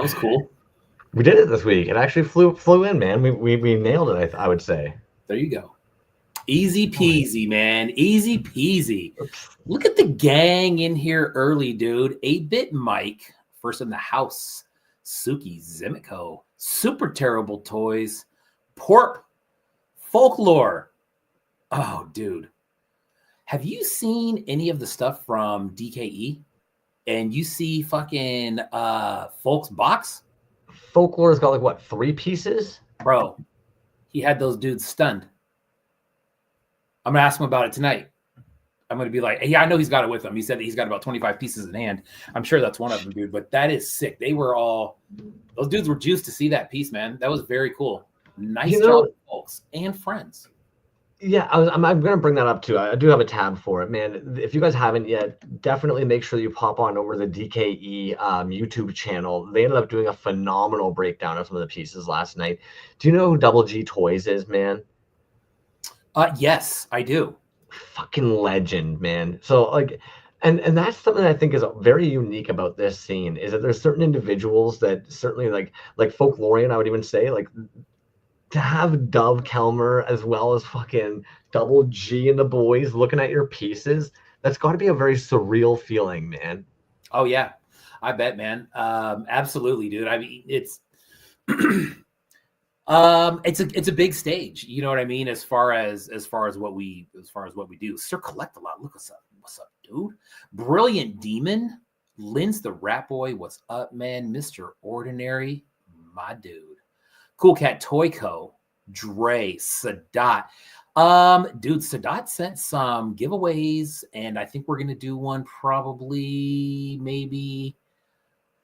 That was cool. We did it this week. It actually flew in, man. We nailed it, I would say. There you go. Easy peasy, man. Easy peasy. Look at the gang in here early, dude. 8-Bit Mike, first in the house. Suki Zimiko, Super Terrible Toys, Porp, Folklore. Oh, dude. Have you seen any of the stuff from DKE? And you see fucking Folk's box? Folklore's got like what, 3 pieces? Bro, he had those dudes stunned. I'm gonna ask him about it tonight. I'm gonna be like, yeah, I know he's got it with him. He said that he's got about 25 pieces in hand. I'm sure that's one of them, dude. But that is sick. Those dudes were juiced to see that piece, man. That was very cool. Nice job, folks and friends. Yeah, I'm going to bring that up too. I do have a tab for it, man. If you guys haven't yet, definitely make sure you pop on over to the DKE YouTube channel. They ended up doing a phenomenal breakdown of some of the pieces last night. Do you know who Double G Toys is, man? Yes, I do. Fucking legend, man. So like, and that's something I think is very unique about this scene, is that there's certain individuals that certainly like Folklorian, I would even say, like, to have Dove Kelemer as well as fucking Double G and the boys looking at your pieces, that's got to be a very surreal feeling, man. Oh yeah, I bet, man. Absolutely, dude. I mean, it's it's a big stage. You know what I mean? As far as what we do. Sir Collect a lot. Look what's up, dude. Brilliant Demon, Linz the Rat Boy. What's up, man? Mr. Ordinary, my dude. Cool Cat Toy Co. Dre, Sadat. Dude, Sadat sent some giveaways, and I think we're gonna do one probably maybe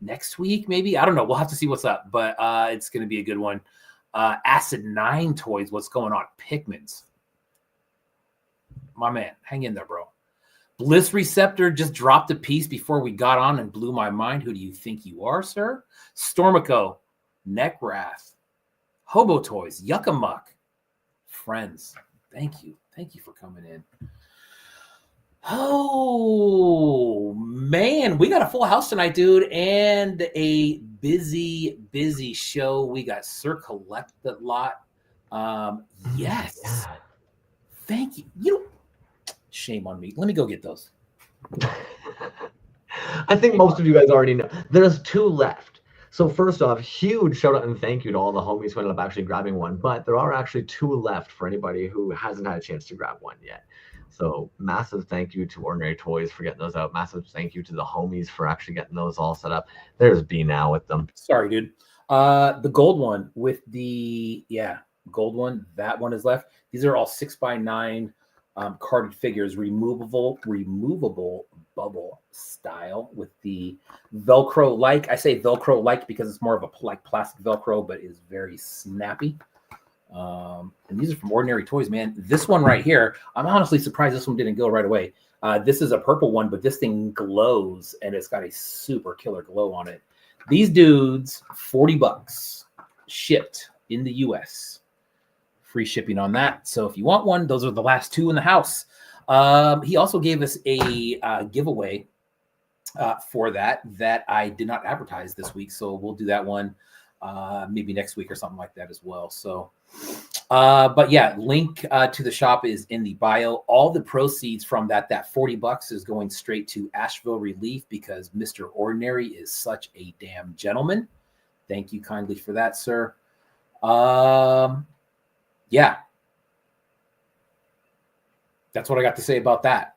next week, maybe. I don't know. We'll have to see what's up, but it's gonna be a good one. Acid 9 Toys, what's going on? Pikmin's. My man, hang in there, bro. Bliss Receptor just dropped a piece before we got on and blew my mind. Who do you think you are, sir? Stormico, Neckwrath. Hobo Toys, Yuckamuck, friends. Thank you for coming in. Oh man, we got a full house tonight, dude, and a busy show. We got Sir Collect a lot. Yes, thank you. Shame on me. Let me go get those. I think most of you guys already know. There's 2 left. So first off, huge shout out and thank you to all the homies who ended up actually grabbing one. But there are actually 2 left for anybody who hasn't had a chance to grab one yet. So massive thank you to Ordinary Toys for getting those out. Massive thank you to the homies for actually getting those all set up. There's B now with them. Sorry, dude. The gold one with the gold one. That one is left. These are all 6x9 carded figures, removable bubble style with the Velcro like. I say Velcro like because it's more of a like plastic Velcro, but is very snappy. And these are from Ordinary Toys, man. This one right here, I'm honestly surprised this one didn't go right away. This is a purple one, but this thing glows and it's got a super killer glow on it. These dudes, $40 shipped in the US. Free shipping on that. So if you want one, those are the last 2 in the house. He also gave us a giveaway for that I did not advertise this week. So we'll do that one maybe next week or something like that as well. So, but yeah, link to the shop is in the bio. All the proceeds from that $40 is going straight to Asheville Relief because Mr. Ordinary is such a damn gentleman. Thank you kindly for that, sir. Yeah. That's what I got to say about that.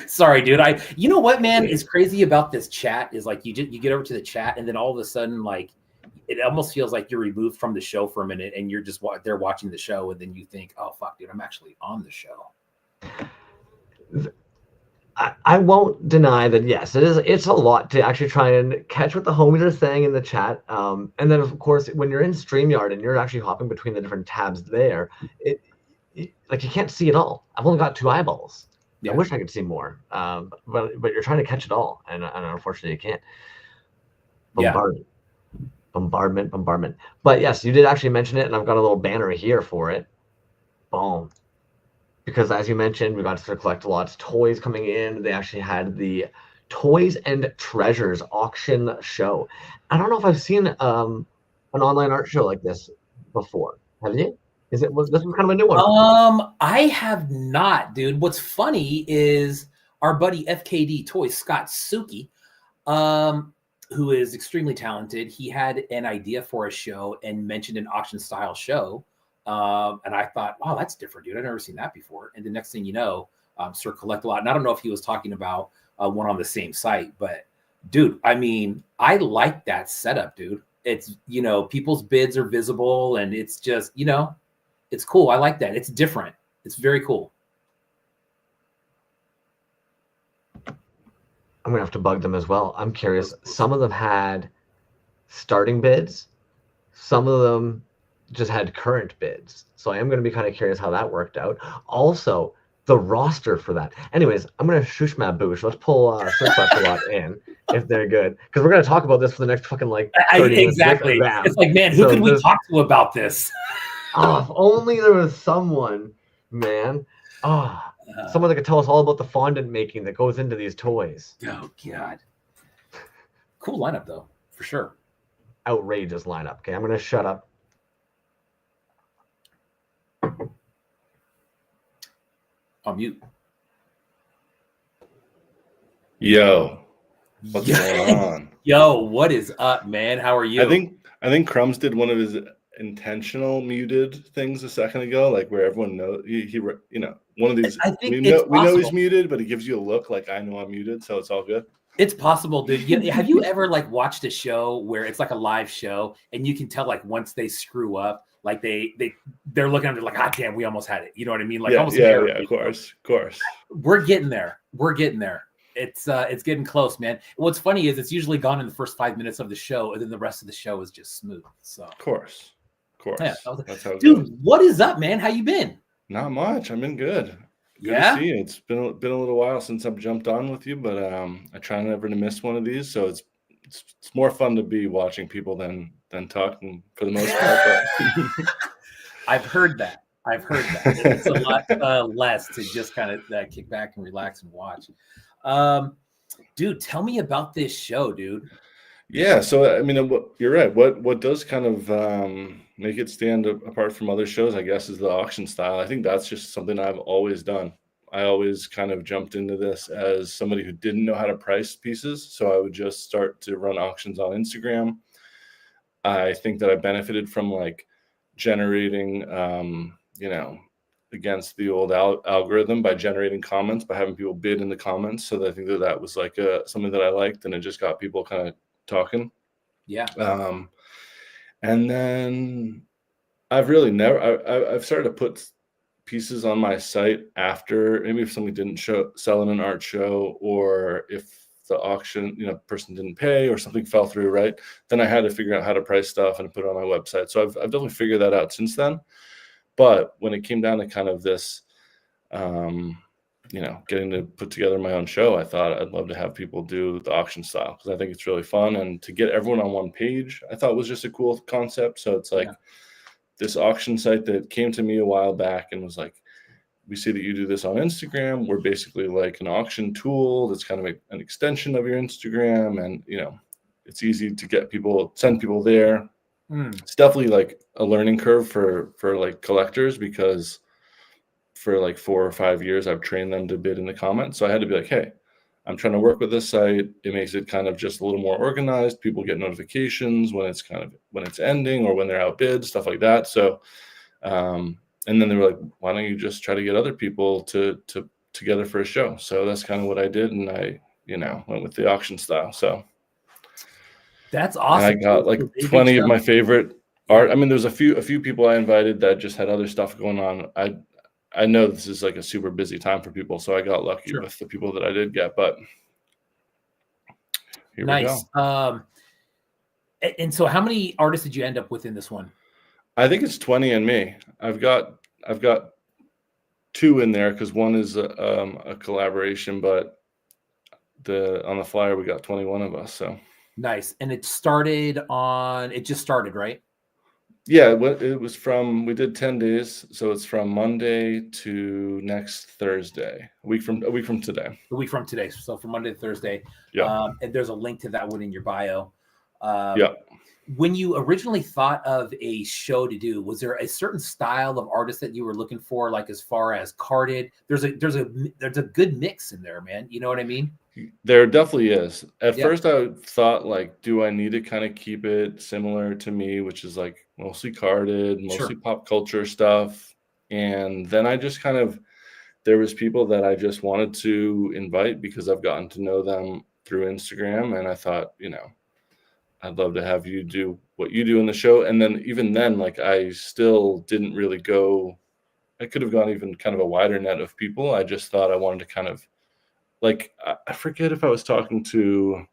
Sorry, dude. You know what, man, is crazy about this chat is like you get over to the chat and then all of a sudden, like, it almost feels like you're removed from the show for a minute and you're just there watching the show, and then you think, oh fuck, dude, I'm actually on the show. I won't deny that. Yes, it's a lot to actually try and catch what the homies are saying in the chat. And then of course, when you're in StreamYard and you're actually hopping between the different tabs there, like you can't see it all. I've only got 2 eyeballs. Yeah. I wish I could see more, but you're trying to catch it all, and unfortunately you can't. Bombardment. But yes, you did actually mention it, and I've got a little banner here for it. Boom. Because as you mentioned, we got to collect lots of toys coming in. They actually had the Toys and Treasures auction show. I don't know if I've seen an online art show like this before. Have you? This was kind of a new one? I have not, dude. What's funny is our buddy FKD Toys, Scott Suki, who is extremely talented. He had an idea for a show and mentioned an auction style show. And I thought, wow, that's different, dude. I've never seen that before. And the next thing you know, sort of collect a lot. And I don't know if he was talking about one on the same site, but dude, I mean, I like that setup, dude. It's, people's bids are visible and it's just, it's cool. I like that. It's different. It's very cool. I'm going to have to bug them as well. I'm curious. Some of them had starting bids. Some of them just had current bids. So I am going to be kind of curious how that worked out. Also, the roster for that. Anyways, I'm going to shush my boosh. Let's pull Surplus a lot in if they're good. Because we're going to talk about this for the next fucking 30 minutes. Exactly. It's like, man, who could we talk to about this? If only there was someone, man. Someone that could tell us all about the fondant making that goes into these toys. Oh, God. Cool lineup, though, for sure. Outrageous lineup. Okay, I'm going to shut up. On mute. Yo, what's going on? Yo, what is up, man? How are you? I think Crumbs did one of his intentional muted things a second ago, like where everyone knows he one of these. I think we know he's muted, but he gives you a look like I know I'm muted, so it's all good. It's possible, dude. Have you ever watched a show where it's like a live show and you can tell once they screw up, like they're looking at it like, damn, we almost had it. You know what I mean? Like almost of course. We're getting there. It's getting close, man. What's funny is it's usually gone in the first 5 minutes of the show, and then the rest of the show is just smooth. So of course. Yeah, that's how it dude, goes. what is up, man? How you been? Not much. I've been good. Good to see you. It's been a little while since I've jumped on with you, but I try never to miss one of these. So it's more fun to be watching people than talking for the most part. But I've heard that. It's a lot less to just kind of kick back and relax and watch. Dude, tell me about this show, dude. Yeah, so I mean, you're right. What does kind of make it stand apart from other shows, I guess, is the auction style. I think that's just something I've always done. I always kind of jumped into this as somebody who didn't know how to price pieces, so I would just start to run auctions on Instagram. I think that I benefited from generating, against the old algorithm by generating comments, by having people bid in the comments. So I think that was something that I liked, and it just got people kind of talking. Yeah. And then I've really I've started to put pieces on my site after, maybe if somebody didn't sell in an art show, or if the auction, person didn't pay or something fell through, right? Then I had to figure out how to price stuff and put it on my website. So I've definitely figured that out since then. But when it came down to kind of this, getting to put together my own show, I thought I'd love to have people do the auction style, because I think it's really fun. And to get everyone on one page, I thought was just a cool concept. So it's this auction site that came to me a while back and was like, we see that you do this on Instagram. We're basically like an auction tool that's kind of an extension of your Instagram. And, it's easy to send people there. It's definitely a learning curve for collectors, because for 4 or 5 years, I've trained them to bid in the comments. So I had to be like, hey, I'm trying to work with this site. It makes it kind of just a little more organized. People get notifications when it's ending or when they're outbid, stuff like that. So, and then they were like, why don't you just try to get other people to together for a show. So that's kind of what I did, and I went with the auction style. So that's awesome. And I got like 20 of my favorite art. I mean, there's a few people I invited that just had other stuff going on. I know this is like a super busy time for people, so I got lucky with the people that I did get. But here we go. And so how many artists did you end up with in this one? I think it's 20 and me. I've got 2 in there because one is a collaboration, but on the flyer we got 21 of us. So nice. And it just started, right? Yeah, it was we did 10 days, so it's from Monday to next Thursday, a week from today. A week from today, so from Monday to Thursday. Yeah. And there's a link to that one in your bio. Yeah. When you originally thought of a show to do, was there a certain style of artist that you were looking for, like as far as carded? There's a good mix in there, man. You know what I mean? There definitely is. At first I thought, like, do I need to kind of keep it similar to me, which is like mostly carded, mostly pop culture stuff. And then I just there was people that I just wanted to invite because I've gotten to know them through Instagram. And I thought, I'd love to have you do what you do in the show. And then even then, like, I still didn't really go, I could have gone even kind of a wider net of people. I just thought I wanted to kind of, like, I forget if I was talking to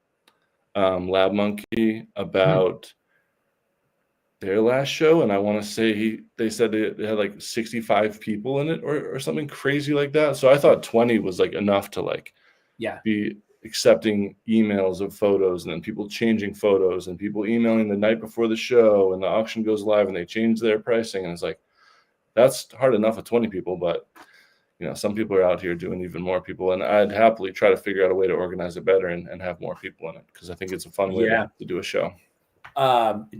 Lab Monkey about their last show, and I want to say they said they had like 65 people in it or something crazy like that. So I thought 20 was like enough to like be accepting emails of photos, and then people changing photos, and people emailing the night before the show, and the auction goes live and they change their pricing, and it's like, that's hard enough with 20 people, but some people are out here doing even more people, and I'd happily try to figure out a way to organize it better and have more people in it, because I think it's a fun way to do a show.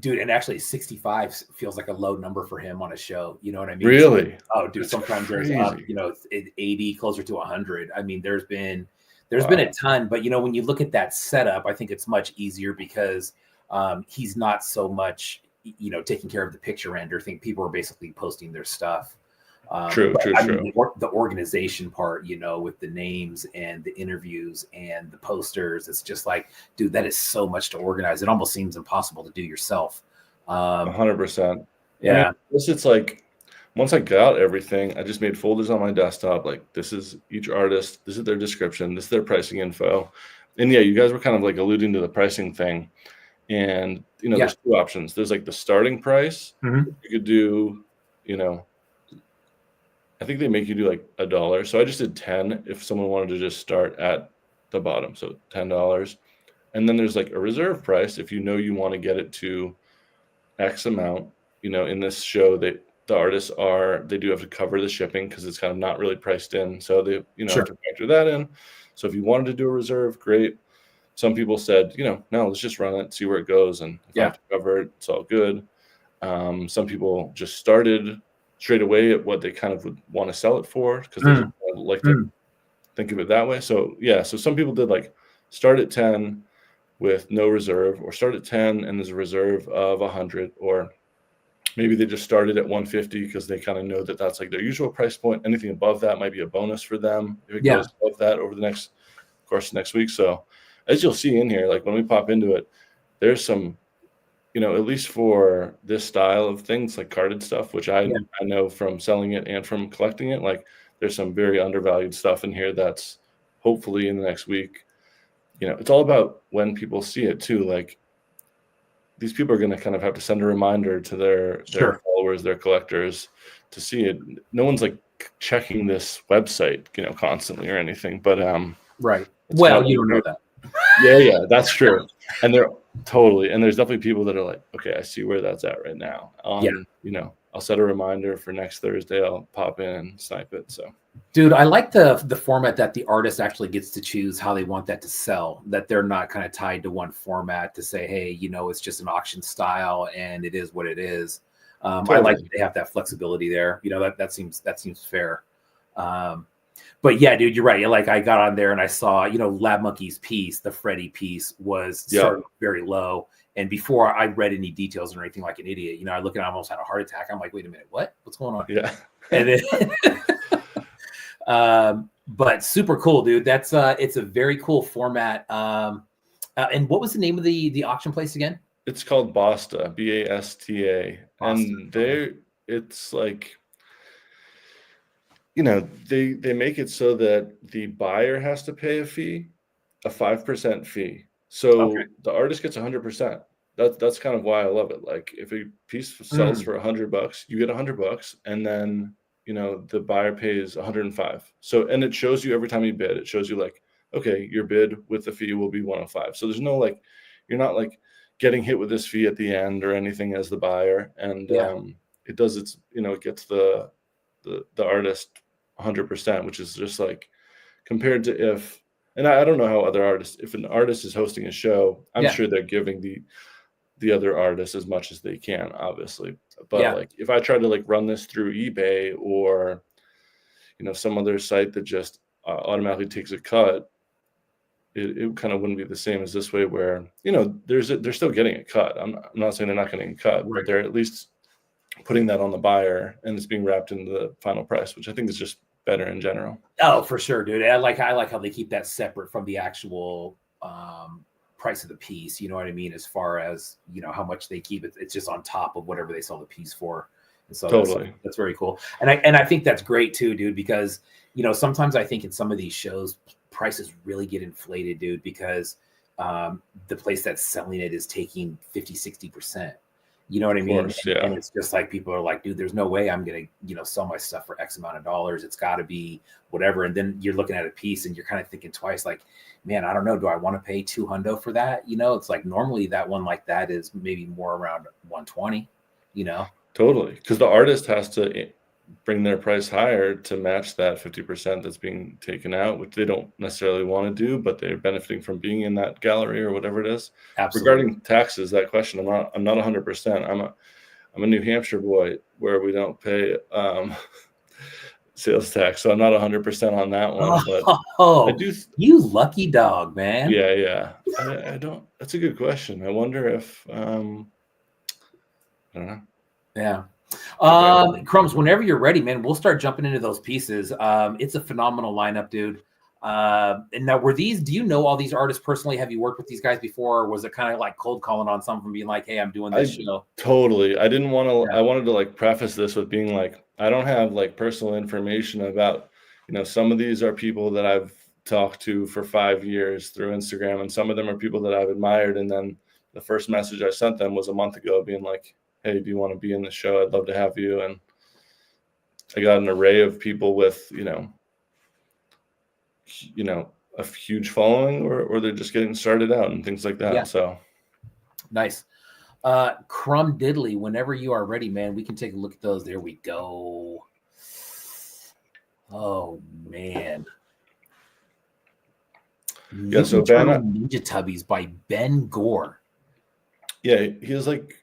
Dude, and actually 65 feels like a low number for him on a show. You know what I mean? Really? Oh, dude, That's sometimes crazy. there's 80, closer to 100. I mean, there's been a ton, but when you look at that setup, I think it's much easier because he's not so much taking care of the picture end. I think people are basically posting their stuff. True. The organization part, with the names and the interviews and the posters, it's just like, dude, that is so much to organize. It almost seems impossible to do yourself. 100%. Yeah. I mean, it's like, once I got everything, I just made folders on my desktop. Like, this is each artist, this is their description, this is their pricing info. And yeah, you guys were kind of like alluding to the pricing thing. And, there's 2 options. There's like the starting price. You could do, I think they make you do like $1. So I just did 10 if someone wanted to just start at the bottom. So $10. And then there's like a reserve price if you want to get it to X amount. In this show, the artists they do have to cover the shipping because it's kind of not really priced in. So they, have to factor that in. So if you wanted to do a reserve, great. Some people said, no, let's just run it, see where it goes. And if I have to cover it, it's all good. Some people just started straight away at what they kind of would want to sell it for, because they like to think of it that way. So so some people did like start at 10 with no reserve, or start at 10 and there's a reserve of 100, or maybe they just started at 150 because they kind of know that that's like their usual price point. Anything above that might be a bonus for them if it goes above that over the next week. So as you'll see in here, like when we pop into it, there's some, at least for this style of things, like carded stuff, which I know from selling it and from collecting it, like there's some very undervalued stuff in here that's hopefully in the next week. It's all about when people see it too. Like, these people are going to kind of have to send a reminder to their followers, their collectors, to see it. No one's like checking this website, constantly or anything, but right. Well, you don't know that. Yeah, that's true. And there's definitely people that are like, okay, I see where that's at right now. I'll set a reminder for next Thursday. I'll pop in and snipe it. So, dude, I like the format that the artist actually gets to choose how they want that to sell, that they're not kind of tied to one format to say, hey, it's just an auction style and it is what it is. Totally. I like that they have that flexibility there. That seems fair. But yeah, dude, you're right. Like, I got on there and I saw, Lab Monkey's piece, the Freddy piece, was starting very low. And before I read any details or anything, like an idiot, I look at it, I almost had a heart attack. I'm like, wait a minute, what's going on? Yeah. And then, But super cool, dude. That's it's a very cool format. And what was the name of the auction place again? It's called Basta, Basta, and it's like, you know, they make it so that the buyer has to pay a fee, a 5% fee. So the artist gets 100%. That's kind of why I love it. Like if a piece sells for $100, you get $100, and then, you know, the buyer pays 105. So, and it shows you every time you bid, it shows you like, okay, your bid with the fee will be 105. So there's no like, you're not like getting hit with this fee at the end or anything as the buyer. And it does its, you know, it gets the artist 100%, which is just like compared to if, and I don't know how other artists, if an artist is hosting a show, I'm sure they're giving the other artists as much as they can, obviously. But like if I try to like run this through eBay or, you know, some other site that just automatically takes a cut, it kind of wouldn't be the same as this way where, you know, they're still getting a cut. I'm not saying they're not getting a cut, but they're at least putting that on the buyer and it's being wrapped into the final price, which I think is just better in general. Oh, for sure, dude. I like how they keep that separate from the actual price of the piece. You know what I mean? As far as, you know, how much they keep it, it's just on top of whatever they sell the piece for. And so that's very cool. And I think that's great too, dude, because, you know, sometimes I think in some of these shows, prices really get inflated, dude, because the place that's selling it is taking 50-60%. You know what I mean? And it's just like people are like, dude, there's no way I'm gonna, you know, sell my stuff for X amount of dollars. It's got to be whatever. And then you're looking at a piece and you're kind of thinking twice, like, man, I don't know, do I want to pay $200 for that? You know, it's like normally that one like that is maybe more around 120. You know, totally, because the artist has to bring their price higher to match that 50% that's being taken out, which they don't necessarily want to do, but they're benefiting from being in that gallery or whatever it is. Absolutely. Regarding taxes, that question, I'm not 100%. I'm a New Hampshire boy where we don't pay sales tax, so I'm not 100% on that one. But I do. You lucky dog, man. Yeah. I don't. That's a good question. I wonder if I don't know. Yeah. Crumbs, whenever you're ready, man, we'll start jumping into those pieces. It's a phenomenal lineup, dude. And now do you know all these artists personally? Have you worked with these guys before? Or was it kind of like cold calling on some from being like, hey, I'm doing this show? Totally. I didn't want to, I wanted to like preface this with being like, I don't have like personal information about, you know, some of these are people that I've talked to for 5 years through Instagram. And some of them are people that I've admired. And then the first message I sent them was a month ago being like, hey, do you want to be in the show? I'd love to have you. And I got an array of people with, you know, a huge following or they're just getting started out and things like that. Yeah. So nice. Crumb Diddley, whenever you are ready, man, we can take a look at those. There we go. Oh, man. Yeah, so Ninja Tubbies by Ben Gore. Yeah, he was like,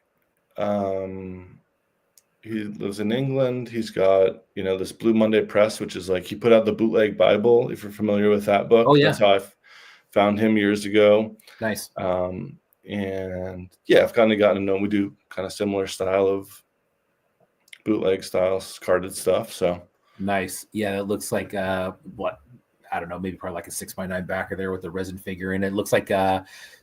he lives in England. He's got, you know, this Blue Monday Press, which is like, he put out the Bootleg Bible, if you're familiar with that book. Oh, yeah. That's how I found him years ago. Nice. And yeah, I've kind of gotten to know him. We do kind of similar style of bootleg styles, carded stuff. So nice. Yeah, it looks like what? I don't know, maybe probably like a 6x9 backer there with the resin figure in it. It looks like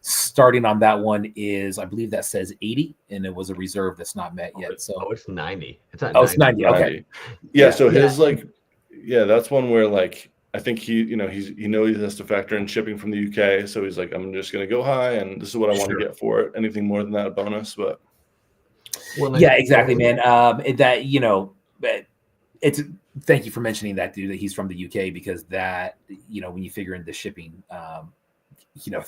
starting on that one is, I believe that says 80, and it was a reserve that's not met yet. So it's 90. It's not. It's 90. Okay. Yeah. So his like, that's one where like I think he knows he has to factor in shipping from the UK. So he's like, I'm just gonna go high, and this is what I want to get for it. Anything more than that, a bonus. But yeah, exactly, man. That, you know, it's. Thank you for mentioning that, dude, that he's from the UK, because that, you know, when you figure in the shipping, you know,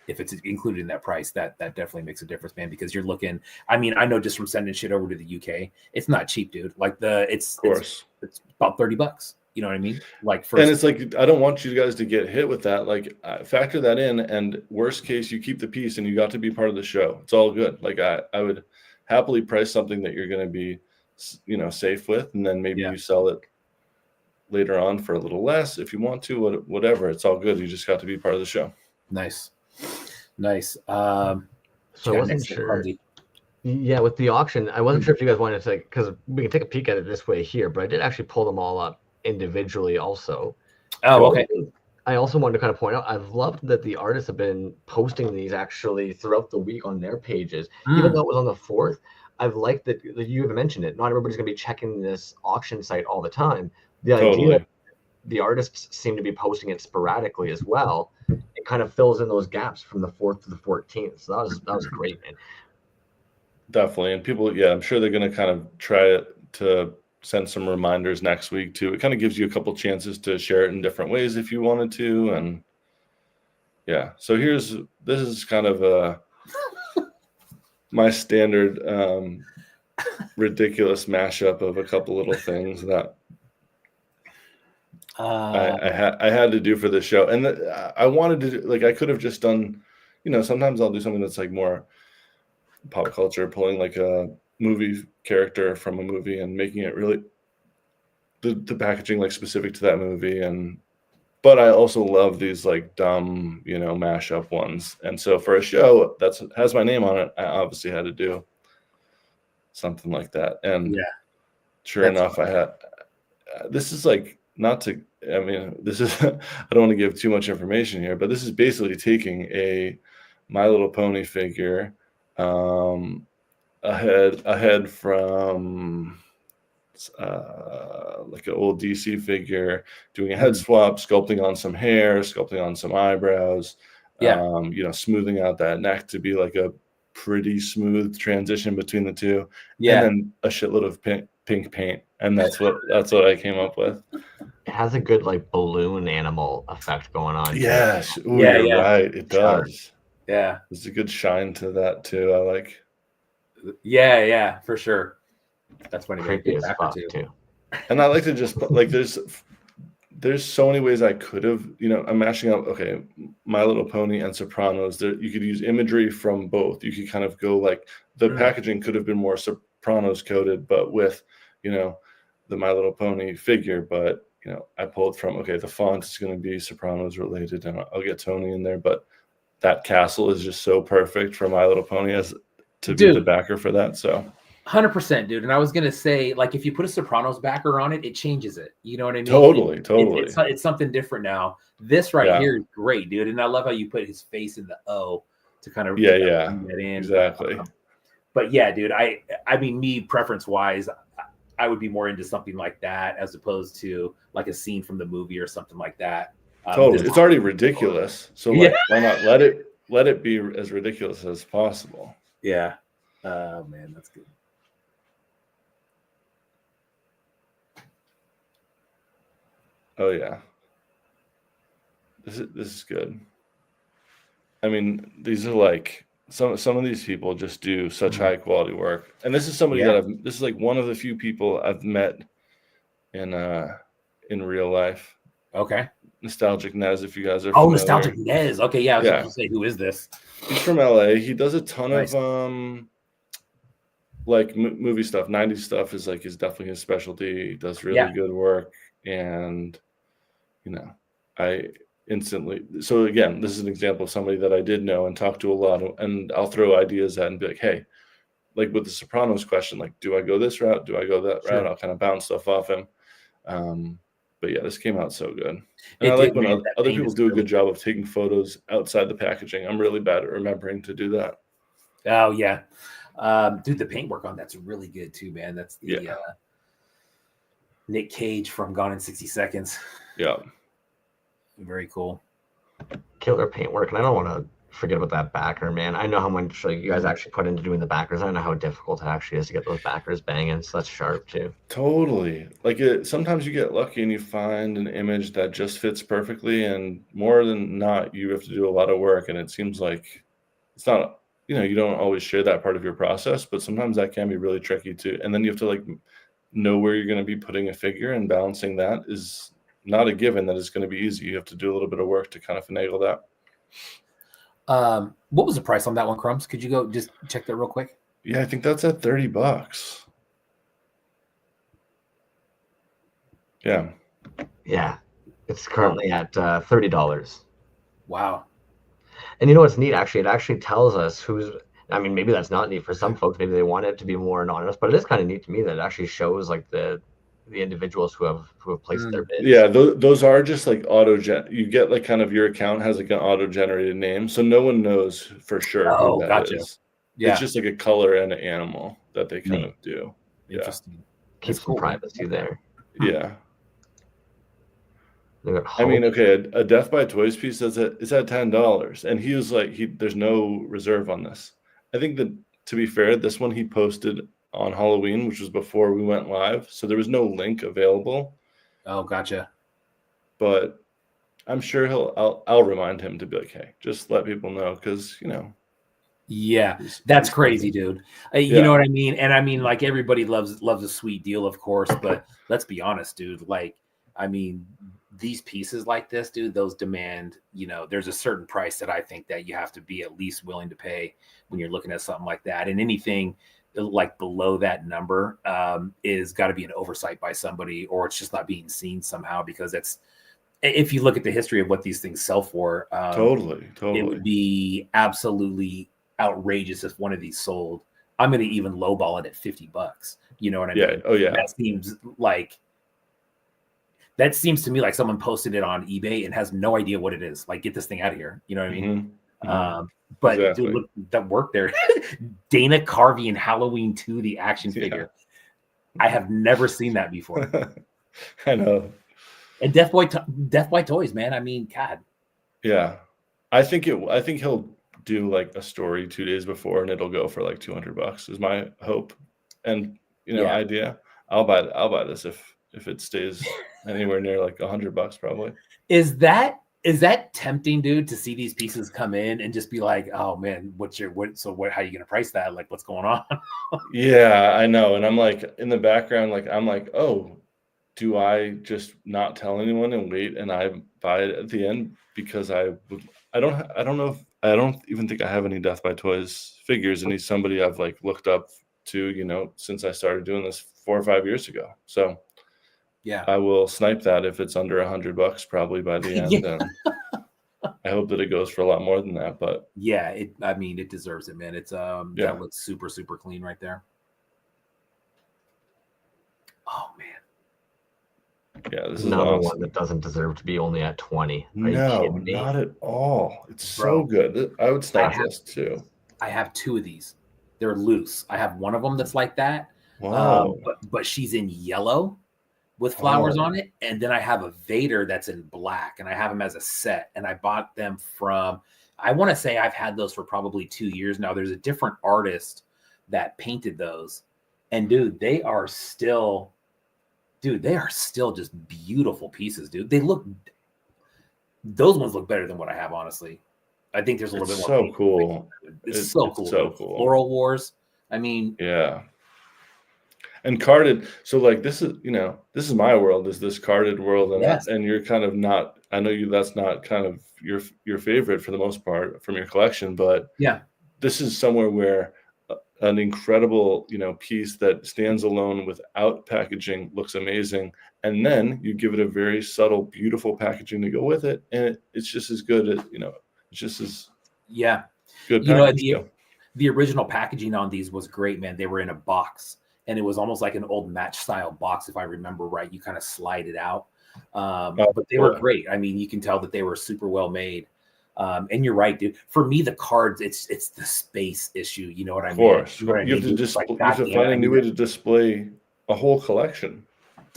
if it's included in that price, that definitely makes a difference, man, because you're looking, I mean, I know just from sending shit over to the UK, it's not cheap, dude. Like it's about $30. You know what I mean? Like and it's like, I don't want you guys to get hit with that. Like factor that in, and worst case, you keep the piece and you got to be part of the show. It's all good. Like I would happily price something that you're going to be, you know, safe with, and then maybe you sell it later on for a little less if you want to, whatever. It's all good. You just got to be part of the show. Nice. So I wasn't sure. Yeah, with the auction, I wasn't sure if you guys wanted to, because we can take a peek at it this way here, but I did actually pull them all up individually also. Oh, Well, okay. I also wanted to kind of point out, I've loved that the artists have been posting these actually throughout the week on their pages. Even though it was on the 4th, I've liked that you have mentioned it. Not everybody's going to be checking this auction site all the time. The idea, Totally. the artists seem to be posting it sporadically as well. It kind of fills in those gaps from the 4th to the 14th. So that was great, man. Definitely. And people, yeah, I'm sure they're going to kind of try to send some reminders next week too. It kind of gives you a couple chances to share it in different ways if you wanted to. And yeah, so this is kind of my standard ridiculous mashup of a couple little things that I had to do for the show. And I wanted to, like, I could have just done, sometimes I'll do something that's like more pop culture, pulling like a movie character from a movie and making it really the packaging like specific to that movie. But I also love these like dumb, mashup ones. And so for a show that has my name on it, I obviously had to do something like that. And sure enough, I had this is like this is I don't want to give too much information here, but this is basically taking a My Little Pony figure, ahead from like an old DC figure, doing a head swap, sculpting on some hair, sculpting on some eyebrows, smoothing out that neck to be like a pretty smooth transition between the two, and then a shitload of pink paint, and that's what I came up with. It has a good like balloon animal effect going on. Yes, you're right. It does. Yeah, there's a good shine to that too. I like. Yeah, for sure. That's funny. Creepy as fuck too. And I like to just like there's so many ways I could have, I'm mashing up, okay, My Little Pony and Sopranos. There, you could use imagery from both. You could kind of go like the packaging could have been more Sopranos coded, but with, the My Little Pony figure. But, I pulled from, okay, the font is going to be Sopranos related, and I'll get Tony in there. But that castle is just so perfect for My Little Pony as to be the backer for that. So 100%, dude. And I was gonna say, like, if you put a Sopranos backer on it, it changes it. You know what I mean? Totally. It's something different now. This here is great, dude. And I love how you put his face in the O to kind of bring that in. Exactly. But yeah, dude, I mean, me preference wise, I would be more into something like that as opposed to like a scene from the movie or something like that. Totally. It's already ridiculous. So like, why not let it be as ridiculous as possible? Yeah. Oh man, that's good. Oh yeah. This is good. I mean, these are like some of these people just do such high quality work. And this is somebody this is like one of the few people I've met in real life. Okay. Nostalgic Nez, if you guys are familiar. Oh, Nostalgic Nez. Okay, yeah. I was going to say, who is this? He's from LA. He does a ton of like movie stuff. 90s stuff is definitely his specialty. He does really good work. And I instantly, so again, this is an example of somebody that I did know and talk to a lot, and I'll throw ideas at and be like, hey, like with the Sopranos question, like, do I go this route? Do I go that route? I'll kind of bounce stuff off him. But yeah, this came out so good. And I like when other people do a good job of taking photos outside the packaging. I'm really bad at remembering to do that. Oh yeah. Dude, the paintwork on that's really good too, man. That's the Nick Cage from Gone in 60 Seconds. Yeah. Very cool. Killer paintwork. And I don't want to forget about that backer, man. I know how much you guys actually put into doing the backers. I know how difficult it actually is to get those backers banging. So that's sharp too. Totally. Like sometimes you get lucky and you find an image that just fits perfectly, and more than not, you have to do a lot of work. And it seems like it's not, you don't always share that part of your process, but sometimes that can be really tricky too. And then you have to like know where you're going to be putting a figure, and balancing that is not a given that it's going to be easy. You have to do a little bit of work to kind of finagle that. What was the price on that one, Crumbs? Could you go just check that real quick? Yeah, I think that's at $30. Yeah. Yeah. It's currently at $30. Wow. And you know what's neat? Actually, it actually tells us who's, I mean, maybe that's not neat for some folks. Maybe they want it to be more anonymous, but it is kind of neat to me that it actually shows like the the individuals who have placed their bids. Yeah, those are just like you get like kind of your account has like an auto-generated name, so no one knows for sure who that is. Yeah, it's just like a color and an animal that they kind of do. Interesting. Keep some privacy there. Yeah. I mean, okay, a Death by Toyz piece is at $10, and he was like, there's no reserve on this. I think that, to be fair, this one he posted on Halloween, which was before we went live, so there was no link available. Oh, gotcha. But I'm sure I'll remind him to be like, hey, just let people know, because yeah, that's crazy, dude. You know what I mean? And I mean, like, everybody loves a sweet deal, of course, but let's be honest, dude. Like, I mean, these pieces like this, dude, those demand, there's a certain price that I think that you have to be at least willing to pay when you're looking at something like that. And anything like below that number is got to be an oversight by somebody, or it's just not being seen somehow, because if you look at the history of what these things sell for, totally, it would be absolutely outrageous if one of these sold. I'm going to even lowball it at $50. You know what I mean? Oh yeah. That seems to me like someone posted it on eBay and has no idea what it is. Like, get this thing out of here. You know what I mean? But exactly. Dude, look, that work there. Dana Carvey in Halloween 2, the action figure. I have never seen that before. I know. And Death by Toyz, man. I mean, God. Yeah, I think he'll do like a story 2 days before, and it'll go for like $200 is my hope and idea. I'll buy this if it stays anywhere near like $100 probably. Is that tempting, dude, to see these pieces come in and just be like, oh man, how are you gonna price that? Like, what's going on? Yeah, I know. And I'm like, in the background, like, I'm like, oh, do I just not tell anyone and wait and I buy it at the end? Because I don't even think I have any Death by Toyz figures, and he's somebody I've like looked up to, since I started doing this 4 or 5 years ago. So yeah, I will snipe that if it's under $100 probably by the end. And I hope that it goes for a lot more than that. But yeah, it deserves it, man. It's that looks super, super clean right there. Oh man. Yeah, this is another awesome. one that doesn't deserve to be only at 20. No, not at all. It's so good. I would snipe this too. I have 2 of these. They're loose. I have one of them that's like that. Wow. But she's in yellow with flowers on it. And then I have a Vader that's in black, and I have them as a set. And I bought them from, I want to say I've had those for probably 2 years now. There's a different artist that painted those. And dude, they are still just beautiful pieces, dude. Those ones look better than what I have, honestly. I think there's a little bit more. So cool. It's so cool. So cool. Floral Wars. I mean, yeah. And carded. So like, this is my world, is this carded world. And and you're kind of not, I know that's not kind of your favorite for the most part from your collection, but yeah, this is somewhere where an incredible, piece that stands alone without packaging looks amazing. And then you give it a very subtle, beautiful packaging to go with it. And it's just as good as, it's just as good. The original packaging on these was great, man. They were in a box, and it was almost like an old match style box. If I remember right, you kind of slide it out. But they were great. I mean, you can tell that they were super well made. And you're right, dude. For me, the cards, it's the space issue. You know what I mean? Of course. You have to find a new way to display a whole collection.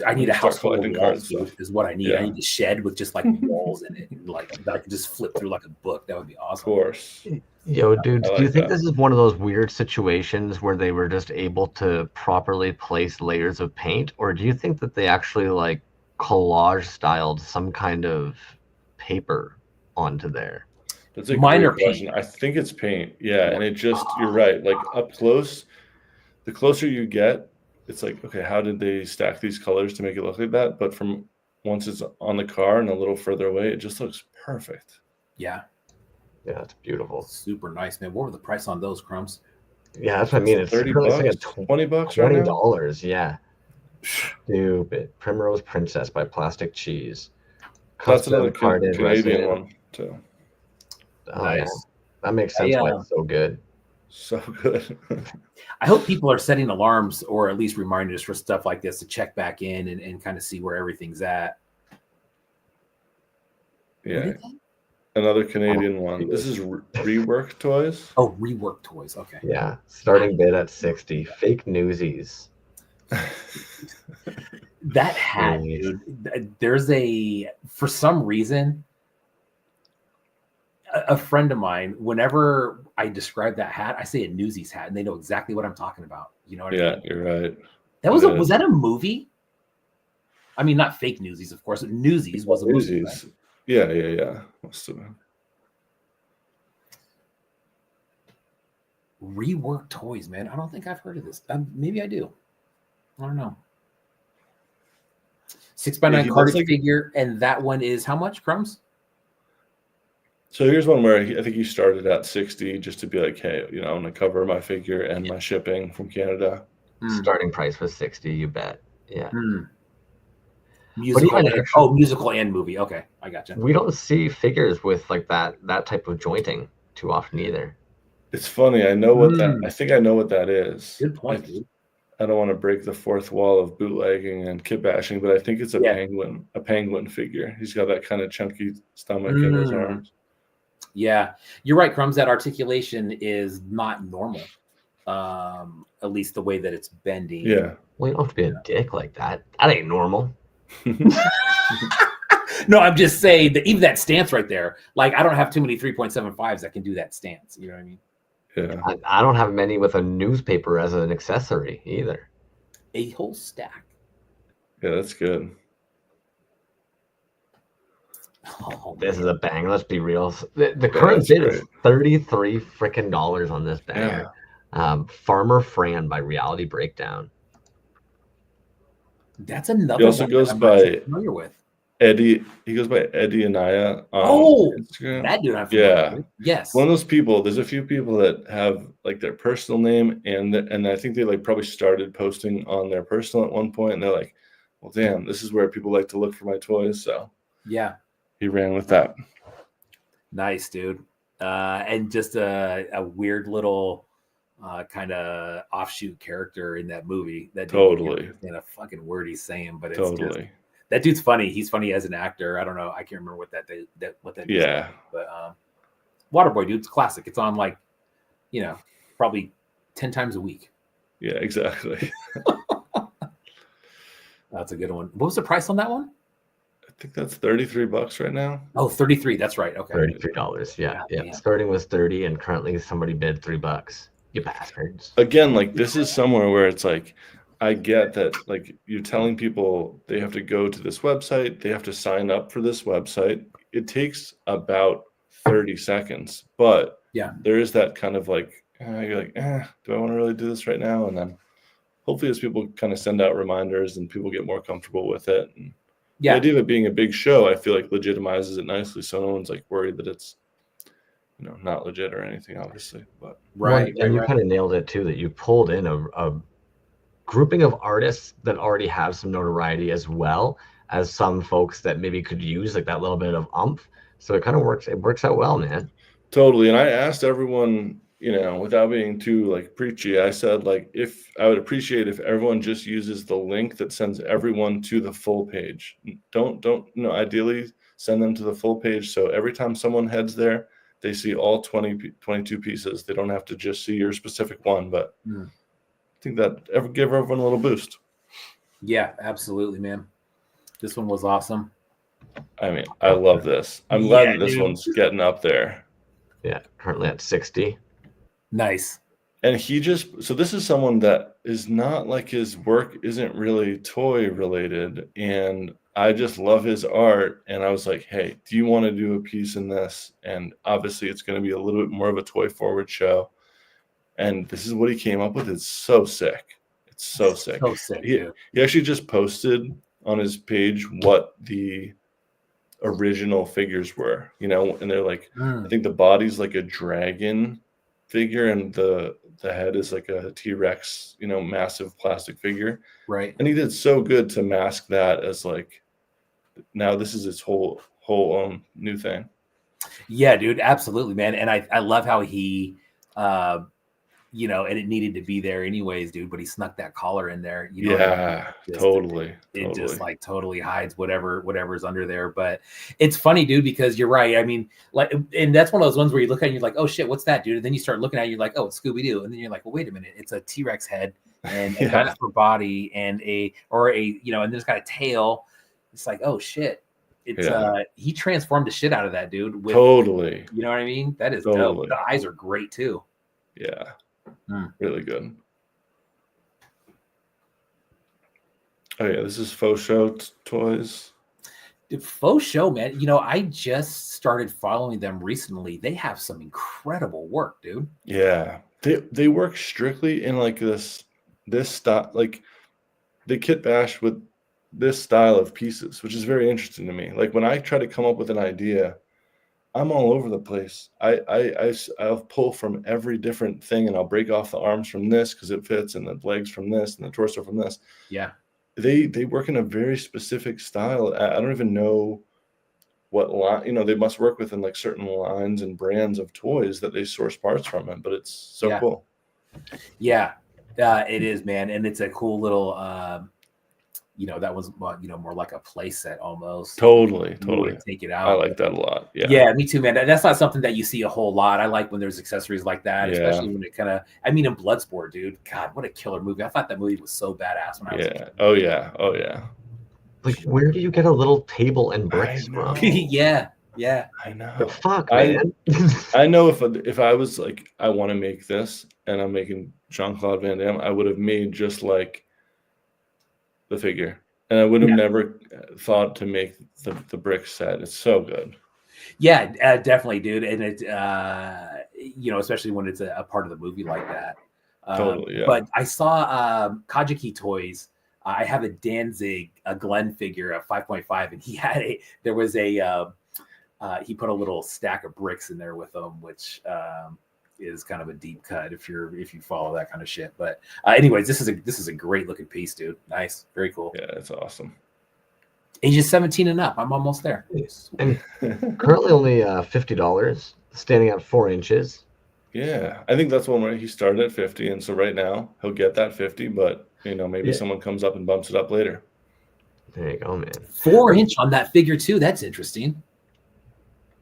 I need a house full of walls, dude, is what I need. I need a shed with just like walls in it, and like that I could just flip through like a book. That would be awesome. Of course. Yo, dude, do you think this is one of those weird situations where they were just able to properly place layers of paint, or do you think that they actually like collage styled some kind of paper onto there? That's a great question. I think it's paint. Yeah, and it just, you're right. Like up close, the closer you get, it's like, okay, how did they stack these colors to make it look like that? But from once it's on the car and a little further away, it just looks perfect. Yeah. Yeah, it's beautiful. Super nice, man. What were the price on those, Crumbs? Yeah, that's what I mean. It's $30, like $20 $20, yeah. Stupid. Primrose Princess by Plastic Cheese. That's another Canadian one too. Oh, nice. Yeah. That makes sense why it's so good. So good. I hope people are setting alarms or at least reminders for stuff like this to check back in and kind of see where everything's at. Yeah. Another Canadian one. This is Rework Toys. Oh, Rework Toys. Okay. Yeah. Starting bid at 60. Fake newsies. That hat, dude. There's for some reason, a friend of mine, whenever I describe that hat, I say a Newsies hat, and they know exactly what I'm talking about. You know what I mean? Yeah, you're right. That was that a movie? I mean, not fake Newsies, of course. Newsies was a movie. Right? Yeah. Must have been. Rework Toys, man. I don't think I've heard of this. Maybe I do. I don't know. 6x9 carded figure, and that one is how much, Crumbs? So here's one where I think he started at 60 just to be like, hey, I'm going to cover my figure and my shipping from Canada. Starting price was 60, you bet. Yeah. Musical musical and movie. Okay, I gotcha. We don't see figures with like that type of jointing too often either. It's funny. I know what I think I know what that is. Good point, dude. I don't want to break the fourth wall of bootlegging and kit bashing, but I think it's a penguin figure. He's got that kind of chunky stomach in his arms. Yeah, you're right, Crumbs. That articulation is not normal. At least the way that it's bending. Yeah. Well, you don't have to be a dick like that. That ain't normal. No, I'm just saying that even that stance right there, like I don't have too many 3.75s that can do that stance. You know what I mean? Yeah. I don't have many with a newspaper as an accessory either. A whole stack. Yeah, that's good. Oh, this is a banger. Let's be real. The current bid is $33 freaking on this banger. Yeah. Farmer Fran by Reality Breakdown. That's another. He also goes by familiar with Eddie. He goes by Eddie Anaya on Instagram. That dude I'm familiar with. Yes. One of those people. There's a few people that have like their personal name and I think they like probably started posting on their personal at one point and they're like, well, damn, this is where people like to look for my toys. So yeah, he ran with that. Nice, dude. And just a weird little kind of offshoot character in that movie. That totally in a fucking word he's saying, but it's totally. That dude's funny. He's funny as an actor. I don't know. I can't remember what that yeah. Is, but Waterboy, dude, it's classic. It's on like, probably 10 times a week. Yeah, exactly. That's a good one. What was the price on that one? I think that's $33 right now. Oh, 33. That's right. Okay. $33. Yeah. Starting was 30 and currently somebody bid $3. You bastards. Again, like this is somewhere where it's like, I get that like you're telling people they have to go to this website, they have to sign up for this website. It takes about 30 seconds, but there is that kind of like, you're like, do I want to really do this right now? And then hopefully as people kind of send out reminders and people get more comfortable with it. And the idea of it being a big show, I feel like legitimizes it nicely. So no one's like worried that it's, not legit or anything, obviously. But and you kind of nailed it too, that you pulled in a grouping of artists that already have some notoriety as well as some folks that maybe could use like that little bit of oomph. So it kind of works. It works out well, man. Totally. And I asked everyone, without being too like preachy, I said like, if I would appreciate if everyone just uses the link that sends everyone to the full page. Don't ideally send them to the full page. So every time someone heads there, they see all 22 pieces. They don't have to just see your specific one, but I think that give everyone a little boost. Yeah, absolutely, man. This one was awesome. I mean, I love this. I'm glad that this one's getting up there. Yeah, currently at 60. Nice. And so this is someone that is not like his work isn't really toy related. And I just love his art. And I was like, hey, do you want to do a piece in this? And obviously it's going to be a little bit more of a toy forward show. And this is what he came up with. It's so sick. It's so sick. So sick, he actually just posted on his page what the original figures were, and they're like, I think the body's like a dragon figure and the head is like a T-Rex, massive plastic figure. Right. And he did so good to mask that as like, now this is his whole own new thing. Yeah, dude, absolutely, man. And I love how he you know, and it needed to be there anyways, dude. But he snuck that collar in there. You know, Yeah, totally. It just like totally hides whatever's under there. But it's funny, dude, because you're right. I mean, like, and that's one of those ones where you look at it and you're like, oh shit, what's that, dude? And then you start looking at it, you're like, oh, it's Scooby Doo, and then you're like, well, wait a minute, it's a T-Rex head and a dinosaur body and you know, and then it's got a tail. It's like, oh shit. It's he transformed the shit out of that dude. Totally. You know what I mean? That is dope. The eyes are great too. Yeah. Really good. Oh yeah, this is Faux Show Toys. Dude, Faux Show, man. You know, I just started following them recently. They have some incredible work, dude. Yeah. They work strictly in like this style, like they kit bash with this style of pieces, which is very interesting to me. Like when I try to come up with an idea, I'm all over the place. I'll pull from every different thing, and I'll break off the arms from this because it fits, and the legs from this, and the torso from this. Yeah, they work in a very specific style. I don't even know what line. You know, they must work within like certain lines and brands of toys that they source parts from it. But it's so cool. Yeah, it is, man, and it's a cool little. You know, that was, you know, more like a play set almost. Totally. Take it out. I like that a lot. Yeah, me too, man. That's not something that you see a whole lot. I like when there's accessories like that, especially when it kind of. I mean, in Bloodsport, dude. God, what a killer movie! I thought that movie was so badass when I was a kid. Oh yeah. Like, where do you get a little table and bricks from? Yeah. I know. The fuck, man. I know if I was like, I want to make this, and I'm making Jean-Claude Van Damme, I would have made just like the figure, and I would have never thought to make the brick set. It's so good. Yeah, definitely, dude. And it, you know, especially when it's a part of the movie like that. Totally, yeah. But I saw Kajiki Toys. I have a Danzig, a Glenn figure, a 5.5, and he had he put a little stack of bricks in there with him, which is kind of a deep cut if you follow that kind of shit. But anyways, this is a great looking piece, dude. Nice, very cool. Yeah, it's awesome. Ages 17 and up. I'm almost there. And currently only $50, standing at 4 inches. Yeah, I think that's one where he started at 50, and so right now he'll get that 50, but you know, maybe someone comes up and bumps it up later. There you go, man. 4-inch on that figure too. That's interesting.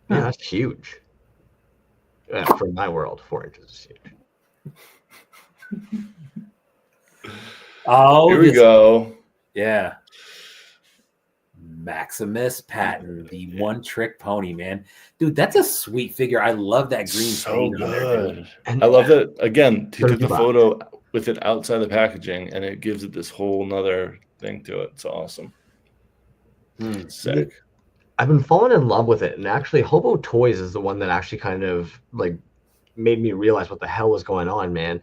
Yeah, that's huge. For my world, 4 inches is huge. Oh, here we go. Yeah. Maximus Patton, the one-trick pony, man. Dude, that's a sweet figure. I love that green. So good. And I love that, again, he took the photo with it outside the packaging, and it gives it this whole nother thing to it. It's awesome. Sick. I've been falling in love with it, and actually Hobo Toys is the one that actually kind of like made me realize what the hell was going on, man.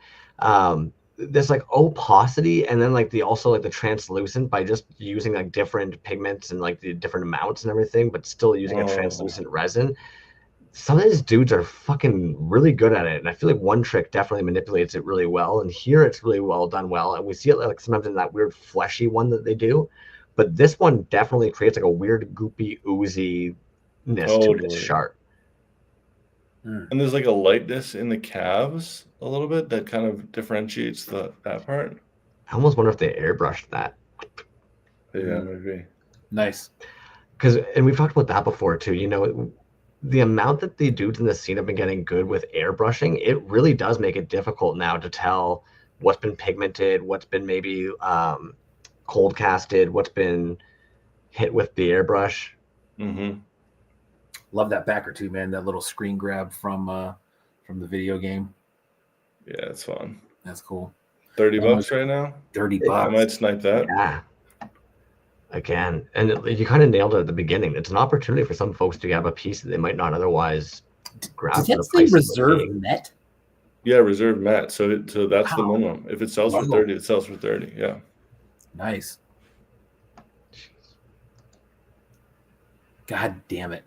There's like opacity, and then like the translucent by just using like different pigments and like the different amounts and everything, but still using a translucent resin. Some of these dudes are fucking really good at it, and I feel like One Trick definitely manipulates it really well, and here it's really well done well, and we see it like sometimes in that weird fleshy one that they do. But this one definitely creates like a weird goopy ooziness to it. It's sharp. And there's like a lightness in the calves a little bit that kind of differentiates that part. I almost wonder if they airbrushed that. Yeah, maybe. Nice. And we've talked about that before too. You know, the amount that the dudes in the scene have been getting good with airbrushing, it really does make it difficult now to tell what's been pigmented, what's been maybe cold casted, what's been hit with the airbrush. Love that backer too, man. That little screen grab from the video game. Yeah, it's fun. That's cool. $30 right now. $30. I might snipe that. Yeah. Again, and you kind of nailed it at the beginning. It's an opportunity for some folks to have a piece that they might not otherwise grab. Did that say reserve net? Yeah, reserve net. So that's the minimum. If it sells for 30, it sells for 30. Yeah. Nice. God damn it.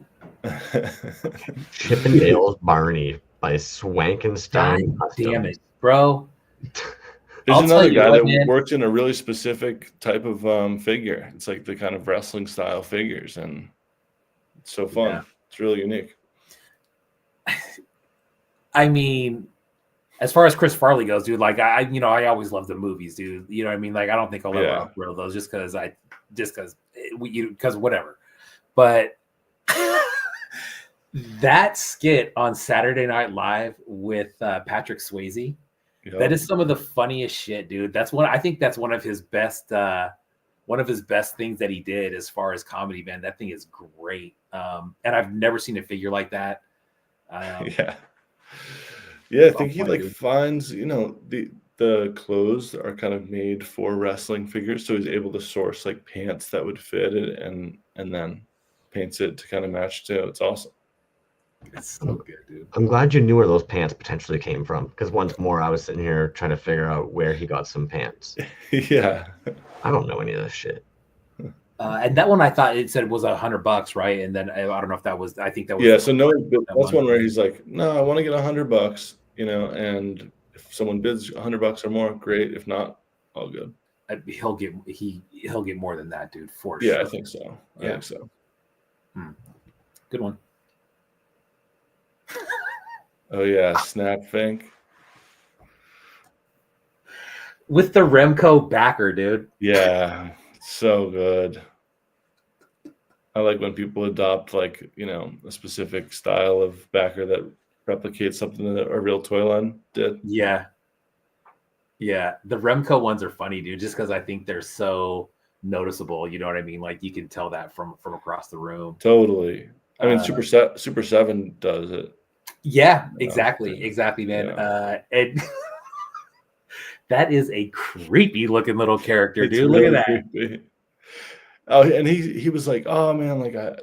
Chippendales Barney by Swankenstein. God damn it, bro. There's another guy that worked in a really specific type of figure. It's like the kind of wrestling style figures, and it's so fun. Yeah. It's really unique. I mean, as far as Chris Farley goes, dude, like I always love the movies, dude. You know what I mean? Like I don't think I'll ever outgrow those just because whatever. But that skit on Saturday Night Live with Patrick Swayze, that is some of the funniest shit, dude. I think that's one of his best things that he did as far as comedy, man. That thing is great. And I've never seen a figure like that. Yeah, I think he like finds, the clothes are kind of made for wrestling figures, so he's able to source like pants that would fit it and then paints it to kind of match too. It's awesome. It's so good, dude. I'm glad you knew where those pants potentially came from, because once more I was sitting here trying to figure out where he got some pants. Yeah. I don't know any of this shit. And that one I thought it said was $100, right? And then I don't know if that was. I think that was. Yeah. So no, that's one where he's like, no, I want to get $100, and if someone bids $100 or more, great. If not, all good. He'll get more than that, dude, for sure. Yeah, I think so. I think so. Good one. Oh yeah, Snap Fink. With the Remco backer, dude. Yeah, so good. I like when people adopt like, a specific style of backer that replicates something that a real toy line did. Yeah. Yeah. The Remco ones are funny, dude, just because I think they're so noticeable. You know what I mean? Like you can tell that from across the room. Totally. I mean, Super 7 does it. Yeah, exactly, man. Yeah. And that is a creepy looking little character, dude. Look at that. Creepy. Oh, and he was like, "Oh man, like I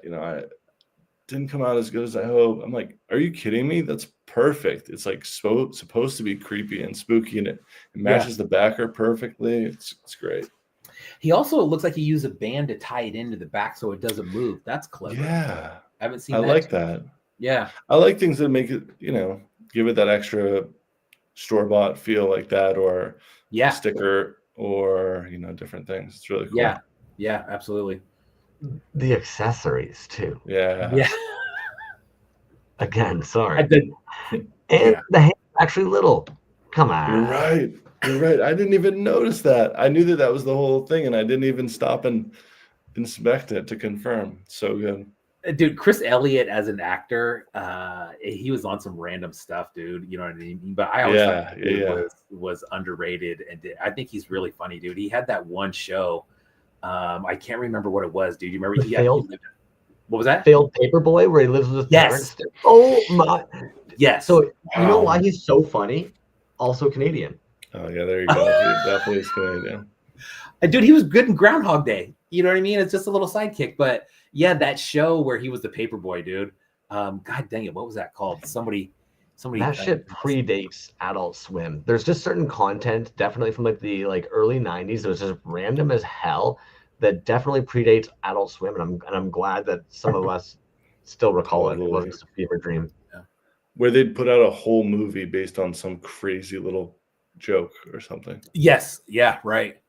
didn't come out as good as I hope." I'm like, "Are you kidding me? That's perfect. It's like supposed to be creepy and spooky, and it matches the backer perfectly. It's great." He also looks like he used a band to tie it into the back so it doesn't move. That's clever. Yeah, I haven't seen. I like that. Yeah, I like things that make it, give it that extra store-bought feel like that, or sticker, or different things. It's really cool. Yeah, absolutely. The accessories too. Yeah. Again, sorry. The hand's actually little. Come on. You're right. I didn't even notice that. I knew that was the whole thing, and I didn't even stop and inspect it to confirm. So good. Dude, Chris Elliott as an actor, he was on some random stuff, dude. You know what I mean? But I always thought he was underrated, and I think he's really funny, dude. He had that one show. I can't remember what it was, dude. You remember? What was that? Failed Paperboy, where he lives with his parents. Oh my! Yes. So you know why he's so funny? Also Canadian. Oh yeah, there you go. He definitely is Canadian. Dude, he was good in Groundhog Day. You know what I mean? It's just a little sidekick, but yeah, that show where he was the paperboy, dude. God dang it, what was that called? Somebody. That shit predates Adult Swim. There's just certain content, definitely from the early '90s. It was just random as hell. That definitely predates Adult Swim, and I'm glad that some of us still recall it. It wasn't just a fever dream. Yeah. Where they'd put out a whole movie based on some crazy little joke or something. Yes. Yeah. Right.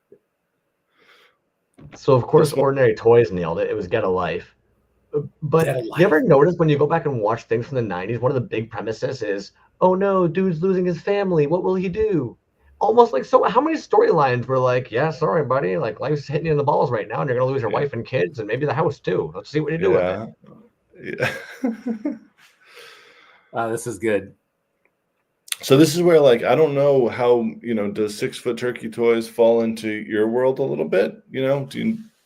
So of course, Ordinary Toys nailed it. It was Get a Life. But you ever notice when you go back and watch things from the '90s, one of the big premises is, oh no, dude's losing his family. What will he do? Almost like, so how many storylines were like, yeah, sorry, buddy, like life's hitting you in the balls right now, and you're gonna lose your wife and kids, and maybe the house too. Let's see what you do with it. Yeah. This is good. So this is where, I don't know how, does 6 Foot Turkey Toys fall into your world a little bit?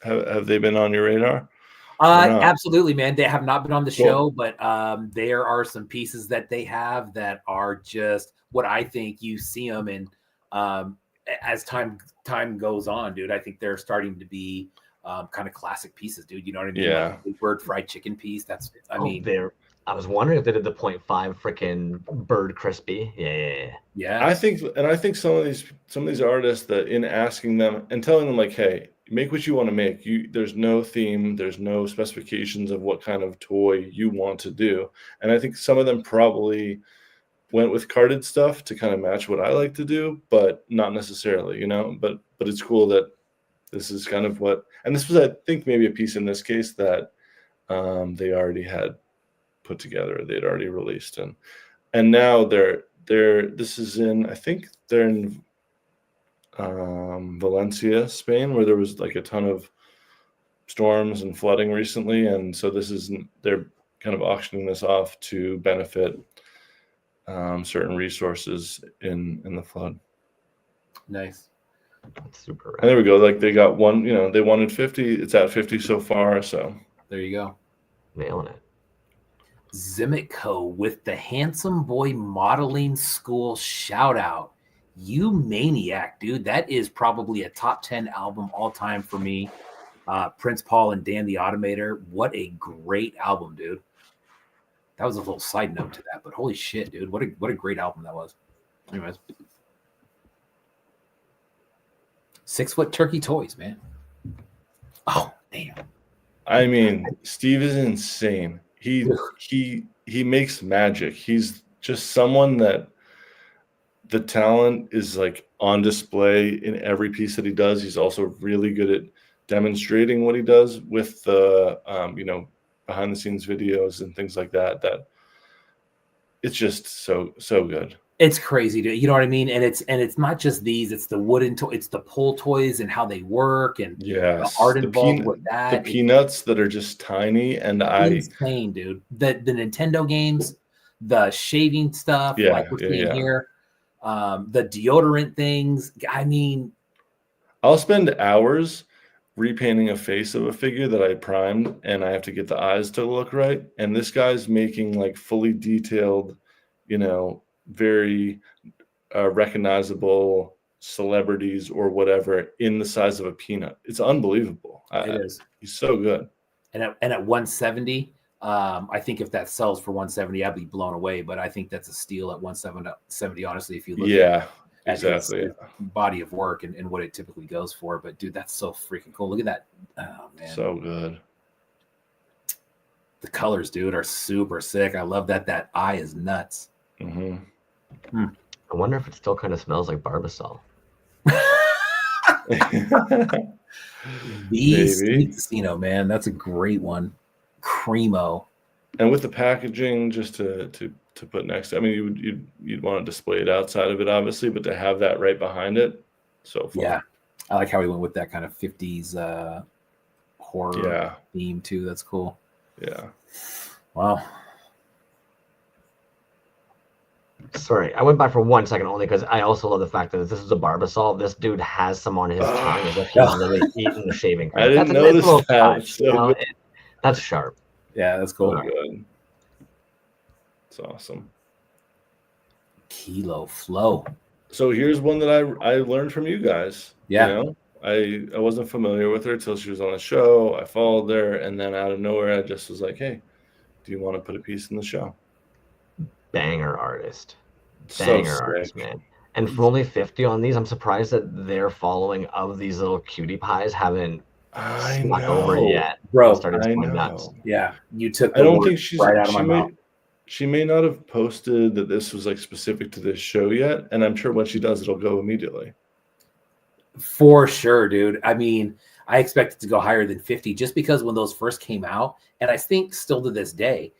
Have they been on your radar? Absolutely, man. They have not been on the show, but there are some pieces that they have that are just what I think you see them in. As time goes on, dude, I think they're starting to be kind of classic pieces, dude. You know what I mean? Yeah. Like the bird fried chicken piece. I was wondering if they did the 0.5 freaking bird crispy. Yeah. I think some of these artists, that in asking them and telling them hey, make what you want to make. There's no theme, there's no specifications of what kind of toy you want to do. And I think some of them probably went with carded stuff to kind of match what I like to do, but not necessarily, but it's cool that this is kind of what, and this was, I think, maybe a piece in this case that they already had put together, they'd already released, and now they're This is in, I think they're in Valencia, Spain, where there was like a ton of storms and flooding recently, and so they're kind of auctioning this off to benefit certain resources in the flood. Nice. That's super And there we go. Like they got one, they wanted 50. It's at 50 so far. So there you go. Nailing it. Zimico with the Handsome Boy Modeling School shout out. You maniac, dude. That is probably a top 10 album all time for me. Prince Paul and Dan the Automator. What a great album, dude. That was a little side note to that, but holy shit, dude. What a great album that was. Anyways. 6 Foot Turkey Toys, man. Oh, damn. I mean, Steve is insane. He makes magic. He's just someone that the talent is like on display in every piece that he does. He's also really good at demonstrating what he does with the behind the scenes videos and things like that. That it's just so good. It's crazy, dude. You know what I mean? And it's not just these, it's the wooden toy, it's the pull toys and how they work, and the art involved with that. The peanuts that are just tiny, and insane, dude. The Nintendo games, the shaving stuff, like we're seeing here, the deodorant things. I mean, I'll spend hours repainting a face of a figure that I primed, and I have to get the eyes to look right. And this guy's making like fully detailed, very recognizable celebrities or whatever in the size of a peanut. It's unbelievable. It is. He's so good. And at 170, I think if that sells for 170, I'd be blown away. But I think that's a steal at 170. Honestly, if you look at exactly its body of work and what it typically goes for. But dude, that's so freaking cool. Look at that. Oh man, so good. The colors, dude, are super sick. I love that eye is nuts. Mm-hmm. I wonder if it still kind of smells like Barbasol. The Casino, man, that's a great one. Cremo. And with the packaging, just to put next, I mean, you'd want to display it outside of it, obviously, but to have that right behind it, so fun. Yeah, I like how he went with that kind of 50s horror theme too. That's cool. Yeah. Wow. Sorry, I went by for 1 second only because I also love the fact that this is a Barbasol. This dude has some on his tongue as if he's really eating the shaving cream. I didn't notice that. Touch, that's sharp. Yeah, that's cool. So good. It's awesome. Kilo Flow. So here's one that I learned from you guys. Yeah. I wasn't familiar with her till she was on the show. I followed her, and then out of nowhere, I just was like, hey, do you want to put a piece in the show? Banger artist. Banger artist, man. And for only 50 on these, I'm surprised that their following of these little cutie pies haven't snuck over yet. Bro, started going nuts. Yeah. You took I don't think she's right out of my mouth. She may not have posted that this was like specific to this show yet, and I'm sure when she does, it'll go immediately. For sure, dude. I mean, I expect it to go higher than 50 just because when those first came out, and I think still to this day,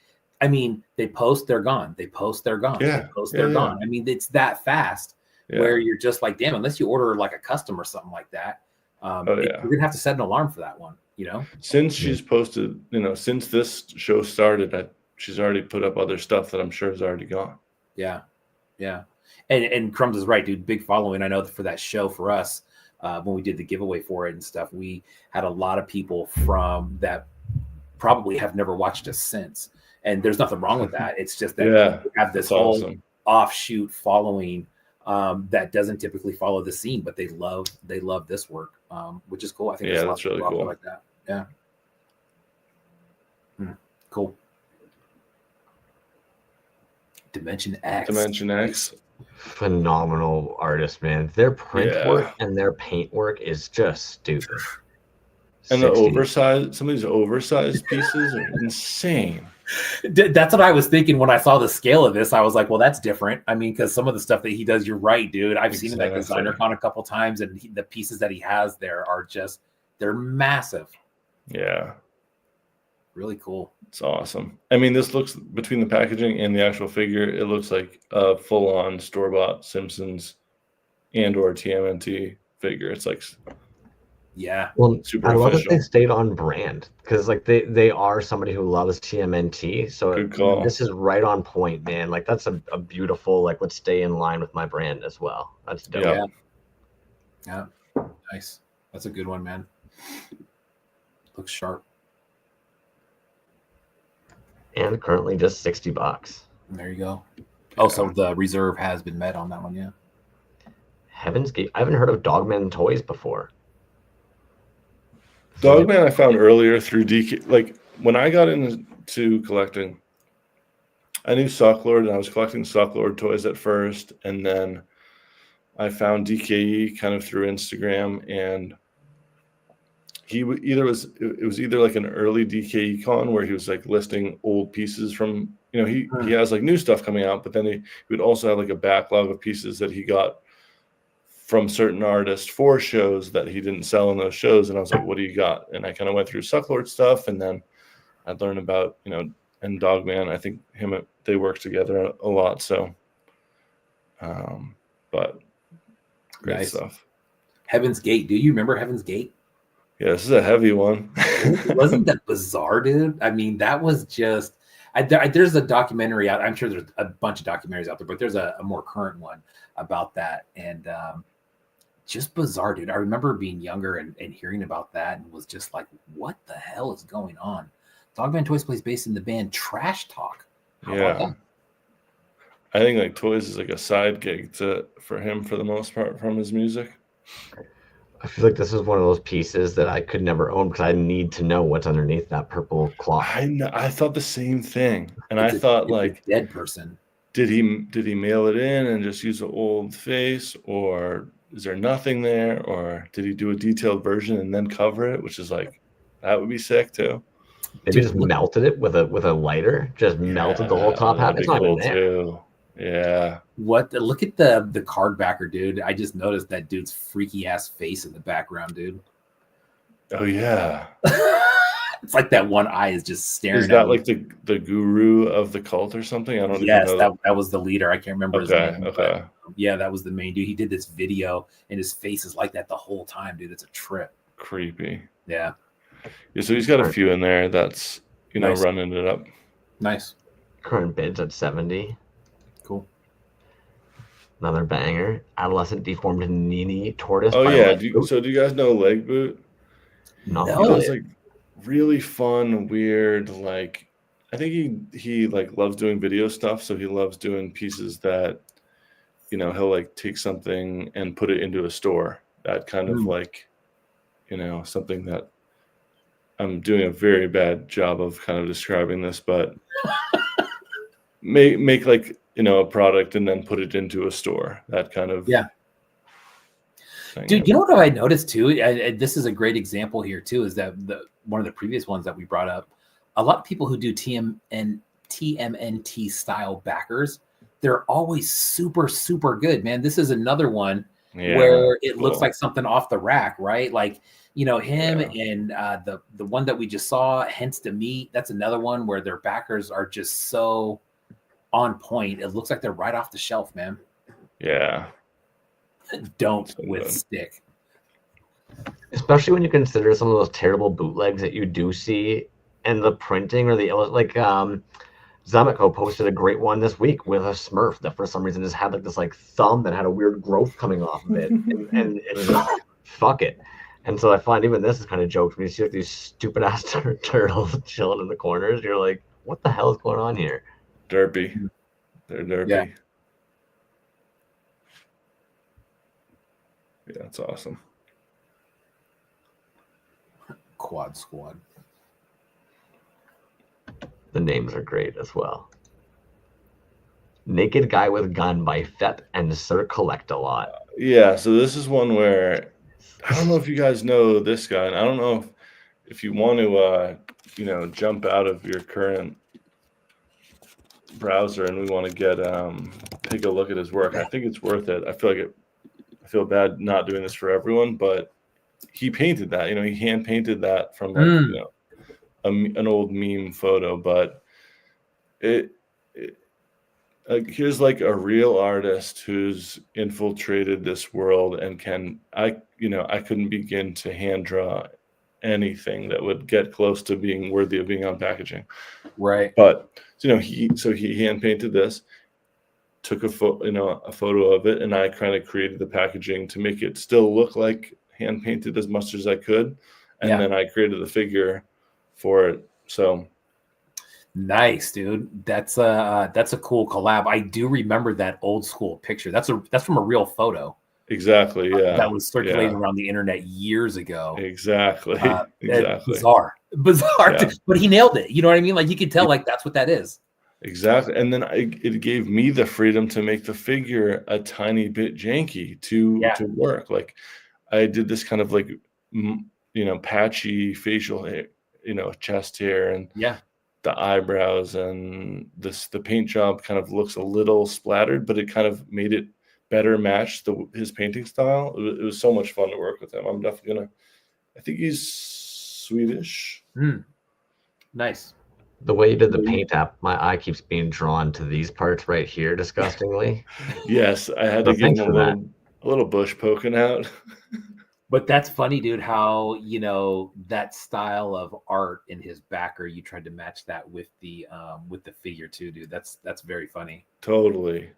I mean, they post, they're gone. They post, they're gone. Yeah. They post, they're gone. I mean, it's that fast where you're just like, damn, unless you order like a custom or something like that, you're going to have to set an alarm for that one, Since she's posted, since this show started, she's already put up other stuff that I'm sure is already gone. Yeah. Yeah. And Crumbs is right, dude. Big following. I know that for that show for us, when we did the giveaway for it and stuff, we had a lot of people from that probably have never watched us since. And there's nothing wrong with that. It's just that we have this whole offshoot following that doesn't typically follow the scene, but they love this work, which is cool. I think that's really cool. Like that. Yeah. Cool. Dimension X. Phenomenal artist, man. Their print work and their paint work is just stupid. And 60. Some of these oversized pieces are insane. That's what I was thinking when I saw the scale of this. I was like, well, that's different. I mean, because some of the stuff that he does, you're right, dude. I've seen him at Designer Con a couple times, and the pieces that he has there are they're massive. Yeah. Really cool. It's awesome. I mean, this looks, between the packaging and the actual figure, it looks like a full-on store-bought Simpsons and or TMNT figure. It's like, yeah, Well, super I love that official. they stayed on brand because like they are somebody who loves TMNT. So Good call. this is right on point, man. Like that's a beautiful, like, let's stay in line with my brand as well. That's dope. Yeah. Yeah, nice. That's a good one, man. Looks sharp. And currently just $60. There you go. Oh, so the reserve has been met on that one, yeah. Heaven's Gate. I haven't heard of Dogman Toys before. Dogman I found earlier through DK. Like when I got into collecting, I knew Socklord and I was collecting Socklord toys at first, and then I found DKE kind of through Instagram, and it was either like an early DKE con where he was like listing old pieces from, he has like new stuff coming out, but then he would also have like a backlog of pieces that he got from certain artists for shows that he didn't sell in those shows. And I was like, what do you got? And I kind of went through Sucklord stuff, and then I'd learn about, and Dogman. I think they work together a lot. So, but great stuff. Heaven's Gate. Do you remember Heaven's Gate? Yeah, this is a heavy one. Wasn't that bizarre, dude? I mean, that was just. There's a documentary out. I'm sure there's a bunch of documentaries out there, but there's a more current one about that, and just bizarre, dude. I remember being younger and hearing about that, and was just like, "What the hell is going on?" Dogman Toys plays based in the band Trash Talk. How about that? I think like Toyz is like a side gig for him for the most part from his music. I feel like this is one of those pieces that I could never own because I need to know what's underneath that purple cloth. I thought the same thing, and I thought like, dead person. Did he mail it in and just use an old face, or is there nothing there, or did he do a detailed version and then cover it, which is like, that would be sick too. Maybe just melted it with a lighter, just melted the whole top half. It's not even there. Too. Yeah. Look at the card backer, dude. I just noticed that dude's freaky ass face in the background, dude. Oh yeah. It's like that one eye is just staring. Is that like the guru of the cult or something? I don't know. Yes, that was the leader. I can't remember his name. Okay. Yeah, that was the main dude. He did this video and his face is like that the whole time, dude. It's a trip. Creepy. Yeah. Yeah, so he's got a few in there that's Nice. running it up. Nice. Current bids at 70. Cool. Another banger. Adolescent deformed Nini tortoise. Oh yeah. Do you guys know Leg Boot? No. He does like really fun, weird, like I think he like loves doing video stuff, so he loves doing pieces that he'll like take something and put it into a store. That kind of like something that I'm doing a very bad job of kind of describing this, but make like a product and then put it into a store. That kind of thing. Dude, you know what I noticed too? This is a great example here too. Is that one of the previous ones that we brought up? A lot of people who do TMNT style backers, they're always super, super good, man. This is another one where it looks like something off the rack, right? Like him and the one that we just saw, Hence to Meet. That's another one where their backers are just so on point. It looks like they're right off the shelf, man. Yeah. Don't with stick. Especially when you consider some of those terrible bootlegs that you do see, and the printing or the like. Zamiko posted a great one this week with a Smurf that for some reason just had like this like thumb that had a weird growth coming off of it, and it's like, fuck it. And so I find even this is kind of jokes when you see like these stupid ass turtles chilling in the corners. You're like, what the hell is going on here? Derpy. They're derpy. Yeah. Yeah, that's awesome. Quad Squad. The names are great as well. Naked Guy with Gun by Fep and Sir Collect a Lot. Yeah, so this is one where I don't know if you guys know this guy, and I don't know if you want to jump out of your current browser and we want to get take a look at his work. I think it's worth it. I feel bad not doing this for everyone, but he painted that. He hand painted that from an old meme photo, but it here's like a real artist who's infiltrated this world and I couldn't begin to hand draw anything that would get close to being worthy of being on packaging. Right. But he hand painted this, took a photo of it, and I kind of created the packaging to make it still look like hand painted as much as I could, and then I created the figure for it. So nice, dude. That's a cool collab. I do remember that old school picture. That's from a real photo. Exactly, yeah. That was circulating around the internet years ago. Exactly. Exactly. Bizarre, Yeah. but he nailed it. You know what I mean? Like you could tell, like that's what that is. Exactly. And then it gave me the freedom to make the figure a tiny bit janky to work. Like I did this kind of like patchy facial hair, chest hair, and the eyebrows, and the paint job kind of looks a little splattered, but it kind of made it better match his painting style. It was so much fun to work with him. I'm definitely I think he's Swedish. Nice. The way you did the paint app, my eye keeps being drawn to these parts right here, disgustingly. Yes, I had to give him a little bush poking out. But that's funny, dude, how, that style of art in his backer, you tried to match that with the figure too, dude. That's very funny. Totally.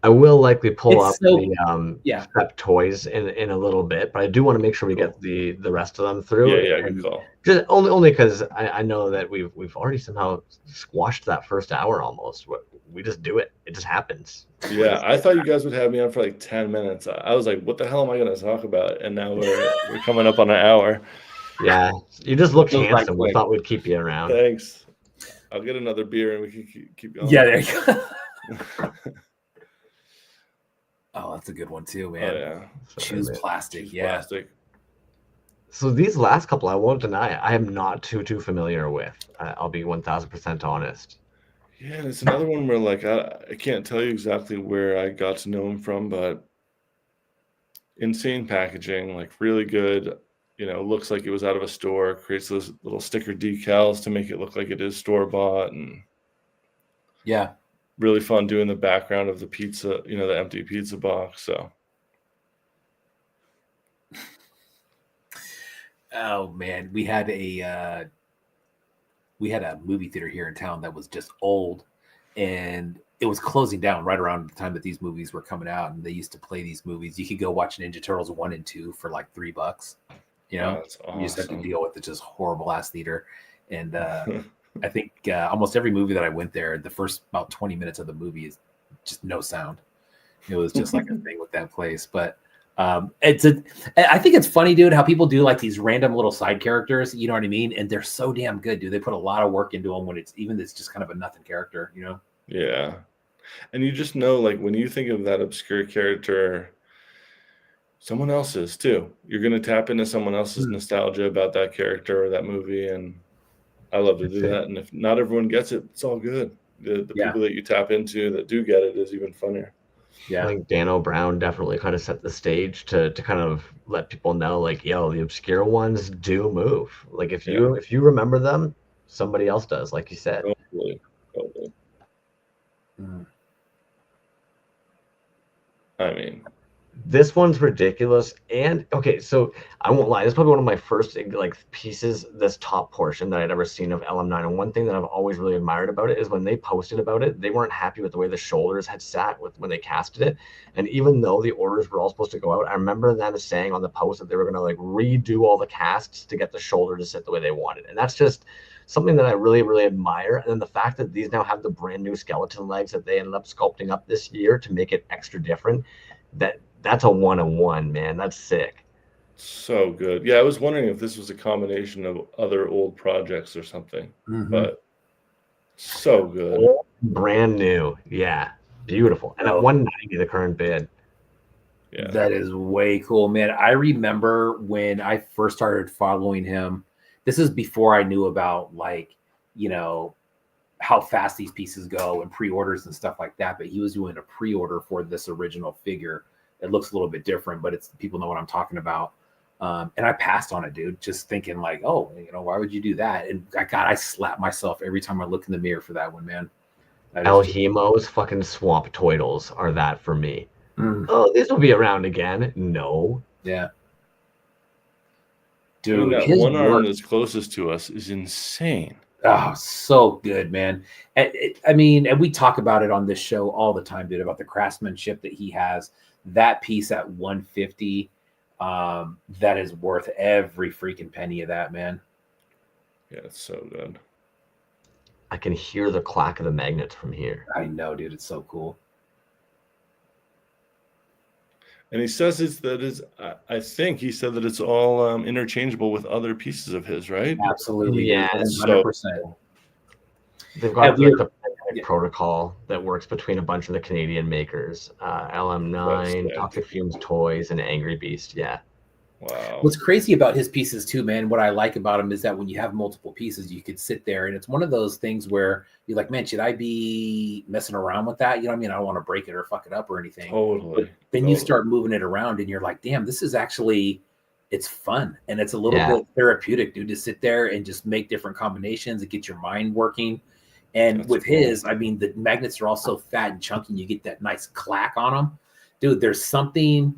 I will likely pull up the Step Toyz in a little bit, but I do want to make sure we get the rest of them through. Yeah, good call. Just only because I know that we've already somehow squashed that first hour almost. We just do it. It just happens. Yeah, I thought you guys would have me on for like 10 minutes. I was like, what the hell am I going to talk about? And now we're coming up on an hour. Yeah, you just look handsome. We thought we'd keep you around. Thanks. I'll get another beer and we can keep going. Yeah, there you go. Oh, that's a good one too, man. Oh, yeah. Choose plastic. Plastic. So these last couple, I won't deny, I am not too familiar with. I'll be 1,000% honest. Yeah, and it's another one where like I can't tell you exactly where I got to know him from, but insane packaging, like really good. Looks like it was out of a store. Creates those little sticker decals to make it look like it is store bought, and really fun doing the background of the pizza, the empty pizza box. So. Oh man, we had a movie theater here in town that was just old, and it was closing down right around the time that these movies were coming out, and they used to play these movies. You could go watch Ninja Turtles 1 and 2 for like $3. That's awesome. You just have to deal with the just horrible ass theater, and I think almost every movie that I went there, the first about 20 minutes of the movie is just no sound. It was just like a thing with that place. But I think it's funny, dude, how people do like these random little side characters, you know what I mean? And they're so damn good, dude. They put a lot of work into them when it's just kind of a nothing character, Yeah. And you just know, like, when you think of that obscure character, someone else's too. You're going to tap into someone else's nostalgia about that character or that movie. And I love to do that. And if not everyone gets it, it's all good. The people that you tap into that do get it is even funnier. Yeah, I think Dano Brown definitely kind of set the stage to kind of let people know, like, yo, the obscure ones do move. Like if you remember them, somebody else does, like you said. Totally. I mean, this one's ridiculous. And okay, so I won't lie, this is probably one of my first like pieces, this top portion that I'd ever seen of LM9. And one thing that I've always really admired about it is when they posted about it, they weren't happy with the way the shoulders had sat when they casted it. And even though the orders were all supposed to go out, I remember them saying on the post that they were going to like redo all the casts to get the shoulder to sit the way they wanted. And that's just something that I really, really admire. And then the fact that these now have the brand new skeleton legs that they ended up sculpting up this year to make it extra different, that's a 1-on-1, man. That's sick. So good. Yeah, I was wondering if this was a combination of other old projects or something, but so good. Brand new. Yeah, beautiful. And at 190, the current bid. Yeah, that is way cool, man. I remember when I first started following him. This is before I knew about like, how fast these pieces go and pre-orders and stuff like that. But he was doing a pre-order for this original figure. It looks a little bit different, but people know what I'm talking about. And I passed on it, dude, just thinking like, oh, why would you do that? And I slap myself every time I look in the mirror for that one, man. El Himo's fucking swamp toidles are that for me. Oh, this will be around again. No. Yeah. Dude, Dude, that one arm that's closest to us is insane. Oh, so good, man. And we talk about it on this show all the time, dude, about the craftsmanship that he has. That piece at 150, that is worth every freaking penny of that, man. Yeah, it's so good. I can hear the clack of the magnets from here. I know, dude. It's so cool. And he says I think he said that it's all interchangeable with other pieces of his, right? Absolutely. Yeah, 100%. They've got the protocol that works between a bunch of the Canadian makers, LM9, Toxic Fumes Toyz, and Angry Beast. Yeah. Wow. What's crazy about his pieces too, man, what I like about him is that when you have multiple pieces, you could sit there and it's one of those things where you're like, man, should I be messing around with that? You know what I mean? I don't want to break it or fuck it up or anything. Totally. But then you start moving it around and you're like, damn, this is actually, it's fun. And it's a little bit therapeutic, dude, to sit there and just make different combinations and get your mind working. And with his, I mean, the magnets are all so fat and chunky, and you get that nice clack on them. Dude, there's something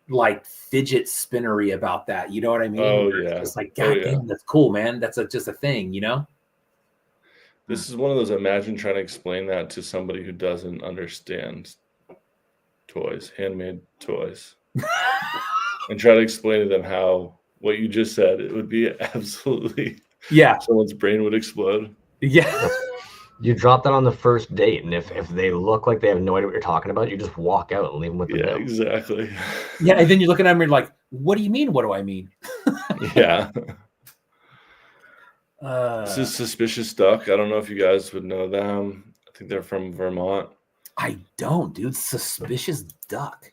like fidget spinnery about that. You know what I mean? Oh, yeah. It's like, God damn, that's cool, man. That's just a thing, This is one of those, imagine trying to explain that to somebody who doesn't understand toys, handmade toys. And try to explain to them how what you just said, it would be absolutely, someone's brain would explode. Yeah. You drop that on the first date, and if they look like they have no idea what you're talking about, you just walk out and leave them with the bill. Exactly. Yeah, and then you're looking at them and you're like, what do you mean? What do I mean? Yeah. This is Suspicious Duck. I don't know if you guys would know them. I think they're from Vermont. I don't, dude. Suspicious Duck.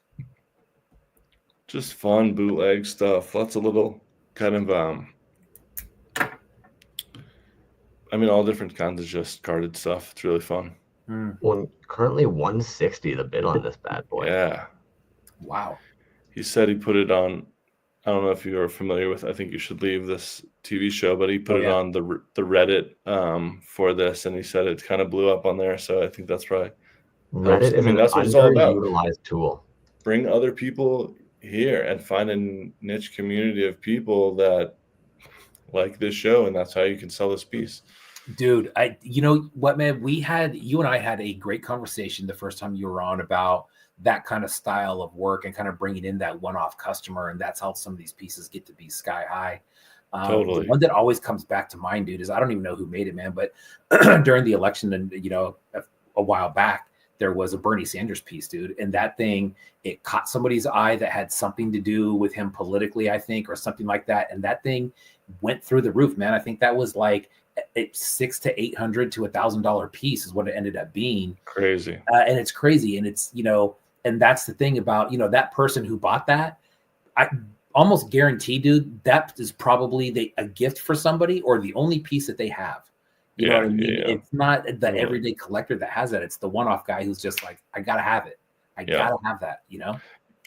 Just fun bootleg stuff. Lots of little kind of all different kinds of just carded stuff. It's really fun. Well, currently 160 the bid on this bad boy. Yeah. Wow. He said he put it on, I don't know if you are familiar with, I Think You Should Leave, this TV show, but he put it on the Reddit for this, and he said it kind of blew up on there. So I think that's probably Reddit is that's what it's all about. Utilized tool. Bring other people here and find a niche community of people that like this show, and that's how you can sell this piece. Dude, you know what, man? You and I had a great conversation the first time you were on about that kind of style of work and kind of bringing in that one-off customer, and that's how some of these pieces get to be sky high. Totally. The one that always comes back to mind, dude, is I don't even know who made it, man, but during the election and a while back, there was a Bernie Sanders piece, dude, and that thing, it caught somebody's eye that had something to do with him politically, I think, or something like that, and that thing went through the roof, man. I think that was like $600 to $800 to $1,000 piece is what it ended up being. Crazy. And it's crazy. And it's, and that's the thing about, that person who bought that, I almost guarantee, dude, that is probably a gift for somebody or the only piece that they have. You know what I mean? Yeah. It's not the everyday collector that has that. It's the one-off guy who's just like, I got to have it. I got to have that,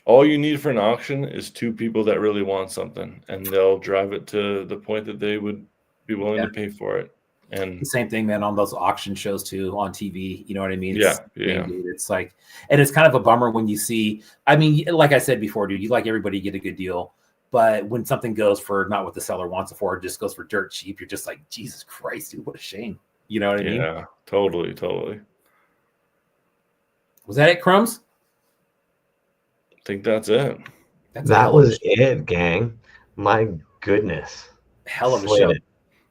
All you need for an auction is two people that really want something, and they'll drive it to the point that they would be willing to pay for it. And the same thing, man, on those auction shows too, on TV. You know what I mean? Dude, it's like, and it's kind of a bummer when you see, I mean, like I said before, dude, you like everybody to get a good deal. But when something goes for not what the seller wants it for, it just goes for dirt cheap. You're just like, Jesus Christ, dude, what a shame. You know what I mean? Yeah, totally. Was that it, Crumbs? I think that's it. That was it, gang. My goodness. Hell of a show.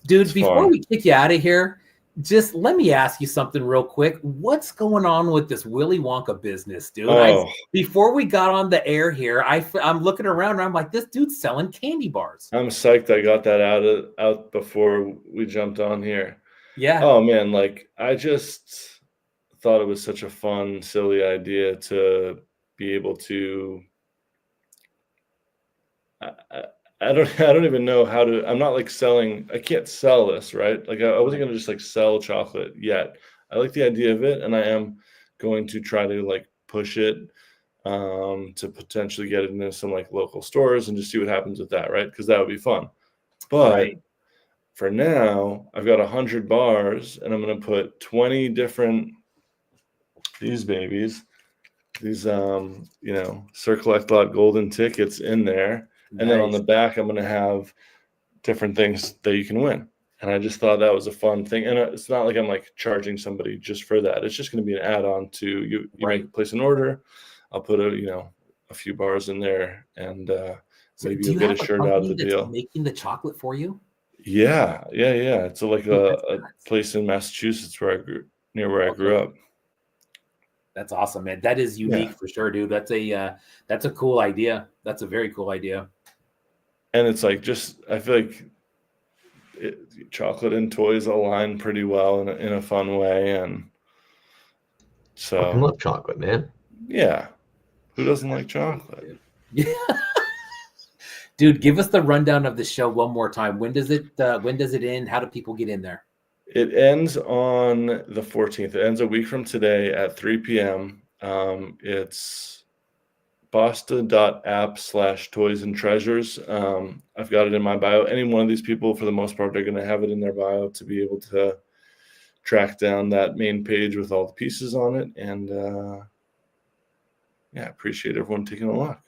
Dude, before we kick you out of here, just let me ask you something real quick. What's going on with this Willy Wonka business, dude? Before we got on the air here, I'm looking around and I'm like, this dude's selling candy bars. I'm psyched I got that out before we jumped on here. Yeah. Oh, man, I just thought it was such a fun, silly idea to be able to I don't even know how to. I'm not selling. I can't sell this, right? I wasn't gonna just sell chocolate yet. I like the idea of it, and I am going to try to push it to potentially get it into some like local stores and just see what happens with that, right? Because that would be fun. But for now, I've got 100 bars, and I'm going to put 20 different these babies, these Sir Collect-Lot golden tickets in there, and then on the back, I'm going to have different things that you can win. And I just thought that was a fun thing. And it's not like I'm like charging somebody just for that. It's just going to be an add-on to you. You place an order. I'll put a few bars in there, and maybe you'll get a shirt out of the deal. Making the chocolate for you? Yeah. It's like a place in Massachusetts near where I grew up. That's awesome, man. That is unique for sure, dude. That's a cool idea. That's a very cool idea. And it's like I feel like chocolate and toys align pretty well in a fun way, and so I love chocolate, man. Yeah, who doesn't like chocolate? Yeah. Dude, give us the rundown of the show one more time. When does it end? How do people get in there? It ends on the 14th. It ends a week from today at 3 p.m. It's basta.app/toys and treasures. I've got it in my bio. Any one of these people, for the most part, are going to have it in their bio to be able to track down that main page with all the pieces on it. And appreciate everyone taking a look.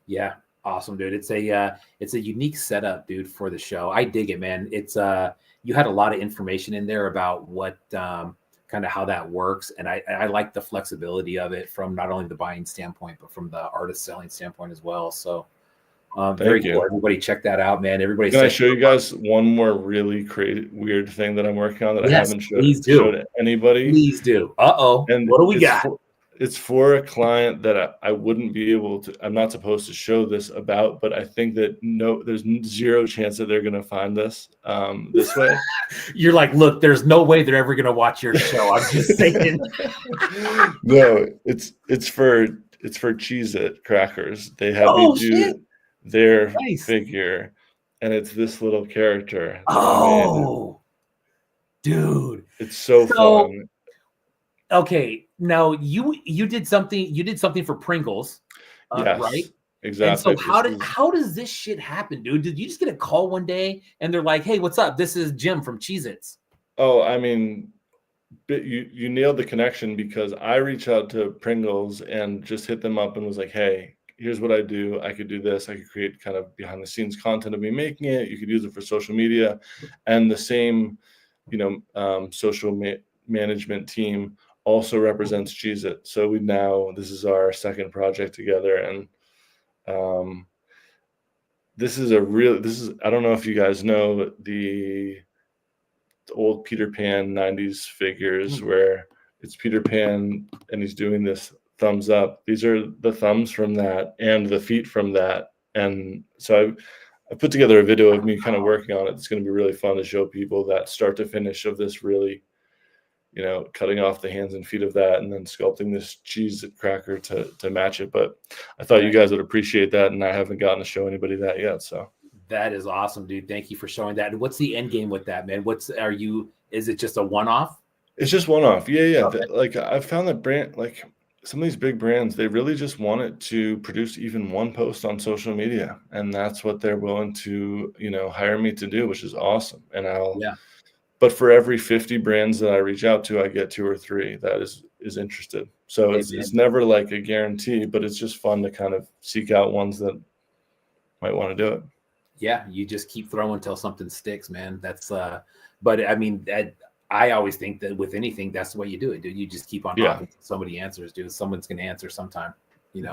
Yeah, awesome, dude. It's a unique setup, dude, for the show. I dig it, man. It's you had a lot of information in there about what kind of how that works, and I like the flexibility of it from not only the buying standpoint but from the artist selling standpoint as well. So very cool. Everybody check that out, man. Everybody. Can I show you guys one more really weird thing that I'm working on that I haven't showed anybody? Please do. And what do we got? It's for a client that I wouldn't be able to. I'm not supposed to show this about, but I think that there's zero chance that they're going to find this this way. You're like, look, there's no way they're ever going to watch your show. I'm just saying. No, it's for Cheez-It crackers. They have me do their figure, and it's this little character. Oh, dude, it's so fun. Okay, now you did something for Pringles, yes, right? Exactly. And so how does this shit happen, dude? Did you just get a call one day and they're like, "Hey, what's up? This is Jim from Cheez-Its." Oh, I mean, you nailed the connection, because I reached out to Pringles and just hit them up and was like, "Hey, here's what I do. I could do this. I could create kind of behind the scenes content of me making it. You could use it for social media," and the same, social management team also represents Cheez-It. So this is our second project together, and this is I don't know if you guys know the old Peter Pan 90s figures where it's Peter Pan and he's doing this thumbs up. These are the thumbs from that and the feet from that. And so I put together a video of me kind of working on it. It's going to be really fun to show people that start to finish of this, really cutting off the hands and feet of that and then sculpting this cheese cracker to match it. But I thought you guys would appreciate that, and I haven't gotten to show anybody that yet. So that is awesome, dude. Thank you for showing that. And what's the end game with that, man? Is it just a one-off? It's just one-off. Yeah. Okay. Like I've found that some of these big brands, they really just want it to produce even one post on social media, and that's what they're willing to, hire me to do, which is awesome. And but for every 50 brands that I reach out to, I get 2 or 3 that is interested. So it's never like a guarantee, but it's just fun to kind of seek out ones that might want to do it. Yeah, you just keep throwing until something sticks, man. That's but I mean, I always think that with anything, that's the way you do it, dude. You just keep on talking. Somebody answers, dude. Someone's going to answer sometime.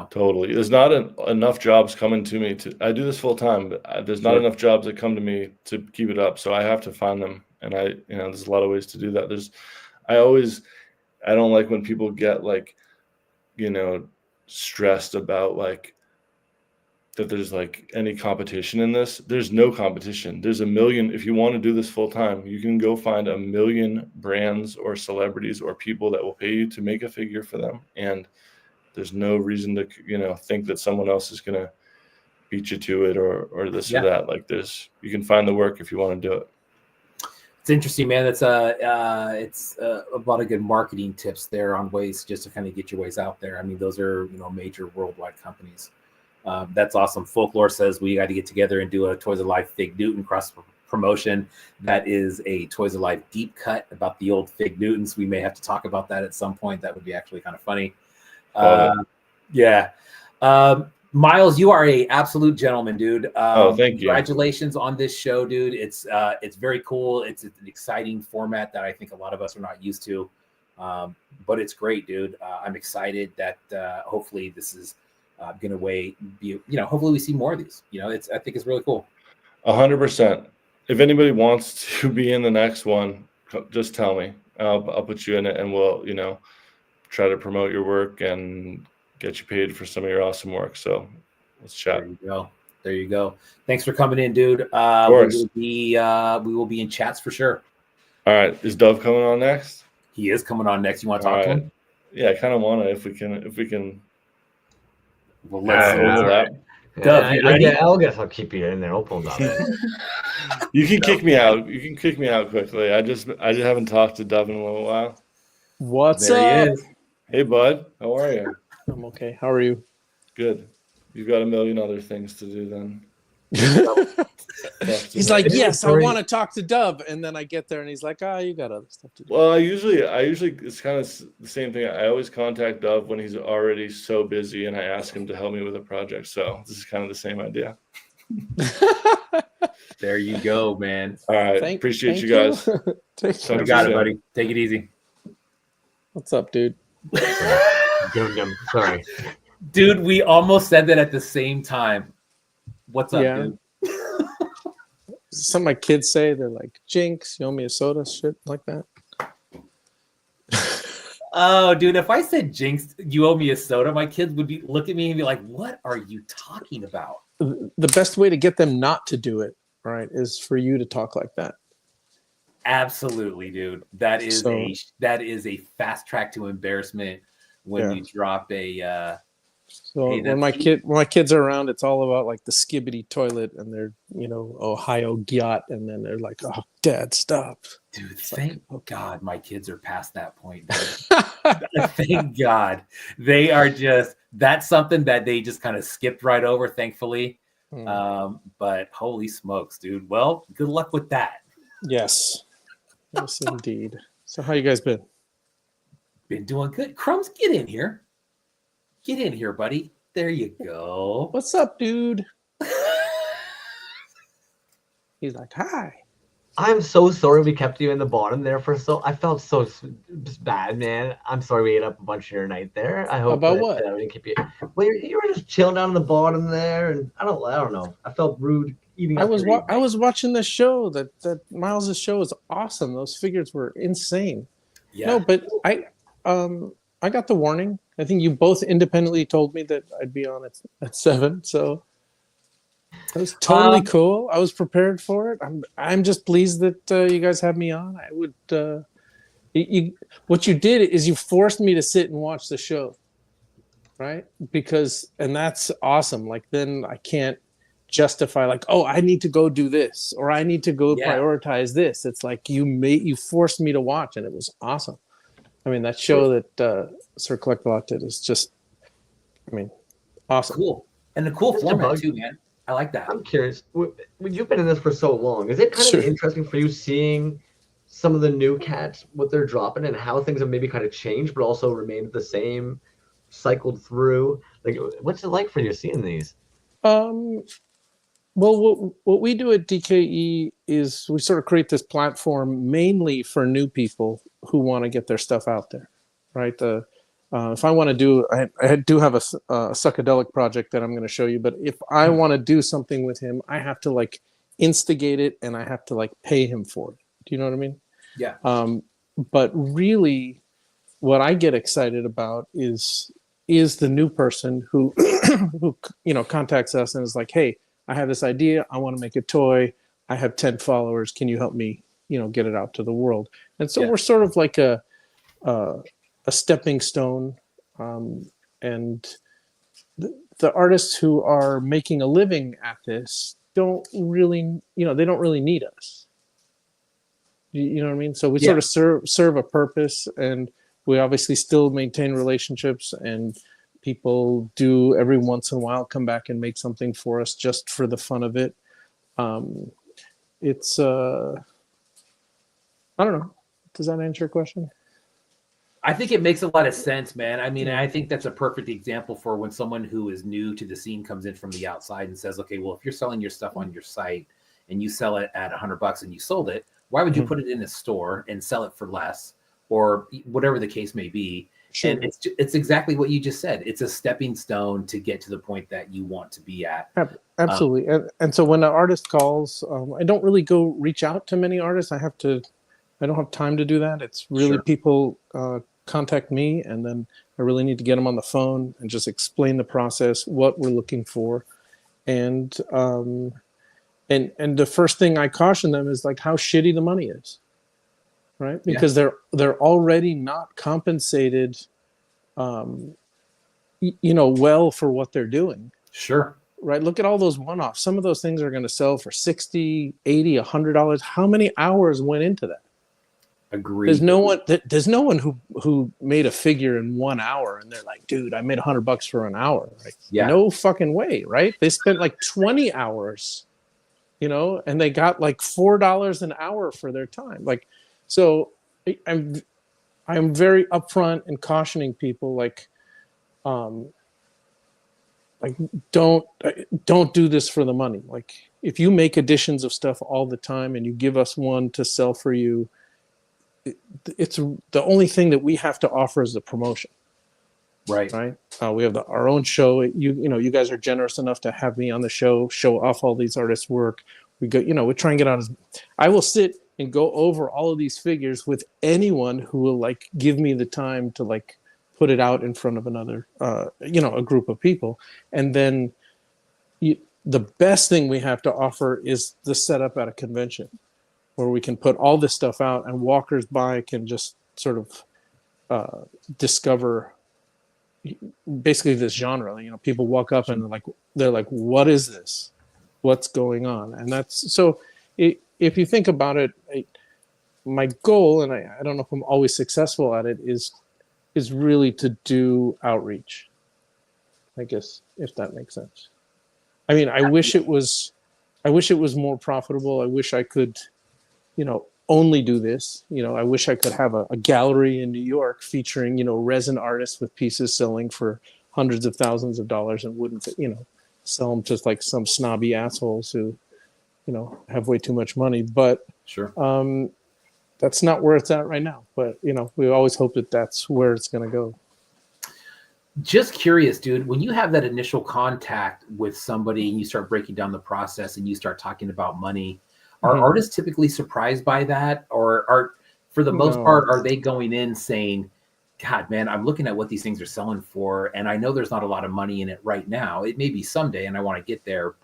Totally. There's not enough jobs coming to me I do this full time, but there's not enough jobs that come to me to keep it up. So I have to find them. And there's a lot of ways to do that. I don't like when people get stressed about that there's any competition in this. There's no competition. There's a million. If you want to do this full time, you can go find a million brands or celebrities or people that will pay you to make a figure for them. And there's no reason to, think that someone else is going to beat you to it or this or that. You can find the work if you want to do it. It's interesting, man. It's a lot of good marketing tips there on ways just to kind of get your ways out there. I mean, those are major worldwide companies. That's awesome. Folklore says we got to get together and do a Toys of Life Fig Newton cross promotion. That is a Toys of Life deep cut about the old Fig Newtons. We may have to talk about that at some point. That would be actually kind of funny. Yeah. Miles, you are a absolute gentleman, dude. Thank you. Congratulations on this show, dude. It's very cool. It's an exciting format that I think a lot of us are not used to, but it's great, dude. I'm excited that hopefully this is going to be, hopefully we see more of these. I think it's really cool. 100%. If anybody wants to be in the next one, just tell me. I'll put you in it, and we'll try to promote your work and get you paid for some of your awesome work. So let's chat. There you go. Thanks for coming in, dude. Of course. We will be in chats for sure. All right. Is Dove coming on next? He is coming on next. You want to talk to him? Yeah, I kind of want to, if we can. Well, let's overlap. Dove, you ready? I guess I'll keep you in there. I'll pull down. You can kick me out. You can kick me out quickly. I just haven't talked to Dove in a little while. What's there up? He is. Hey, bud. How are you? I'm okay. How are you? Good. You've got a million other things to do then. He's like, yes, I want to talk to Dove, and then I get there, and he's like, you got other stuff to do. Well, I usually it's kind of the same thing. I always contact Dove when he's already so busy, and I ask him to help me with a project. So this is kind of the same idea. There you go, man. All right, appreciate you guys. You got it, buddy. Take it easy. What's up, dude? Sorry, dude. We almost said that at the same time. What's up, dude? Some of my kids say, they're like, Jinx, you owe me a soda, shit like that. Oh, dude, if I said Jinx, you owe me a soda, my kids would look at me and be like, what are you talking about? The best way to get them not to do it, right, is for you to talk like that. Absolutely, dude. That is a fast track to embarrassment when you drop a So hey, when my kids are around, it's all about like the skibbity toilet and their, Ohio gyat, and then they're like, "Oh, Dad, stop!" Dude, thank God my kids are past that point. Thank God they are that's something that they just kind of skipped right over, thankfully. But holy smokes, dude! Well, good luck with that. Yes, indeed. So how you guys been? Been doing good. Crumbs, get in here. Get in here, buddy. There you go. What's up, dude? He's like, hi. I'm so sorry we kept you in the bottom there I felt so bad, man. I'm sorry we ate up a bunch of your night there. I hope about what? We didn't keep you. Well, you were just chilling down in the bottom there, and I don't know. I felt rude eating. I was watching the show. That Miles' show is awesome. Those figures were insane. Yeah. No, but I got the warning. I think you both independently told me that I'd be on at 7, so that was totally cool. I was prepared for it. I'm just pleased that you guys have me on. I would. What you did is you forced me to sit and watch the show, right? And that's awesome. Like then I can't justify like, oh, I need to go do this or I need to go prioritize this. It's like you forced me to watch, and it was awesome. I mean, that show that Sir Collectbot did is just, awesome. Cool. And a cool format too, man. I like that. I'm curious. You've been in this for so long. Is it kind of interesting for you seeing some of the new cats, what they're dropping, and how things have maybe kind of changed, but also remained the same, cycled through? Like, what's it like for you seeing these? Well, what we do at DKE is we sort of create this platform mainly for new people who want to get their stuff out there, right? If I want to do, I do have a psychedelic project that I'm going to show you, but if I want to do something with him, I have to like instigate it and I have to like pay him for it. Do you know what I mean? Yeah. But really, what I get excited about is the new person who contacts us and is like, hey, I have this idea. I want to make a toy. I have 10 followers. Can you help me, get it out to the world? And so we're sort of like a stepping stone. And the artists who are making a living at this don't really, they don't really need us. You know what I mean? So we Yeah. sort of serve a purpose, and we obviously still maintain relationships, and people do every once in a while come back and make something for us just for the fun of it. It's I don't know. Does that answer your question? I think it makes a lot of sense, man. I mean, Yeah. I think that's a perfect example for when someone who is new to the scene comes in from the outside and says, okay, well, if you're selling your stuff on your site and you sell it at $100 and you sold it, why would you put it in a store and sell it for less, or whatever the case may be? Sure. And it's exactly what you just said. It's a stepping stone to get to the point that you want to be at. Absolutely. And so when an artist calls, I don't really go reach out to many artists. I don't have time to do that. It's really Sure. people contact me, and then I really need to get them on the phone and just explain the process, what we're looking for. And the first thing I caution them is like how shitty the money is, right? Because they're already not compensated, well for what they're doing. Sure. Right. Look at all those one-offs. Some of those things are going to sell for $60, $80, $100. How many hours went into that? Agreed. There's no one who made a figure in 1 hour and they're like, dude, I made $100 for an hour. Like, Yeah. No fucking way, right? They spent like 20 hours, and they got like $4 an hour for their time. Like, so I'm very upfront and cautioning people, don't do this for the money. Like, if you make editions of stuff all the time and you give us one to sell for you, it's the only thing that we have to offer is the promotion. Right. We have our own show. You guys are generous enough to have me on the show off all these artists' work. We go, we try and get on. I will sit and go over all of these figures with anyone who will give me the time to put it out in front of another, a group of people. And then the best thing we have to offer is the setup at a convention, where we can put all this stuff out and walkers by can just sort of discover basically this genre. People walk up and they're like, what is this? What's going on? And that's so. If you think about it, my goal, and I don't know if I'm always successful at it, is really to do outreach. I guess, if that makes sense. I mean, I wish it was more profitable. I wish I could, only do this. I wish I could have a gallery in New York featuring, resin artists with pieces selling for hundreds of thousands of dollars and wouldn't, sell them just like some snobby assholes who, have way too much money. But sure. That's not where it's at right now. But, we always hope that that's where it's going to go. Just curious, dude, when you have that initial contact with somebody and you start breaking down the process and you start talking about money, are artists typically surprised by that? Or for the most part, are they going in saying, God, man, I'm looking at what these things are selling for, and I know there's not a lot of money in it right now. It may be someday and I want to get there,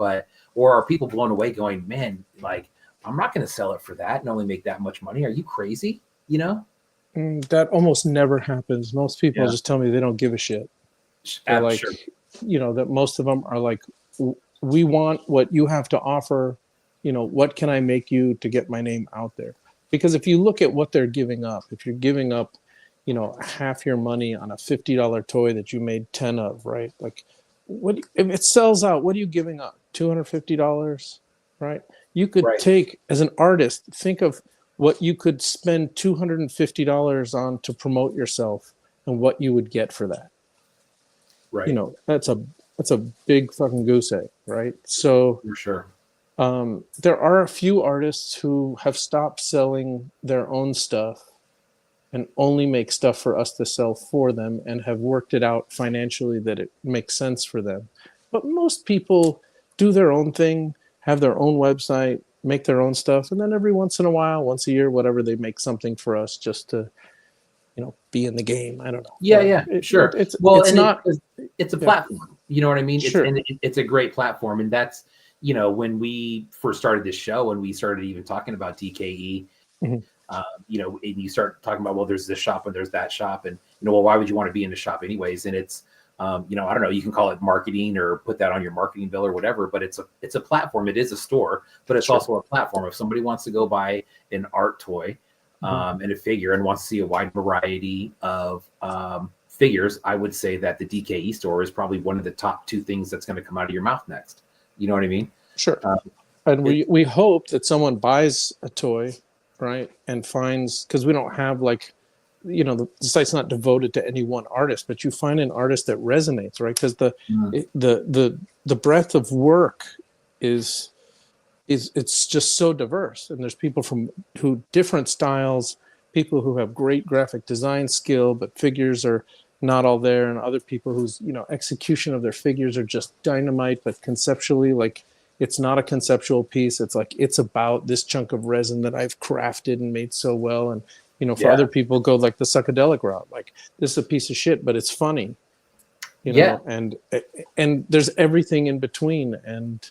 or are people blown away going, man, I'm not going to sell it for that and only make that much money. Are you crazy? That almost never happens. Most people just tell me they don't give a shit. They're like, sure. That most of them are like, we want what you have to offer. What can I make you to get my name out there? Because if you look at what they're giving up, if you're giving up, half your money on a $50 toy that you made 10 of, right? Like, what if it sells out? What are you giving up? $250, right? You could take, as an artist, think of what you could spend $250 on to promote yourself and what you would get for that. Right. That's a big fucking goose egg, right? So for sure. There are a few artists who have stopped selling their own stuff and only make stuff for us to sell for them and have worked it out financially that it makes sense for them. But most people do their own thing, have their own website, make their own stuff, and then every once in a while, once a year, whatever, they make something for us just to, be in the game. I don't know. Yeah, sure. It's a platform. You know what I mean? Sure. It's a great platform, and that's when we first started this show and we started even talking about DKE. And you start talking about, well, there's this shop and there's that shop, and well, why would you want to be in the shop anyways? And it's, You know, I don't know, you can call it marketing or put that on your marketing bill or whatever, but it's a platform. It is a store, but it's also a platform. If somebody wants to go buy an art toy and a figure and wants to see a wide variety of figures, I would say that the DKE store is probably one of the top 2 things that's going to come out of your mouth next. You know what I mean? Sure. And we hope that someone buys a toy, right, and finds, because we don't have like, you know, the site's not devoted to any one artist, but you find an artist that resonates, right? Because the breadth of work is it's just so diverse, and there's people who different styles, people who have great graphic design skill, but figures are not all there, and other people whose, you know, execution of their figures are just dynamite, but conceptually, like, it's not a conceptual piece. It's like, it's about this chunk of resin that I've crafted and made so well. And, you know, for other people, go like the psychedelic route. Like, this is a piece of shit, but it's funny, you know, and there's everything in between. And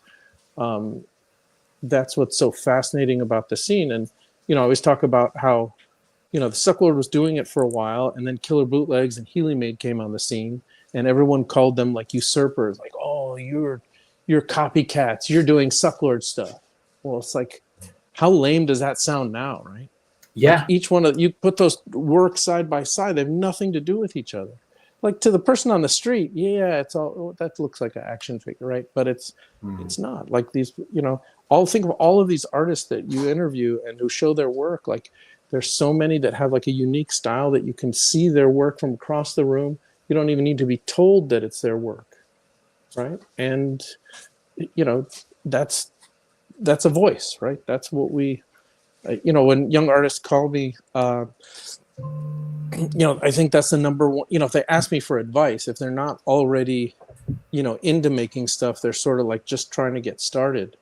that's what's so fascinating about the scene. And, you know, I always talk about how, you know, the Sucklord was doing it for a while, and then Killer Bootlegs and Healy Made came on the scene, and everyone called them like usurpers, like, oh, you're copycats, you're doing Sucklord stuff. Well, it's like, how lame does that sound now, right? Yeah. Like, each one of you put those works side by side, they have nothing to do with each other. Like, to the person on the street, yeah, it's all, that looks like an action figure, right? But it's not. Like, these, you know, think of all of these artists that you interview and who show their work. Like, there's so many that have like a unique style that you can see their work from across the room. You don't even need to be told that it's their work, right? And, you know, that's a voice, right? That's what we, you know, when young artists call me, you know, I think that's the number one, you know, if they ask me for advice, if they're not already, you know, into making stuff, they're sort of like just trying to get started.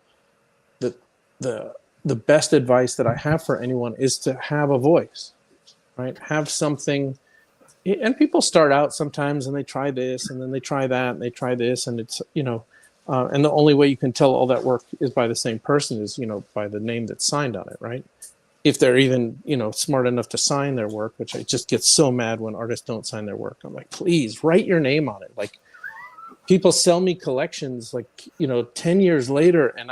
The best advice that I have for anyone is to have a voice, right? Have something. And people start out sometimes and they try this and then they try that and they try this, and it's, you know, and the only way you can tell all that work is by the same person is, you know, by the name that's signed on it, right? If they're even, you know, smart enough to sign their work, which I just get so mad when artists don't sign their work. I'm like, please write your name on it. Like, people sell me collections, like, you know, 10 years later, and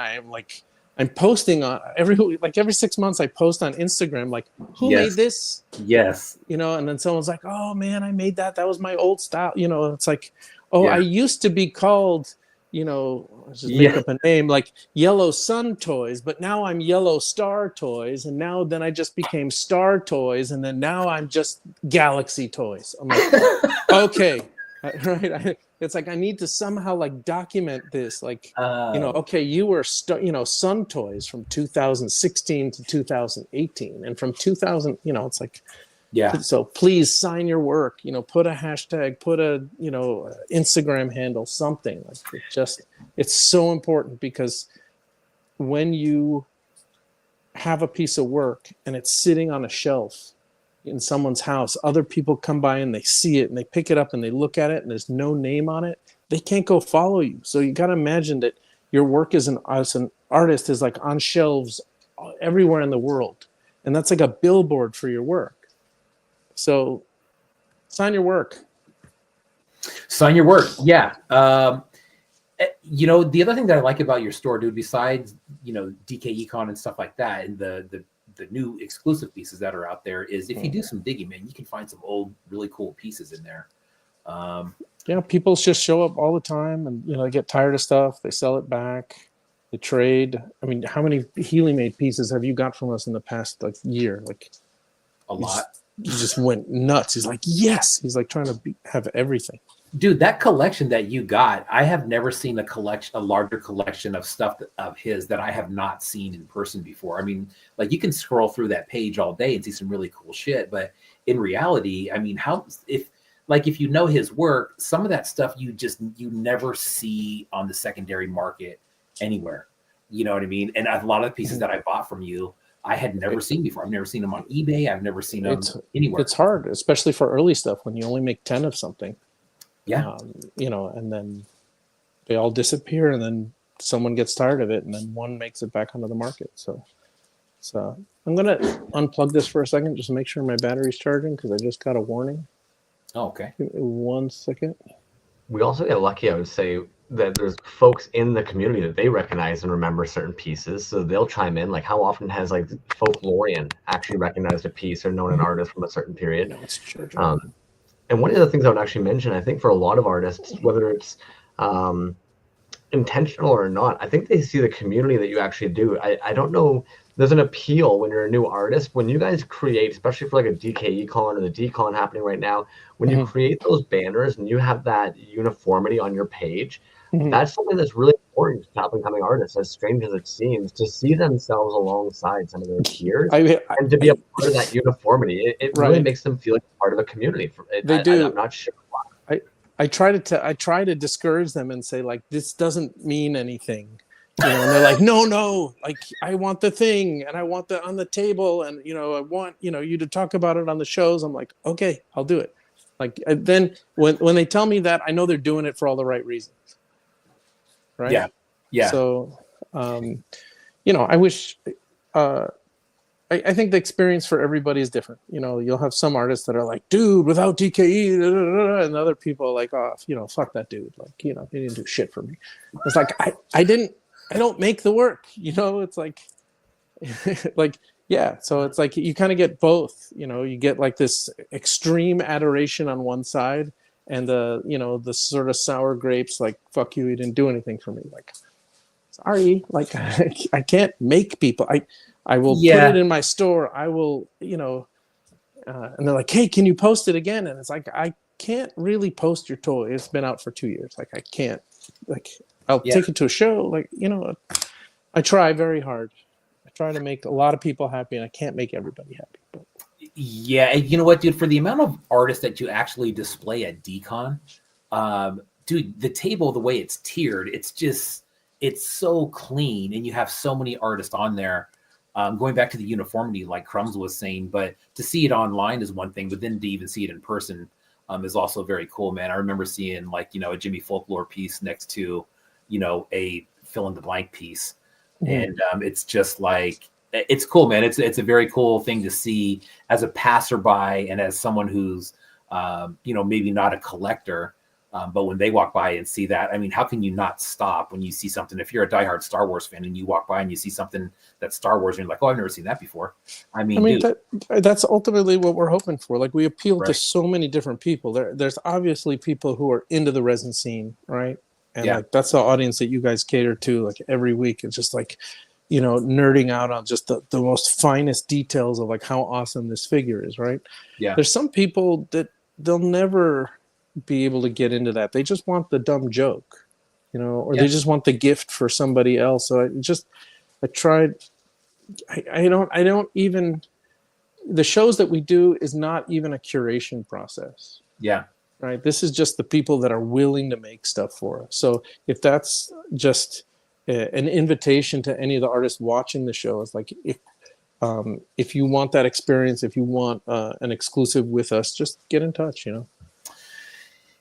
I'm posting on every 6 months I post on Instagram, like, who made this? Yes. You know, and then someone's like, oh man, I made that. That was my old style. You know, it's like, oh, I used to be called, you know, let's just make up a name, like Yellow Sun Toys, but now I'm Yellow Star Toys, and then I just became Star Toys, and then now I'm just Galaxy Toys. I'm like, okay, right? It's like, I need to somehow like document this, like, you know, okay, you were you know, Sun Toys from 2016 to 2018, and from 2000, you know, it's like, so please sign your work, you know, put a hashtag, put a, you know, Instagram handle, something. Like, it's so important, because when you have a piece of work and it's sitting on a shelf in someone's house, other people come by and they see it and they pick it up and they look at it and there's no name on it, they can't go follow you. So you got to imagine that your work as an artist is like on shelves everywhere in the world, and that's like a billboard for your work. So sign your work. Sign your work. Yeah. You know, the other thing that I like about your store, dude, besides, you know, DKE Con and stuff like that, and the new exclusive pieces that are out there, is if you do some digging, man, you can find some old, really cool pieces in there. Yeah, people just show up all the time, and, you know, they get tired of stuff. They sell it back. They trade. I mean, how many Healy Made pieces have you got from us in the past, like, year? Like, a lot. He just went nuts. He's like, yes. He's like trying to have everything. Dude, that collection that you got, I have never seen a larger collection of stuff of his that I have not seen in person before. I mean, like, you can scroll through that page all day and see some really cool shit, but in reality, I mean, if you know his work, some of that stuff you never see on the secondary market anywhere. You know what I mean? And a lot of the pieces that I bought from you, I had never seen before. I've never seen them on eBay. I've never seen them anywhere. It's hard, especially for early stuff, when you only make 10 of something. Yeah. You know, and then they all disappear, and then someone gets tired of it, and then one makes it back onto the market. So I'm going to unplug this for a second just to make sure my battery's charging, because I just got a warning. Oh, okay. Give me 1 second. we also get lucky, I would say, that there's folks in the community that they recognize and remember certain pieces, so they'll chime in. Like, how often has like folklorian actually recognized a piece or known an artist from a certain period? No, it's true. And one of the things I would actually mention, I think for a lot of artists, whether it's intentional or not, I think they see the community that you actually do. I don't know. There's an appeal when you're a new artist. When you guys create, especially for like a DKE con or the DCon happening right now, when you create those banners and you have that uniformity on your page, that's something that's really important to up and coming artists, as strange as it seems, to see themselves alongside some of their peers and to be a part of that uniformity. It really makes them feel like part of a community. They do. I'm not sure why. I try to discourage them and say, like, this doesn't mean anything. You know, and they're like, no, like, I want the thing and I want the on the table, and I want you to talk about it on the shows. I'm like, okay, I'll do it. Like, then when they tell me that, I know they're doing it for all the right reasons. Right? Yeah. So, I wish. I think the experience for everybody is different. You'll have some artists that are like, dude, without DKE, and other people are like, oh, fuck that dude. Like, he didn't do shit for me. It's like, I don't make the work, it's like, yeah. So it's like, you kind of get both, you get like this extreme adoration on one side and the sort of sour grapes, like, fuck you didn't do anything for me. Like, sorry, like, I can't make people. I will put it in my store. I will, and they're like, hey, can you post it again? And it's like, I can't really post your toy. It's been out for 2 years. Like, I can't, like, I'll take it to a show. Like, I try very hard. I try to make a lot of people happy, and I can't make everybody happy. But. Yeah. And you know what, dude, for the amount of artists that you actually display at DCon, dude, the table, the way it's tiered, it's so clean, and you have so many artists on there. Going back to the uniformity, like Crumbs was saying, but to see it online is one thing, but then to even see it in person is also very cool, man. I remember seeing, like, a Jimmy Folklore piece next to, a fill in the blank piece. And it's just like, it's cool, man. It's a very cool thing to see as a passerby and as someone who's, maybe not a collector. But when they walk by and see that, I mean, how can you not stop when you see something? If you're a diehard Star Wars fan and you walk by and you see something that's Star Wars and you're like, oh, I've never seen that before. I mean, that's ultimately what we're hoping for. Like, we appeal to so many different people. There's obviously people who are into the resin scene, right? And like, that's the audience that you guys cater to, like, every week. It's just like, nerding out on just the most finest details of, like, how awesome this figure is, right? Yeah. There's some people that they'll never be able to get into that. They just want the dumb joke, or they just want the gift for somebody else. So I don't even, the shows that we do is not even a curation process. Yeah. Right. This is just the people that are willing to make stuff for us. So if that's just an invitation to any of the artists watching the show, it's like, if you want that experience, if you want an exclusive with us, just get in touch,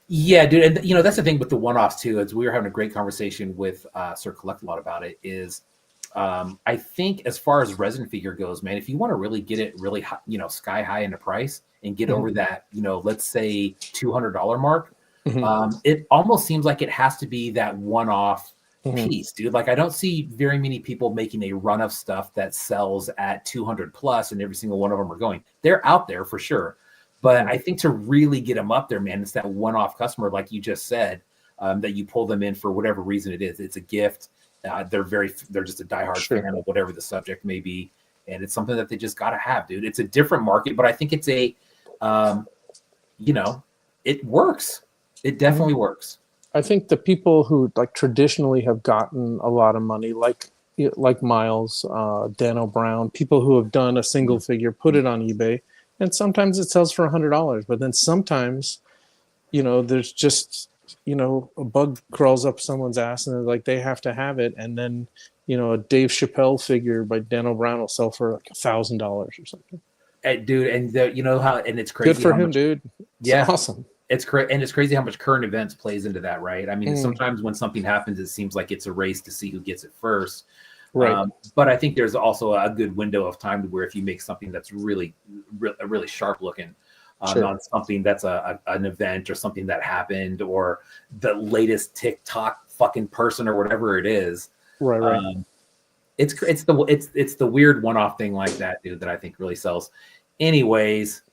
Yeah, dude. And, that's the thing with the one-offs too, is we were having a great conversation with Sir Collect a lot about it, is I think as far as resin figure goes, man, if you want to really get it really high, sky high in the price and get over that, let's say $200 mark, it almost seems like it has to be that one-off piece, dude. Like, I don't see very many people making a run of stuff that sells at 200 plus and every single one of them are going. They're out there for sure. But I think to really get them up there, man, it's that one-off customer, like you just said, that you pull them in for whatever reason it is. It's a gift. They're just a diehard fan of whatever the subject may be, and it's something that they just got to have, dude. It's a different market, but I think it's it works. It definitely works. I think the people who, like, traditionally have gotten a lot of money, like Miles, Dano Brown, people who have done a single figure, put it on eBay. And sometimes it sells for $100, but then sometimes, there's just, a bug crawls up someone's ass and like, they have to have it. And then, a Dave Chappelle figure by Dano Brown will sell for like $1,000 or something. Dude, and it's crazy. Good for him, dude. It's awesome. It's crazy how much current events plays into that, right? I mean, sometimes when something happens, it seems like it's a race to see who gets it first. Right. But I think there's also a good window of time to where if you make something that's really sharp looking, Sure. on something that's an event or something that happened or the latest TikTok fucking person or whatever it is. Right. It's the weird one-off thing like that, dude, that I think really sells. Anyways,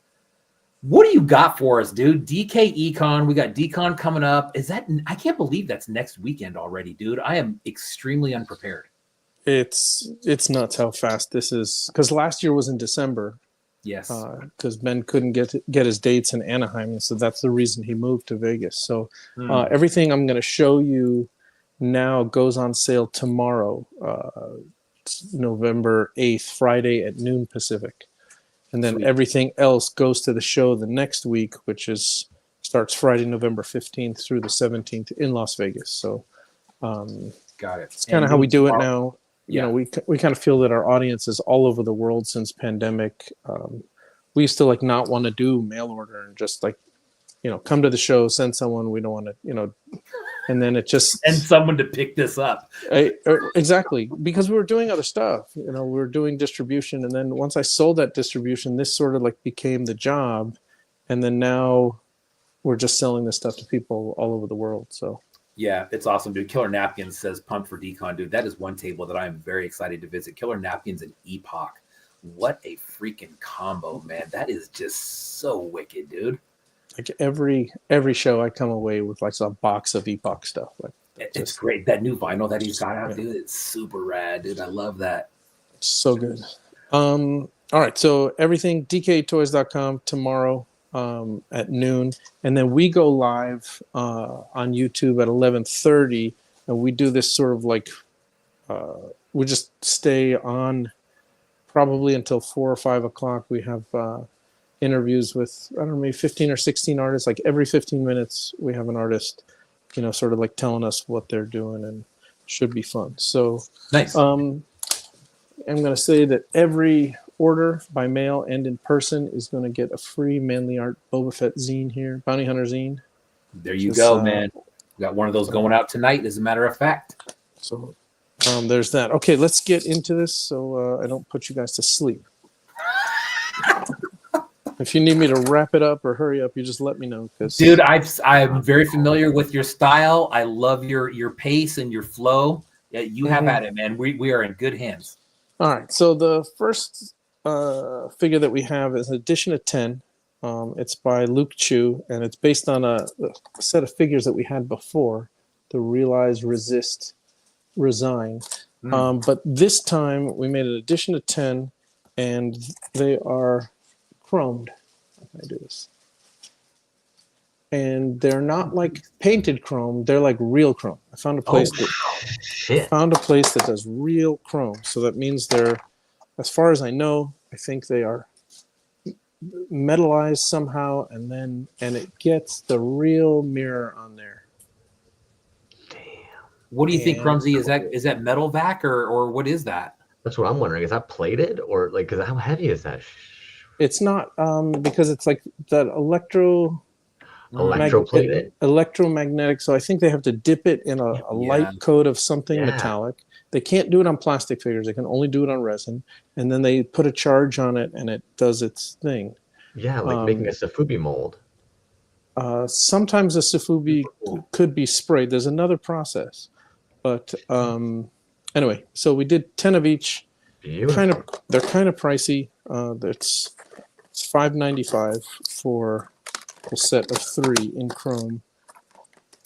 what do you got for us, dude? DKE Con, we got DCon coming up. I can't believe that's next weekend already, dude. I am extremely unprepared. It's nuts how fast this is, because last year was in December. Yes. Because Ben couldn't get his dates in Anaheim, and so that's the reason he moved to Vegas. So everything I'm going to show you now goes on sale tomorrow, November 8th, Friday at noon Pacific. And then everything else goes to the show the next week, which starts Friday, November 15th through the 17th in Las Vegas. So got it. It's kind of how we do it now. You know, we kind of feel that our audience is all over the world since pandemic. We used to like not want to do mail order and just like, you know, come to the show, send someone. We don't want to, you know, and then it just and someone to pick this up. Exactly, because we were doing other stuff. You know, we were doing distribution, and then once I sold that distribution, this sort of like became the job, and then now we're just selling this stuff to people all over the world. So. Yeah, it's awesome, dude. Killer Napkins says pumped for decon, dude. That is one table that I am very excited to visit. Killer Napkins and Epoch. What a freaking combo, man. That is just so wicked, dude. Like every show I come away with like a box of Epoch stuff. Like it's great. That new vinyl that he's got out, dude, it's super rad, dude. I love that. It's so good. All right, so everything DKEtoys.com tomorrow at noon, and then we go live on YouTube at 11:30, and we do this sort of like we just stay on probably until 4 or 5 o'clock. We have interviews with, I don't know, maybe 15 or 16 artists. Like every 15 minutes we have an artist, you know, sort of like telling us what they're doing, and should be fun. So nice. I'm going to say that every order by mail and in person is going to get a free Manly Art Boba Fett zine here, Bounty Hunter zine. There you go, man. We got one of those going out tonight, as a matter of fact. So there's that. Okay, let's get into this so I don't put you guys to sleep. If you need me to wrap it up or hurry up, you just let me know. Dude, I'm very familiar with your style. I love your pace and your flow. Yeah, you have at it, man. We are in good hands. All right. So the first figure that we have is an edition of 10. It's by Luke Chu, and it's based on a set of figures that we had before, the Realize, Resist, Resign. But this time we made an edition of 10, and they are chromed. How can I do this? And they're not like painted chrome; they're like real chrome. I found a place that does real chrome. So that means they're, as far as I know, I think they are metallized somehow, and it gets the real mirror on there. Damn. What do you think, Crumsy? Is that metal vac or what is that? That's what I'm wondering. Is that plated or like? Because how heavy is that? It's not, because it's like that electromagnetic. So I think they have to dip it in a light coat of something metallic. They can't do it on plastic figures. They can only do it on resin, and then they put a charge on it, and it does its thing. Yeah, like making a Safubi mold. Sometimes a Safubi could be sprayed. There's another process, but anyway. So we did 10 of each. They're kind of pricey. It's $5.95 for a set of 3 in chrome.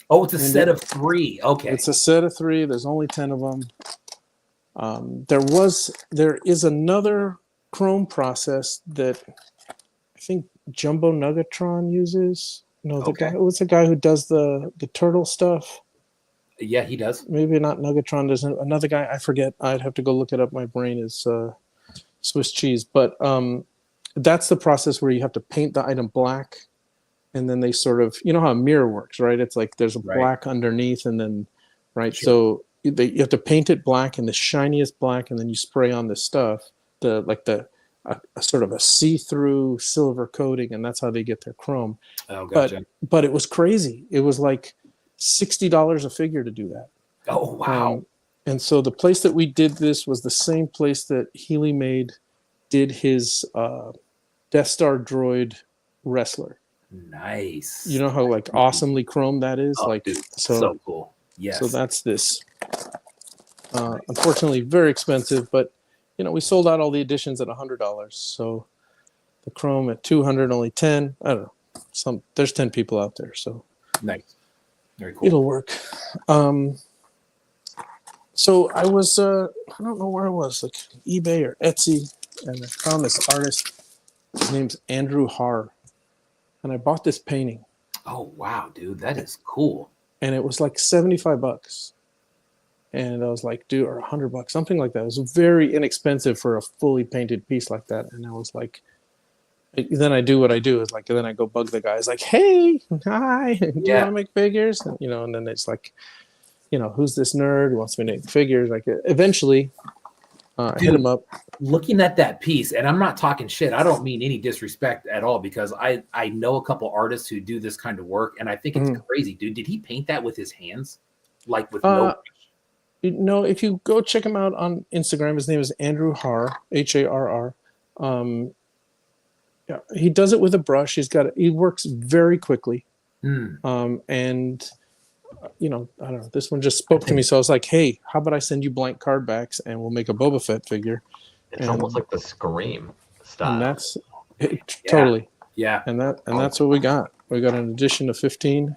Oh, it's a set of 3. Okay. It's a set of 3. There's only 10 of them. There is another chrome process that I think Jumbo Nuggetron uses. No, what's the guy who does the turtle stuff? Yeah, he does. Maybe not Nuggetron. There's another guy. I forget. I'd have to go look it up. My brain is Swiss cheese. But that's the process where you have to paint the item black, and then they sort of, you know how a mirror works, right? It's like there's a black underneath, and then, right? Sure. So you have to paint it black, and the shiniest black, and then you spray on this stuff, a sort of a see-through silver coating, and that's how they get their chrome. Oh, gotcha. But it was crazy. It was like $60 a figure to do that. Oh, wow. And so the place that we did this was the same place that Healy did his Death Star droid wrestler. Nice. You know how like awesomely chrome that is? Oh, like dude, so so cool. Yes. So that's this. Unfortunately, very expensive, but you know we sold out all the editions at $100. So the chrome at 200, only 10. I don't know. There's 10 people out there, so nice. Very cool. it'll work. So I was I don't know where I was, like eBay or Etsy, and I found this artist. His name's Andrew Har, and I bought this painting. Oh wow, dude, that is cool. And it was like $75. And I was like, dude, or $100, something like that. It was very inexpensive for a fully painted piece like that. And I was like, then I do what I do is like, then I go bug the guys like, hey, hi, do you want to make figures? And, you know, and then it's like, you know, who's this nerd who wants me to make figures? Like eventually I hit him up. Looking at that piece, and I'm not talking shit. I don't mean any disrespect at all, because I know a couple artists who do this kind of work, and I think it's crazy, dude. Did he paint that with his hands? Like with no... No, if you go check him out on Instagram, his name is Andrew Har, Harr. Yeah, he does it with a brush. He works very quickly. And you know, I don't know, this one just spoke to me. So I was like, hey, how about I send you blank card backs and we'll make a Boba Fett figure. It's almost like the Scream style. And that's totally. Yeah. And that's what we got. We got an edition of 15.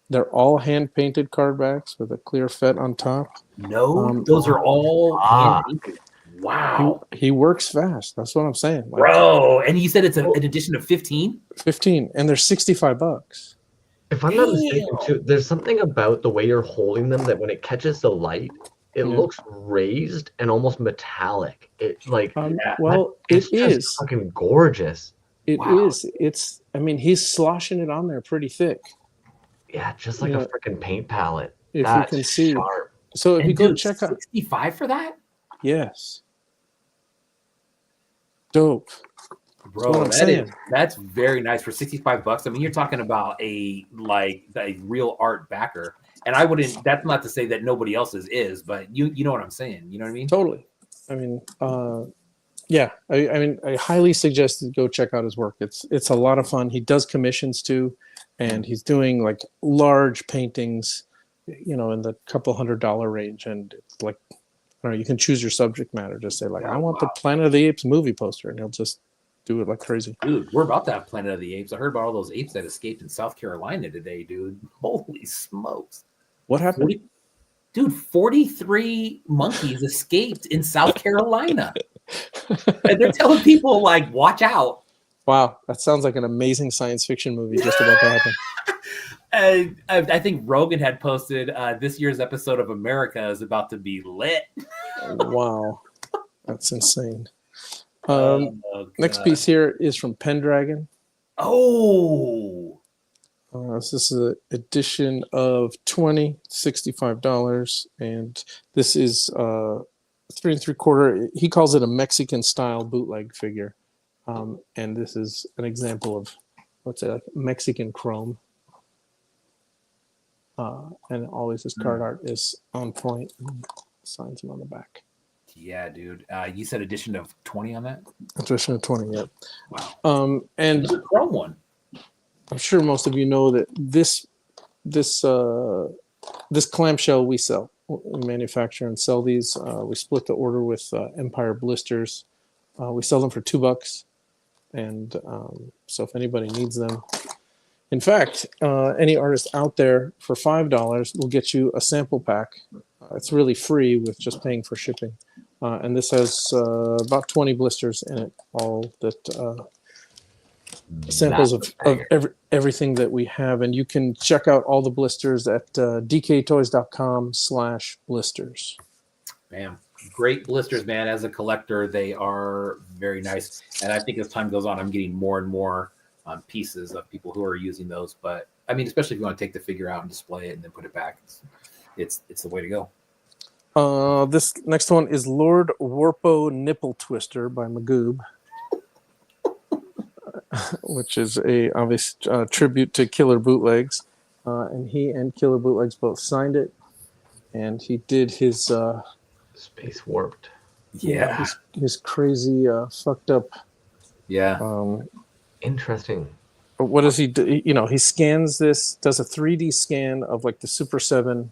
They're all hand painted card backs with a clear Fett on top. No, those are all hand painted. Wow. He works fast. That's what I'm saying. Like, bro, and you said it's an edition of 15? 15, and they're $65. If I'm not mistaken, too, there's something about the way you're holding them that when it catches the light, it looks raised and almost metallic. It like it is fucking gorgeous. It is. It's. I mean, he's sloshing it on there pretty thick. Yeah, just like a freaking paint palette. If you can see. Sharp. So if you go check out 65 for that? Yes. Dope. Bro, that's very nice for $65. I mean, you're talking about a real art backer. And I wouldn't, that's not to say that nobody else's is, but you know what I'm saying. You know what I mean? Totally. I mean, yeah. I mean, I highly suggest to go check out his work. It's a lot of fun. He does commissions too, and he's doing like large paintings, you know, in the couple $100 range. And it's like, I don't know, you can choose your subject matter. Just say like, I want the Planet of the Apes movie poster, and he'll just do it like crazy. Dude, we're about to have Planet of the Apes. I heard about all those apes that escaped in South Carolina today, dude. Holy smokes. What happened? 43 monkeys escaped in South Carolina. And they're telling people, like, watch out. Wow, that sounds like an amazing science fiction movie just about to happen. I think Rogan had posted this year's episode of America is about to be lit. Wow, that's insane. Next piece here is from Pendragon. Oh, this is an edition of 20, $65, and this is 3 3/4. He calls it a Mexican style bootleg figure, and this is an example of let's say like Mexican chrome. And always his card art is on point. Signs him on the back. Yeah, dude. You said edition of 20 on that? Edition of 20, yeah. Wow. And it's a chrome one. I'm sure most of you know that this clamshell we sell. We manufacture and sell these. We split the order with Empire Blisters. We sell them for $2. And so if anybody needs them. In fact, any artist out there for $5 will get you a sample pack. It's really free with just paying for shipping. And this has about 20 blisters in it, all that samples of everything that we have. And you can check out all the blisters at dktoys.com/blisters. Bam. Great blisters, man. As a collector, they are very nice. And I think as time goes on, I'm getting more and more pieces of people who are using those. But I mean, especially if you want to take the figure out and display it and then put it back, it's the way to go. This next one is Lord Warpo Nipple Twister by Magoob, which is a obvious tribute to Killer Bootlegs. And he and Killer Bootlegs both signed it. And he did his Space Warped. Yeah. His crazy fucked up. Yeah. Interesting. But what does he do? You know, he scans this, does a 3D scan of like the Super 7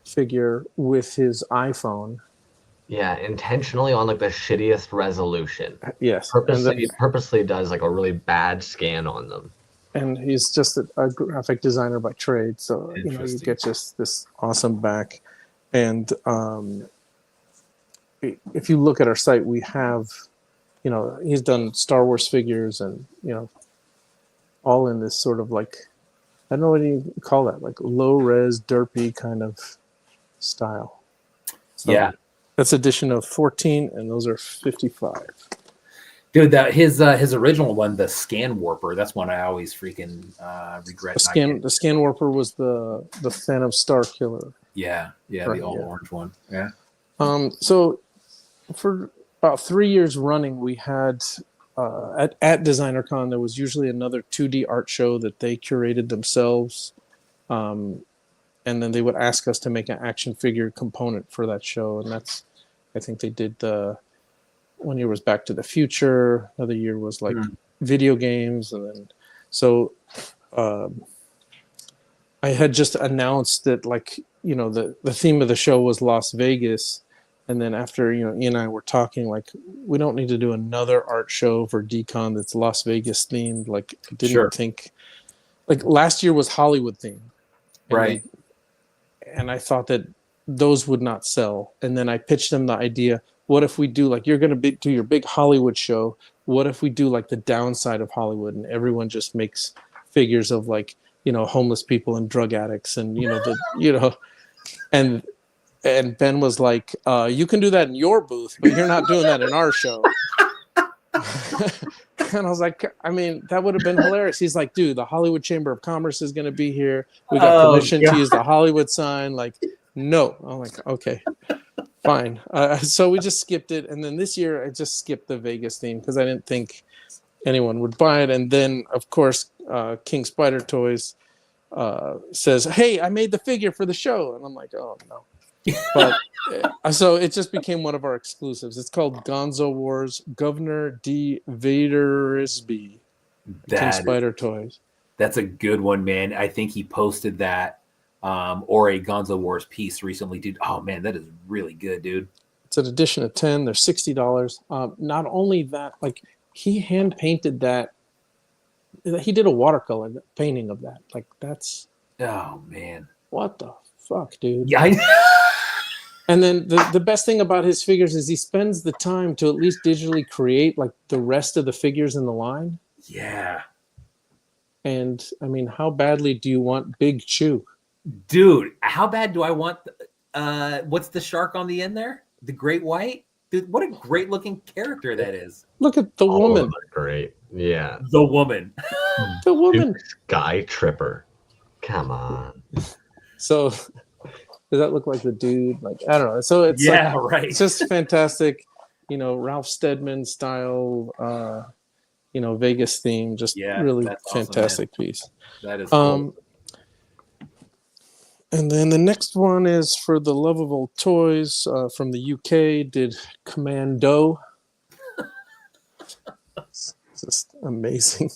figure with his iPhone. Yeah, intentionally on like the shittiest resolution. Yes. Purposely does like a really bad scan on them. And he's just a graphic designer by trade. So, you know, you get just this awesome back. And if you look at our site, we have, you know, he's done Star Wars figures and, you know, all in this sort of like, I don't know what you call that, like low res, derpy kind of style. So Yeah. That's edition of 14, and those are 55. Dude, that his original one, the Scan Warper, that's one I always freaking regret. The Scan Warper was the Phantom Star Killer. Yeah, right, the all orange one. Yeah. So for about 3 years running, we had at DesignerCon there was usually another 2D art show that they curated themselves, and then they would ask us to make an action figure component for that show, and that's, I think they did the. One year was Back to the Future. Another year was like video games, and then so I had just announced that, like, you know, the theme of the show was Las Vegas, and then after, you know, Ian and I were talking, like, we don't need to do another art show for DCon that's Las Vegas themed. Like, I didn't think, like, last year was Hollywood themed, right? And I thought that those would not sell, and then I pitched them the idea. What if we do, like, you're going to do your big Hollywood show. What if we do like the downside of Hollywood and everyone just makes figures of, like, you know, homeless people and drug addicts and, you know, and Ben was like, you can do that in your booth, but you're not doing that in our show. And I was like, I mean, that would have been hilarious. He's like, dude, the Hollywood Chamber of Commerce is going to be here. We got permission to use the Hollywood sign. Like, no. I'm like, okay. Fine. So we just skipped it. And then this year I just skipped the Vegas theme because I didn't think anyone would buy it. And then, of course, King Spider Toys says, hey, I made the figure for the show. And I'm like, oh, no. But so it just became one of our exclusives. It's called Gonzo Wars Governor D. Vadersby. King Spider Toys. That's a good one, man. I think he posted that. Or a Gonzo Wars piece recently, dude. Oh man, that is really good, dude. It's an edition of 10. They're $60. Not only that, like, he hand painted that. He did a watercolor painting of that. Like, that's. Oh man. What the fuck, dude? Yeah. And then the best thing about his figures is he spends the time to at least digitally create like the rest of the figures in the line. Yeah. And I mean, how badly do you want Big Chew? Dude, how bad do I want what's the shark on the end there? The great white? Dude, what a great looking character that is. Look at the woman. Great. Yeah. The woman. The woman. Sky Tripper. Come on. So does that look like the dude? Like, I don't know. So it's right. It's just fantastic, you know, Ralph Steadman style you know, Vegas theme. Just really fantastic awesome, piece. That is cool. And then the next one is for the Lovable Toys from the UK, did Commando. It's just amazing.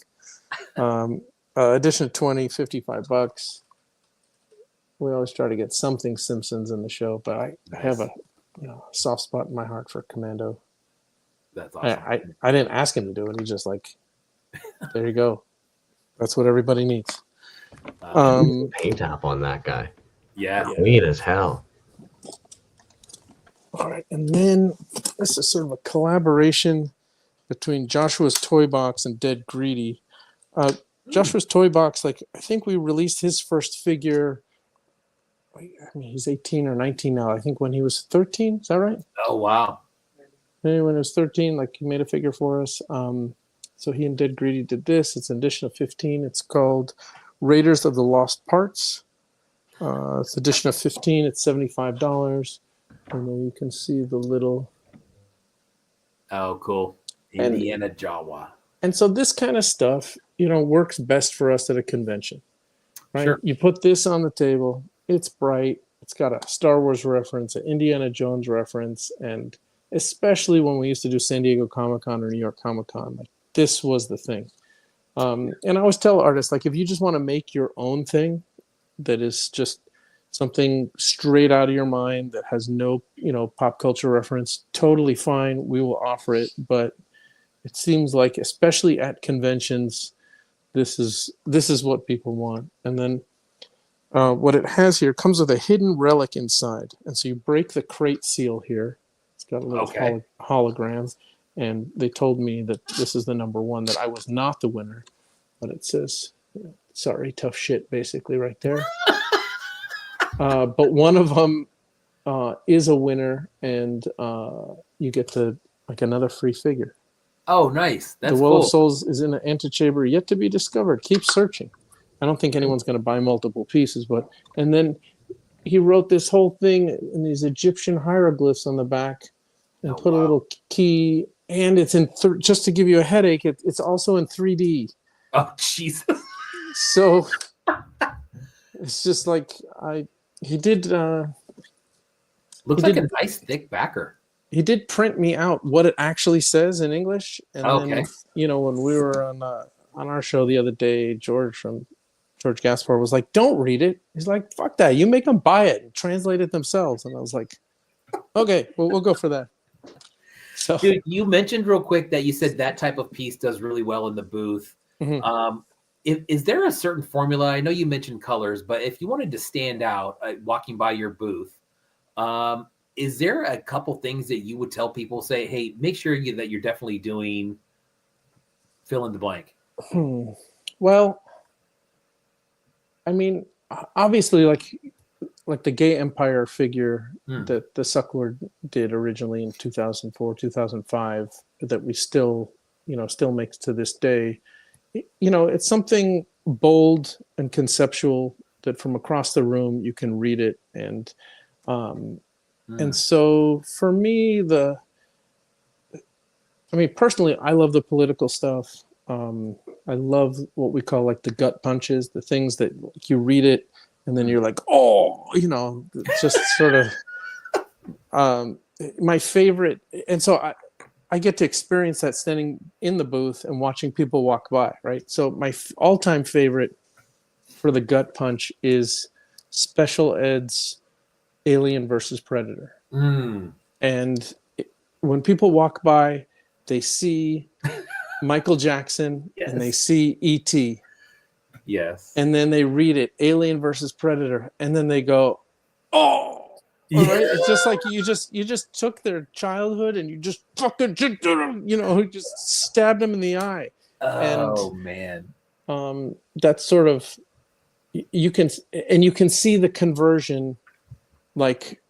Edition of 20, $55. We always try to get something Simpsons in the show, but I have a soft spot in my heart for Commando. That's awesome. I didn't ask him to do it. He's just like, there you go. That's what everybody needs. Paint up on that guy. Yeah. Clean as hell. All right. And then this is sort of a collaboration between Joshua's Toy Box and Dead Greedy. Joshua's Toy Box, like, I think we released his first figure. I mean, he's 18 or 19 now. I think when he was 13. Is that right? Oh, wow. Maybe when he was 13, like, he made a figure for us. So he and Dead Greedy did this. It's an edition of 15. It's called Raiders of the Lost Parts. It's edition of 15. It's $75. And then you can see the little. Oh, cool. Indiana Jawa. And so this kind of stuff, you know, works best for us at a convention, right? Sure. You put this on the table. It's bright. It's got a Star Wars reference, an Indiana Jones reference, and especially when we used to do San Diego Comic-Con or New York Comic-Con, like, this was the thing. And I always tell artists, like, if you just want to make your own thing that is just something straight out of your mind that has no, pop culture reference, totally fine. We will offer it. But it seems like, especially at conventions, this is what people want. And then what it has here comes with a hidden relic inside. And so you break the crate seal here. It's got a little hologram. And they told me that this is the number one, that I was not the winner. But it says, sorry, tough shit, basically, right there. But one of them is a winner, and you get another free figure. Oh, nice. That's the Well cool. of Souls is in an antechamber yet to be discovered. Keep searching. I don't think anyone's going to buy multiple pieces, and then he wrote this whole thing in these Egyptian hieroglyphs on the back, and put a little key. And it's in just to give you a headache. It's also in 3D. Oh, Jesus. So it's just like he did. Looks like a nice thick backer. He did print me out what it actually says in English, and then when we were on our show the other day, George Gaspar was like, "Don't read it." He's like, "Fuck that! You make them buy it and translate it themselves." And I was like, "Okay, well, we'll go for that." So, dude, you mentioned real quick that you said that type of piece does really well in the booth. Mm-hmm. Is there a certain formula? I know you mentioned colors, but if you wanted to stand out walking by your booth, is there a couple things that you would tell people? Say, hey, make sure that you're definitely doing fill in the blank. Well, I mean, obviously, like the Gay Empire figure that the Sucklord did originally in 2004, 2005, that we still makes to this day. It's something bold and conceptual that from across the room you can read it, and so for me, personally, I love the political stuff. I love what we call like the gut punches, the things that you read it and then you're like, oh, it's just sort of my favorite. And so I get to experience that standing in the booth and watching people walk by, right? So my all-time favorite for the gut punch is Special Ed's Alien versus Predator. And when people walk by, they see Michael Jackson and they see E.T. Yes. And then they read it, Alien versus Predator, and then they go, oh, all right. It's just like you just took their childhood and you just fucking, just stabbed them in the eye. Oh, man. That's sort of, you can see the conversion, like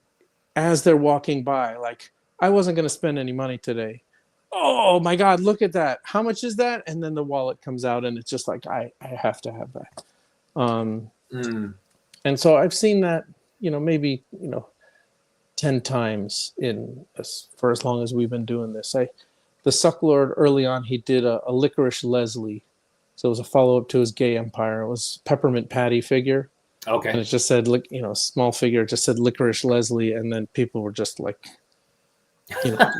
as they're walking by, like, I wasn't going to spend any money today. Oh my God, look at that. How much is that? And then the wallet comes out and it's just like, I have to have that. And so I've seen that, maybe, 10 times for as long as we've been doing this. The Sucklord early on, he did a Licorice Leslie. So it was a follow-up to his Gay Empire. It was Peppermint Patty figure. Okay. And it just said, small figure, it just said Licorice Leslie. And then people were just like,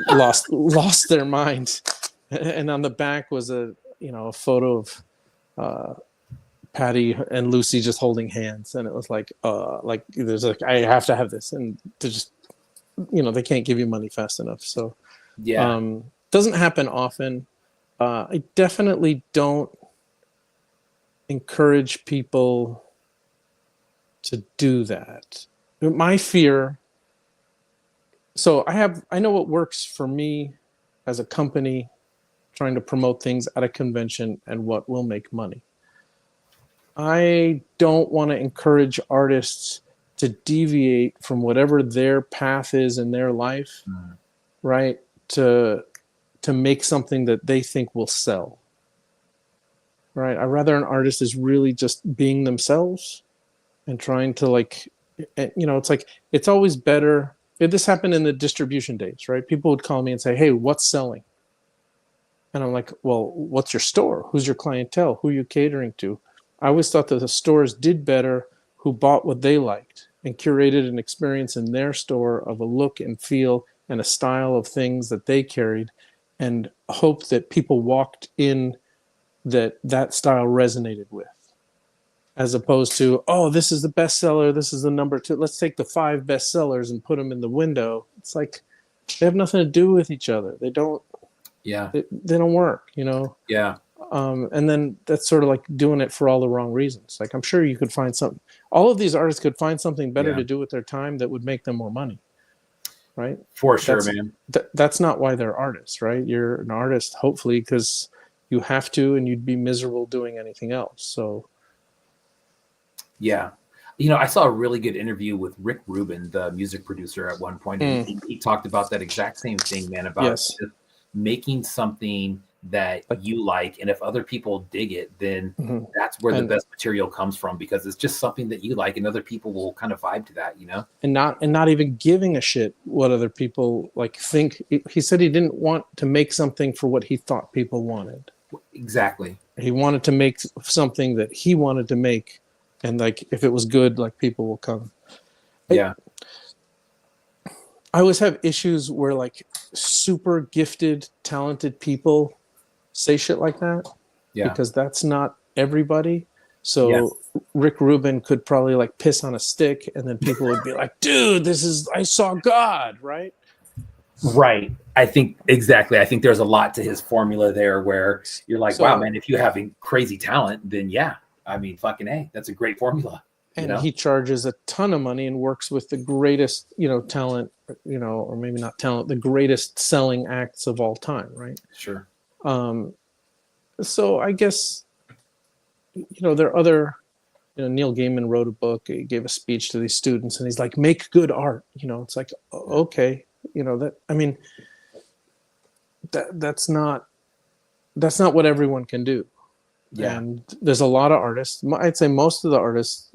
lost their minds. And on the back was a photo of Patty and Lucy just holding hands, and it was like there's like, I have to have this, and to just they can't give you money fast enough. So doesn't happen often. I definitely don't encourage people to do that. My fear. So I know what works for me as a company trying to promote things at a convention and what will make money. I don't want to encourage artists to deviate from whatever their path is in their life, right? To make something that they think will sell, right? I'd rather an artist is really just being themselves and trying to it's like, it's always better. This happened in the distribution days, right? People would call me and say, hey, what's selling? And I'm like, well, what's your store? Who's your clientele? Who are you catering to? I always thought that the stores did better who bought what they liked and curated an experience in their store of a look and feel and a style of things that they carried, and hoped that people walked in that style resonated with, as opposed to, oh, this is the bestseller, this is the number 2. Let's take the 5 bestsellers and put them in the window. It's like they have nothing to do with each other. They don't. Yeah. They don't work. You know. Yeah. And then that's sort of like doing it for all the wrong reasons. Like I'm sure you could find something. All of these artists could find something better to do with their time that would make them more money. Right. For sure, man. That's not why they're artists, right? You're an artist, hopefully, because you have to, and you'd be miserable doing anything else. So. Yeah. You know, I saw a really good interview with Rick Rubin, the music producer, at one point. And he talked about that exact same thing, man, about just making something that you like. And if other people dig it, then that's where the best material comes from, because it's just something that you like and other people will kind of vibe to that, you know? And not even giving a shit what other people like think. He said he didn't want to make something for what he thought people wanted. Exactly. He wanted to make something that he wanted to make. And like, if it was good, like people will come. Yeah. I always have issues where like super gifted, talented people say shit like that. Yeah. Because that's not everybody. So Rick Rubin could probably like piss on a stick, and then people would be like, dude, I saw God, right? Right. I think exactly. I think there's a lot to his formula there where you're like, wow, man, if you have crazy talent, then yeah. I mean, fucking A, that's a great formula. And he charges a ton of money and works with the greatest, talent, or maybe not talent, the greatest selling acts of all time, right? Sure. So I guess, there are other, Neil Gaiman wrote a book, he gave a speech to these students, and he's like, make good art. It's like, okay, that's not what everyone can do. Yeah. And there's a lot of artists. I'd say most of the artists,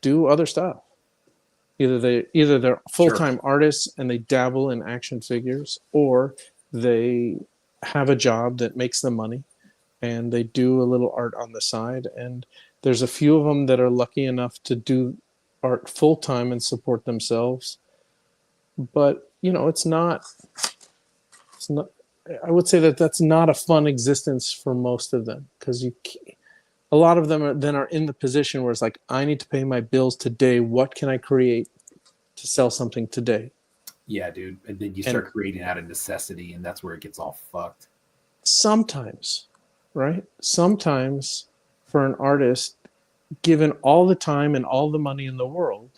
do other stuff. Either they're full-time artists and they dabble in action figures, or they have a job that makes them money and they do a little art on the side. And there's a few of them that are lucky enough to do art full-time and support themselves. But, it's not, I would say that's not a fun existence for most of them, because a lot of them are in the position where it's like, I need to pay my bills today. What can I create to sell something today? Yeah, dude. And then you start creating out of necessity, and that's where it gets all fucked. Sometimes, right? Sometimes for an artist, given all the time and all the money in the world,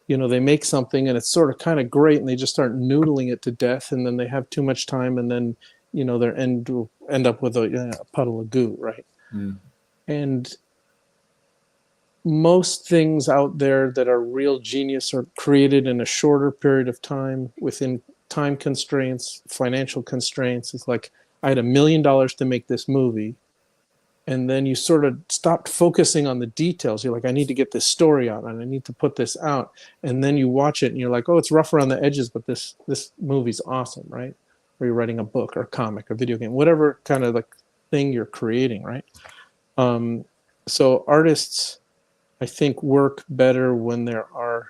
they make something and it's sort of kind of great, and they just start noodling it to death, and then they have too much time, and then their end will end up with a puddle of goo, right? And most things out there that are real genius are created in a shorter period of time, within time constraints, financial constraints. It's like, I had $1 million to make this movie, and then you sort of stopped focusing on the details. You're like, I need to get this story out, and I need to put this out. And then you watch it and you're like, oh, it's rough around the edges, but this movie's awesome, right? Or you're writing a book or a comic or video game, whatever kind of like thing you're creating, right? So artists, I think, work better when there are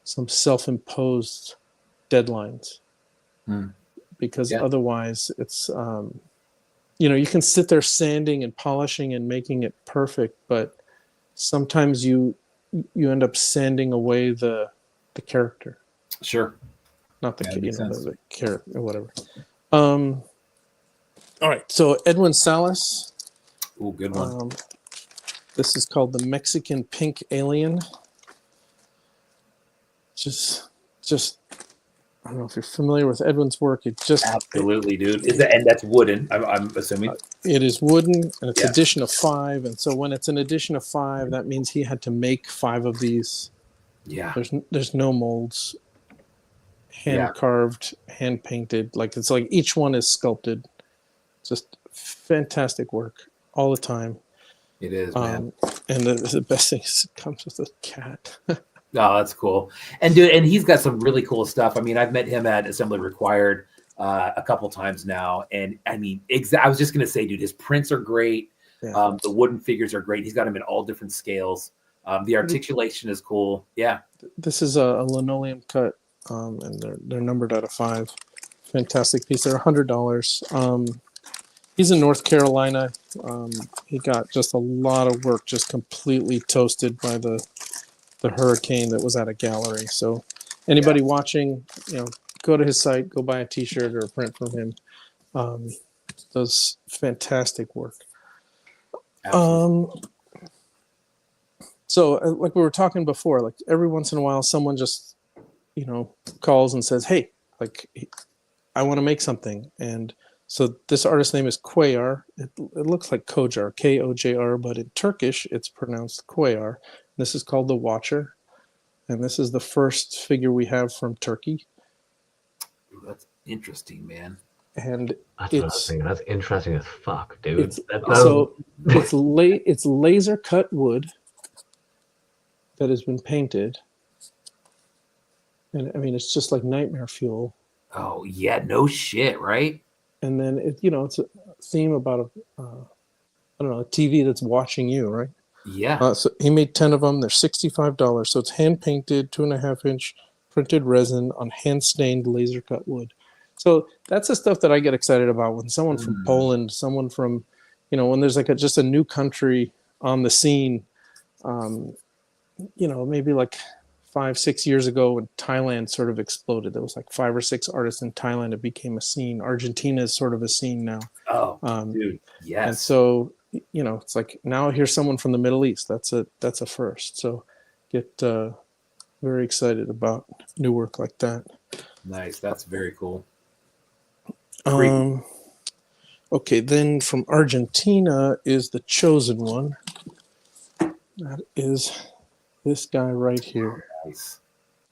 some self-imposed deadlines. Because otherwise it's, you can sit there sanding and polishing and making it perfect, but sometimes you end up sanding away the character. Sure. Not the the character or whatever. All right, so Edwin Salas. Ooh, good one. This is called the Mexican Pink Alien. Just I don't know if you're familiar with Edwin's work. Absolutely, dude. And that's wooden, I'm assuming. It is wooden, and it's edition of 5. And so when it's an edition of 5, that means he had to make 5 of these. Yeah. There's no molds. Hand carved, hand painted. Like, it's like each one is sculpted. Just fantastic work all the time. It is, man. And the best thing is it comes with a cat. Oh, that's cool. And dude, and he's got some really cool stuff. I mean, I've met him at Assembly Required a couple times now. And I mean, I was just going to say, dude, his prints are great. Yeah. The wooden figures are great. He's got them in all different scales. The articulation is cool. Yeah. This is a linoleum cut, and they're numbered out of 5. Fantastic piece. They're $100. He's in North Carolina. He got just a lot of work just completely toasted by the hurricane that was at a gallery. So anybody watching, go to his site, go buy a T-shirt or a print from him. Does fantastic work. Absolutely. So like we were talking before, like every once in a while, someone just, calls and says, "Hey, like I want to make something." And so this artist's name is Quayar. It looks like Kojar, Kojr, but in Turkish it's pronounced Quayar. This is called the Watcher, and this is the first figure we have from Turkey. Ooh, that's interesting, man. And That's what I was thinking. That's interesting as fuck, dude. It's laser cut wood that has been painted, and I mean it's just like nightmare fuel. Oh yeah, no shit, right? And then it's a theme about a TV that's watching you, right? Yeah. So he made 10 of them. They're $65. So it's hand painted, 2.5-inch printed resin on hand stained laser cut wood. So that's the stuff that I get excited about when someone from Poland, someone from, when there's like just a new country on the scene, maybe like 5-6 years ago when Thailand sort of exploded. There was like 5 or 6 artists in Thailand. It became a scene. Argentina is sort of a scene now. Oh, dude, yes. And so, it's like now here's someone from the Middle East. That's a first. So get very excited about new work like that. Nice. That's very cool. Okay, then from Argentina is the chosen one. That is this guy right here. Nice.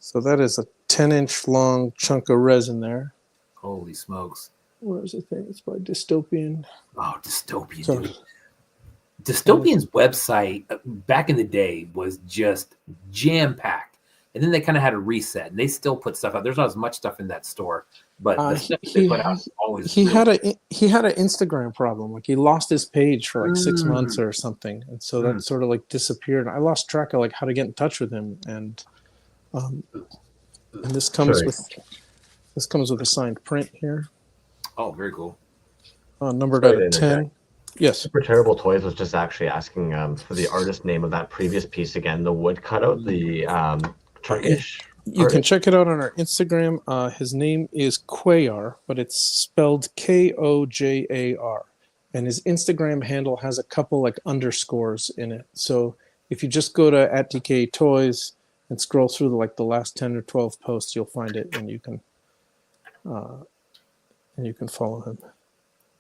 So that is a 10-inch long chunk of resin there. Holy smokes. Where is the thing? It's by Dystopian. Oh, Dystopian, dude. Dystopian's website back in the day was just jam-packed. And then they kind of had a reset, and they still put stuff out. There's not as much stuff in that store, but the stuff they put out is always he had an Instagram problem. Like he lost his page for like 6 months or something, and so that sort of like disappeared. I lost track of like how to get in touch with him, and this comes with a signed print here. Oh, very cool. Numbered out of 10. Yes. Super Terrible Toys was just actually asking for the artist name of that previous piece again, the wood cutout, the Turkish. You can check it out on our Instagram. His name is Quayar, but it's spelled Kojar. And his Instagram handle has a couple like underscores in it. So if you just go to @DKE Toys and scroll through the last 10 or 12 posts, you'll find it, and you can follow him.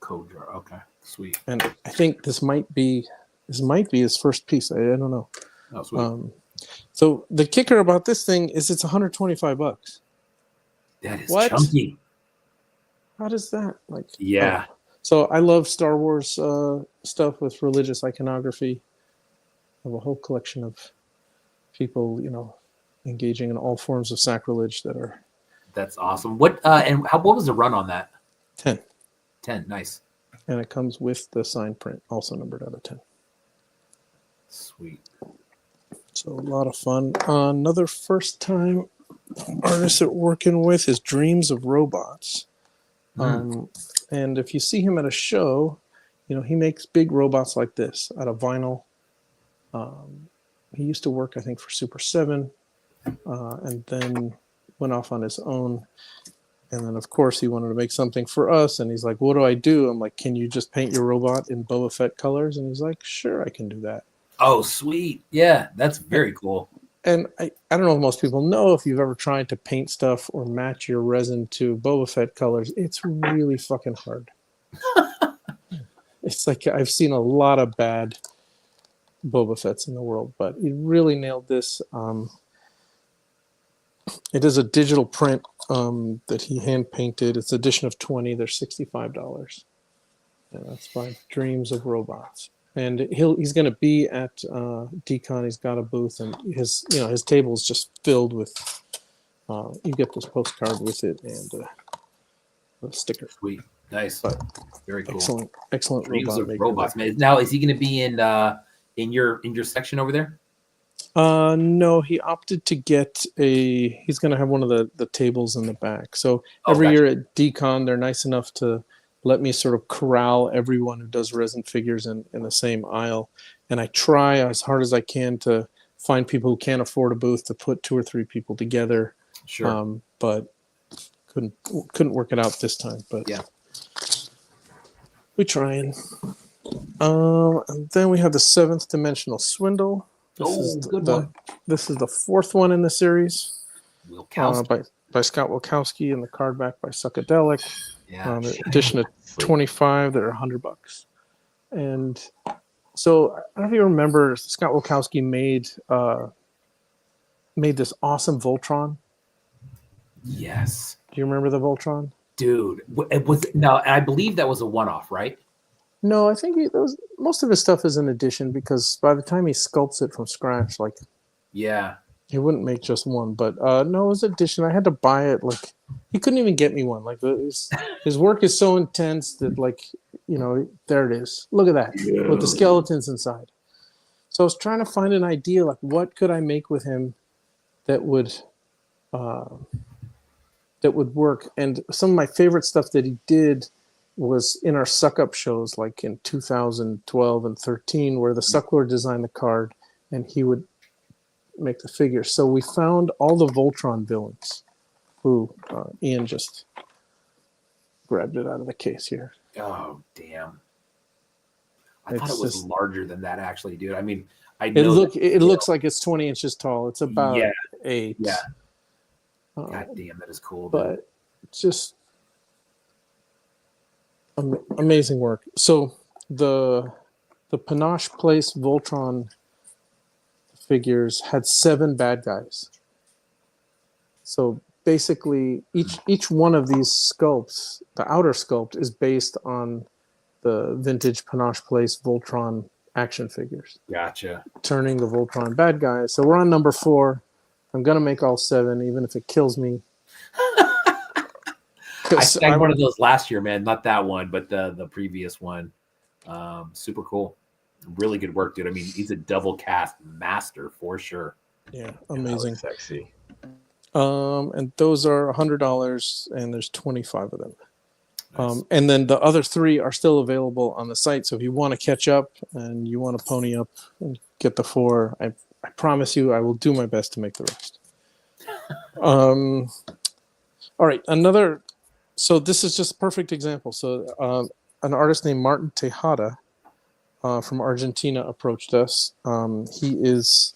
Kojar. Okay, sweet. And I think this might be his first piece. I don't know. Oh, sweet. So the kicker about this thing is it's $125. That is What? chunky. How does that Yeah. So I love Star Wars stuff with religious iconography. I have a whole collection of people, engaging in all forms of sacrilege that are. That's awesome. What was the run on that? 10. 10. Nice. And it comes with the signed print, also numbered out of 10. Sweet. So a lot of fun. Another first time artist that we're working with is Dreams of Robots. And if you see him at a show, he makes big robots like this out of vinyl. He used to work, I think, for Super 7, and then went off on his own. And then, of course, he wanted to make something for us. And he's like, what do I do? I'm like, can you just paint your robot in Boba Fett colors? And he's like, sure, I can do that. Oh, sweet. Yeah, that's very cool. And I don't know if most people know, if you've ever tried to paint stuff or match your resin to Boba Fett colors, it's really fucking hard. It's like I've seen a lot of bad Boba Fetts in the world, but he really nailed this. It is a digital print that he hand painted. It's edition of 20. They're $65. And that's by Dreams of Robots. And he's going to be at DCon. He's got a booth, and his table is just filled with. You get this postcard with it and a sticker. Sweet, nice, but very cool. Excellent robots, man. Now, is he going to be in your section over there? No, he opted to get he's going to have one of the tables in the back. So every year at DCon, they're nice enough to let me sort of corral everyone who does resin figures in the same aisle. And I try as hard as I can to find people who can't afford a booth to put 2 or 3 people together. Sure. But couldn't work it out this time. But Yeah. we trying. And then we have the 7th Dimensional Swindle. Good one. This is the 4th one in the series. Wilkowski. By Scott Wilkowski, and the card back by Suckadelic. Yeah. Edition of 25. They're $100. And so I don't know if you remember, Scott Wilkowski made this awesome Voltron. Yes. Do you remember the Voltron? Dude, it was no. I believe that was a one-off, right? No, I think most of his stuff is an addition, because by the time he sculpts it from scratch, like, Yeah. he wouldn't make just one. But no, it was addition. I had to buy it. Like, he couldn't even get me one. Like, his work is so intense that, like, there it is. Look at that, with the skeletons inside. So I was trying to find an idea, like, what could I make with him that would work. And some of my favorite stuff that he did was in our Suck Up shows, like in 2012 and 13, where the Suckler designed the card and he would make the figure. So we found all the Voltron villains, who Ian just grabbed it out of the case here. Oh, damn. I thought it was larger than that, actually, dude. I mean, it looks like it's 20 inches tall. It's about 8. Yeah. God damn, that is cool. But just amazing work. So the Panache Place Voltron figures had 7 bad guys. So basically, each one of these sculpts, the outer sculpt, is based on the vintage Panache Place Voltron action figures. Gotcha. Turning the Voltron bad guys. So we're on number 4. I'm gonna make all 7, even if it kills me. I snagged one of those last year, man. Not that one, but the previous one. Super cool. Really good work, dude. I mean, he's a double cast master for sure. Yeah, amazing. Sexy. And those are $100, and there's 25 of them. Nice. And then the other 3 are still available on the site. So if you want to catch up and you want to pony up and get the 4, I promise you I will do my best to make the rest. All right, so this is just a perfect example. So an artist named Martin Tejada from Argentina approached us. He is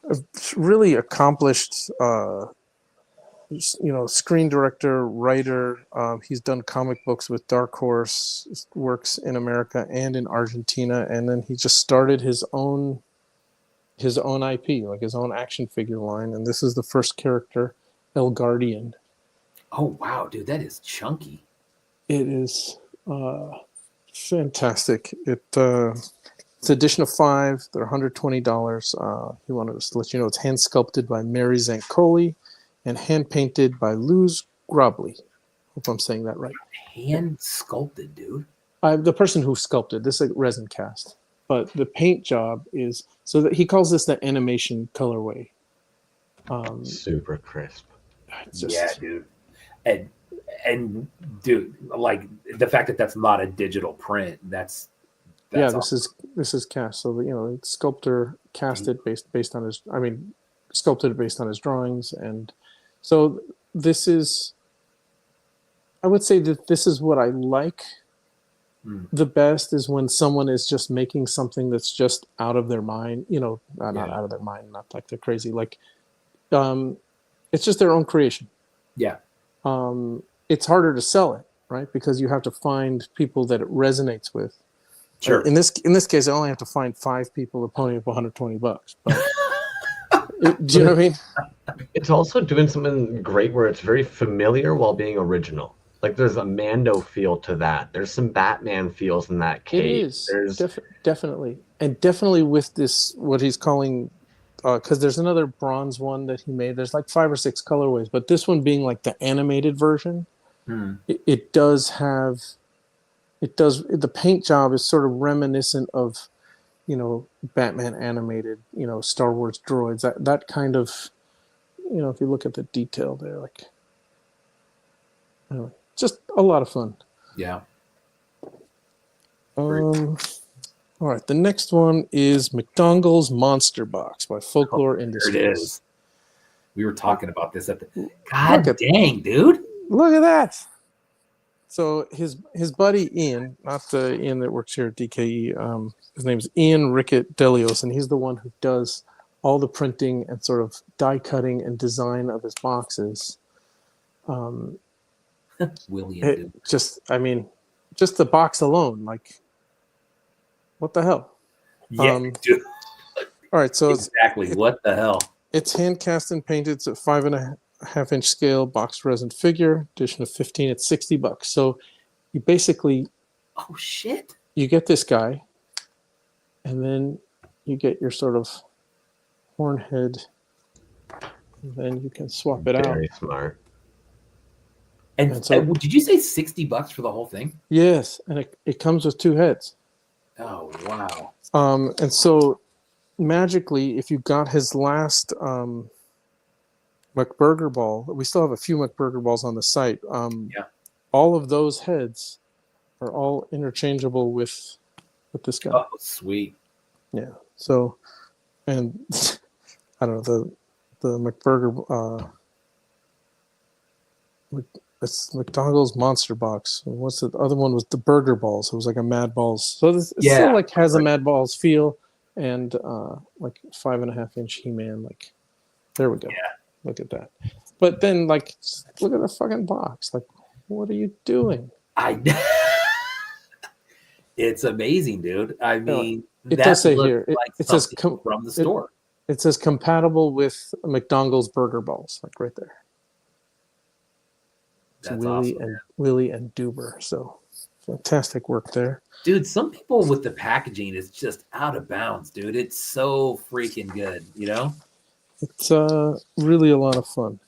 a really accomplished screen director, writer. He's done comic books with Dark Horse, works in America and in Argentina, and then he just started his own IP, like his own action figure line. And this is the first character, El Guardian. Oh wow, dude, that is chunky. It is fantastic. It's edition of 5. They're $120. He wanted us to let you know it's hand sculpted by Mary Zancoli and hand painted by Luz Grobley. Hope I'm saying that right. Hand sculpted, dude. The person who sculpted this is a resin cast, but the paint job is so that he calls this the animation colorway. Super crisp. Yeah, dude. And dude, like the fact that that's not a digital print, that's yeah, awesome. this is cast. So the sculptor cast it based on his. I mean, sculpted it based on his drawings, and so this is. I would say that this is what I like the best, is when someone is just making something that's just out of their mind. Not out of their mind, not like they're crazy. Like, it's just their own creation. Yeah. It's harder to sell it, right? Because you have to find people that it resonates with. Sure. In this case, I only have to find 5 people to pony up $120. But do you know what I mean? It's also doing something great where it's very familiar while being original. Like there's a Mando feel to that. There's some Batman feels in that case. It is definitely, and definitely with this what he's calling. Because there's another bronze one that he made. There's like 5 or 6 colorways, but this one being like the animated version, it does the paint job is sort of reminiscent of, Batman animated, Star Wars droids, that kind of, if you look at the detail there, like, anyway, just a lot of fun. Yeah. All right, the next one is McDonald's Monster Box by Folklore Industries. There it is. We were talking about this at the. Look God at- dang, dude! Look at that. So his buddy Ian, not the Ian that works here at DKE, his name's Ian Rickett Delios, and he's the one who does all the printing and sort of die cutting and design of his boxes. Willie and dude. Just the box alone, like, what the hell? Yeah, dude. All right, so Exactly. What the hell? it's hand cast and painted. It's a 5.5-inch scale box resin figure, edition of 15. It's $60. So you basically Oh shit! you get this guy, and then you get your sort of horn head, and then you can swap it out. Very smart. And so- did you say $60 for the whole thing? Yes, and it comes with 2 heads. Oh wow! And so magically, if you got his last McBurger ball, we still have a few McBurger balls on the site. Yeah. All of those heads are all interchangeable with this guy. Oh sweet! Yeah. So, and I don't know, the McBurger. It's McDonald's Monster Box. And what's the other one? Was the Burger Balls? It was like a Mad Balls. So it still like has a Mad Balls feel, and like 5.5-inch He-Man. Like, there we go. Yeah. Look at that. But then, like, look at the fucking box. Like, what are you doing? It's amazing, dude. I mean, It that does say looks here. like It says something from the store. It says compatible with McDonald's Burger Balls, like right there. It's That's Willie awesome, and man. Willie and Duber. So fantastic work there. Dude, some people with the packaging is just out of bounds, dude. It's so freaking good, you know? It's really a lot of fun.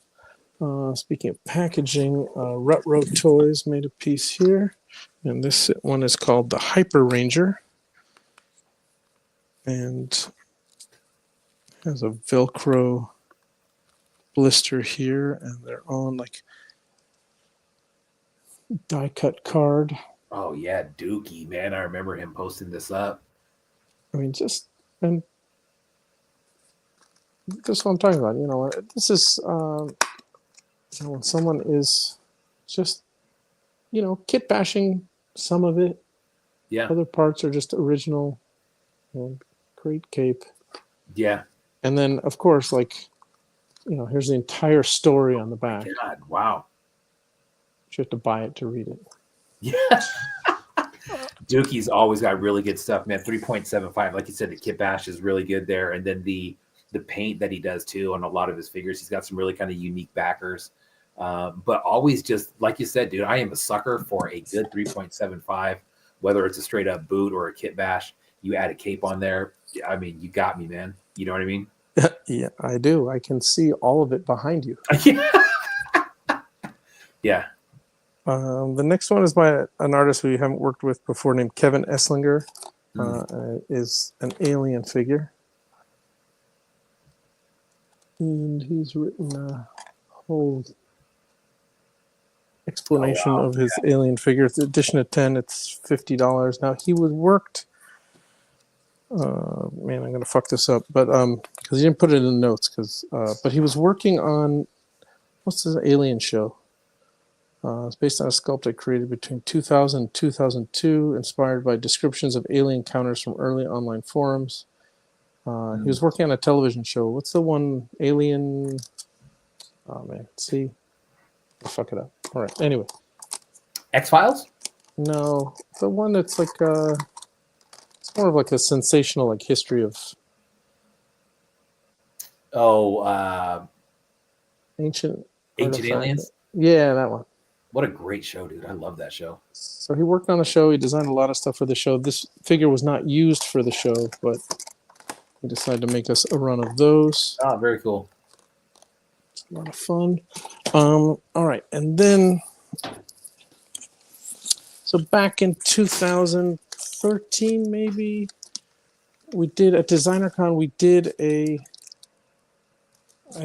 Speaking of packaging, Rut Row Toys made a piece here, and this one is called the Hyper Ranger, and has a Velcro blister here, and they're on like die cut card. Oh yeah, Dookie, man. I remember him posting this up. I mean, and that's what I'm talking about. You know, this is when someone is just, kit bashing some of it. Yeah. Other parts are just original. Great cape. Yeah. And then, of course, here's the entire story on the back. God, wow. You have to buy it to read it. Yeah. Dookie's always got really good stuff, man. 3.75. Like you said, the kit bash is really good there. And then the paint that he does too on a lot of his figures. He's got some really kind of unique backers. But always just, like you said, dude, I am a sucker for a good 3.75, whether it's a straight up boot or a kit bash. You add a cape on there. I mean, you got me, man. You know what I mean? Yeah, I do. I can see all of it behind you. Yeah. The next one is by an artist we haven't worked with before named Kevin Esslinger. Is an alien figure. And he's written a whole explanation of his alien figure. It's edition of 10. It's $50. Now, he was worked... man, I'm going to fuck this up. But because he didn't put it in the notes. But he was working on... What's this alien show? It's based on a sculpture created between 2000 and 2002, inspired by descriptions of alien encounters from early online forums. He was working on a television show. What's the one? Alien... Oh, man. See? I'll fuck it up. All right. Anyway. X-Files? No. The one that's like... it's more of like a sensational history of... Ancient Ancient Artifact. Aliens? Yeah, that one. What a great show, dude. I love that show. So he worked on the show. He designed a lot of stuff for the show. This figure was not used for the show, but he decided to make us a run of those. Oh, very cool. It's a lot of fun. All right. And then, so back in 2013, maybe, we did at DesignerCon, we did I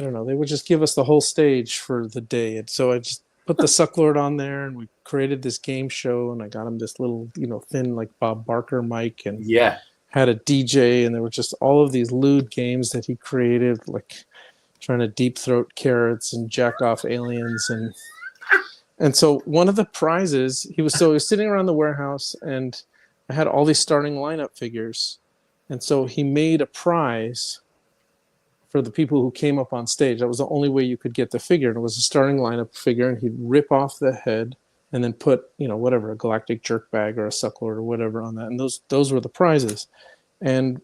don't know, they would just give us the whole stage for the day. And so I just put the Sucklord on there, and we created this game show, and I got him this little, thin like Bob Barker mic, and Yeah. had a DJ, and there were just all of these lewd games that he created, like trying to deep throat carrots and jack off aliens, and so one of the prizes he was sitting around the warehouse, and I had all these starting lineup figures, and so he made a prize for the people who came up on stage. That was the only way you could get the figure, and it was a starting lineup figure, and he'd rip off the head and then put, whatever, a galactic jerk bag or a Sucklord or whatever on that. And those were the prizes. And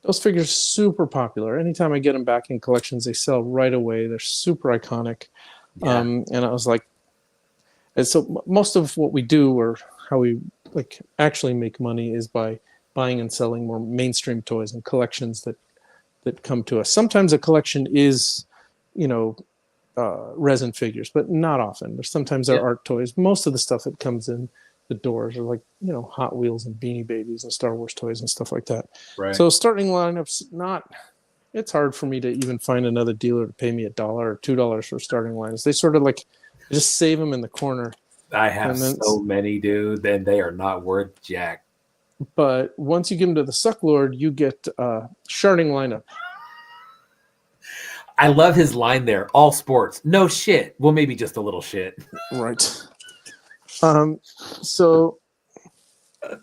those figures are super popular. Anytime I get them back in collections, they sell right away. They're super iconic. Yeah. And I was like, and so most of what we do, or how we like actually make money, is by buying and selling more mainstream toys and collections that come to us. Sometimes a collection is, resin figures, but not often. Sometimes they're art toys. Most of the stuff that comes in the doors are like, Hot Wheels and Beanie Babies and Star Wars toys and stuff like that. Right. So starting lineups, it's hard for me to even find another dealer to pay me $1 or $2 for starting lineups. They sort of like just save them in the corner. I have so many, dude. Then they are not worth jack. But once you give them to the Sucklord, you get sharding lineup. I love his line there. All sports. No shit. Well, maybe just a little shit. Right. So I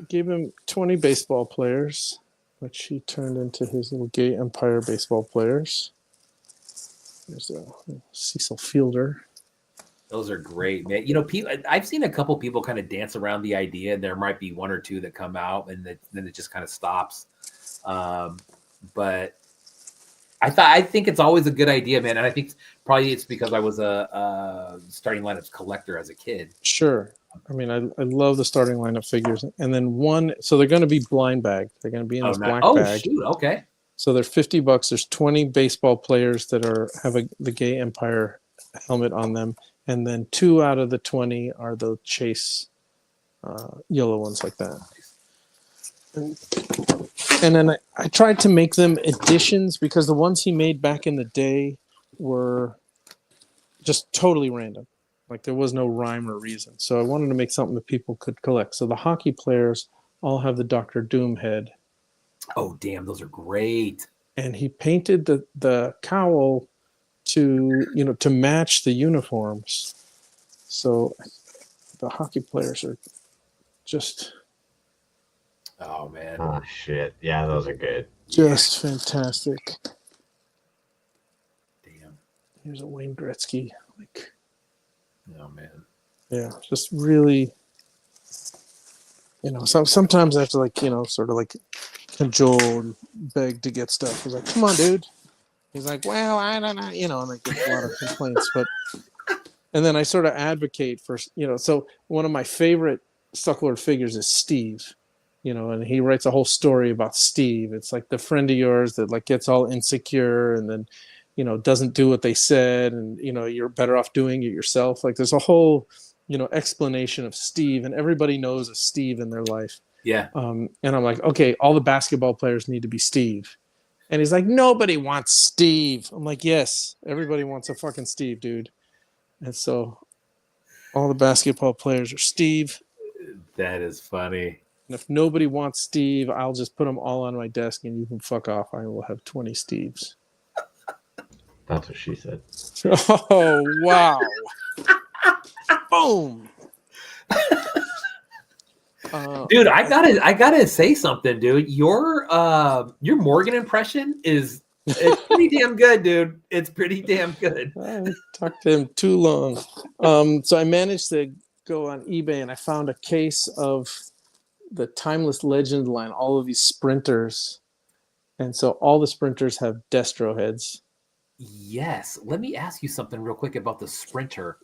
gave him 20 baseball players, which he turned into his little gay Empire baseball players. There's a Cecil Fielder. Those are great, man. I've seen a couple people kind of dance around the idea, and there might be one or two that come out, and then it just kind of stops. But I think it's always a good idea, man. And I think probably it's because I was a starting lineups collector as a kid. Sure. I mean, I love the starting lineup figures. And then so they're going to be blind bagged. They're going to be in this black bag. Shoot. Okay. So they're $50. There's 20 baseball players that have the Gay Empire helmet on them. And then 2 out of the 20 are the Chase yellow ones like that. And then I tried to make them editions, because the ones he made back in the day were just totally random. Like there was no rhyme or reason. So I wanted to make something that people could collect. So the hockey players all have the Dr. Doom head. Oh, damn. Those are great. And he painted the cowl to match the uniforms. So the hockey players are just... Oh, man. Oh, shit. Yeah, those are good. Just fantastic. Damn. Here's a Wayne Gretzky. Oh, man. Yeah, just really, sometimes I have to sort of cajole and beg to get stuff. He's like, come on, dude. He's like, well, I don't know, and I get a lot of complaints. And then I sort of advocate for, so one of my favorite Sucklord figures is Steve. And he writes a whole story about Steve. It's like the friend of yours that gets all insecure and then, doesn't do what they said, and you're better off doing it yourself. Like there's a whole, explanation of Steve, and everybody knows a Steve in their life. Yeah. And I'm like, okay, all the basketball players need to be Steve. And he's like, nobody wants Steve. I'm like, yes, everybody wants a fucking Steve, dude. And so all the basketball players are Steve. That is funny. And if nobody wants Steve, I'll just put them all on my desk and you can fuck off. I will have 20 Steves. That's what she said. Oh, wow. Boom. Dude, I gotta say something, dude. Your Morgan impression it's pretty damn good, dude. It's pretty damn good. I talked to him too long. So I managed to go on eBay and I found a case of the Timeless Legend line, all of these sprinters. And so all the sprinters have Destro heads. Yes. Let me ask you something real quick about the sprinter.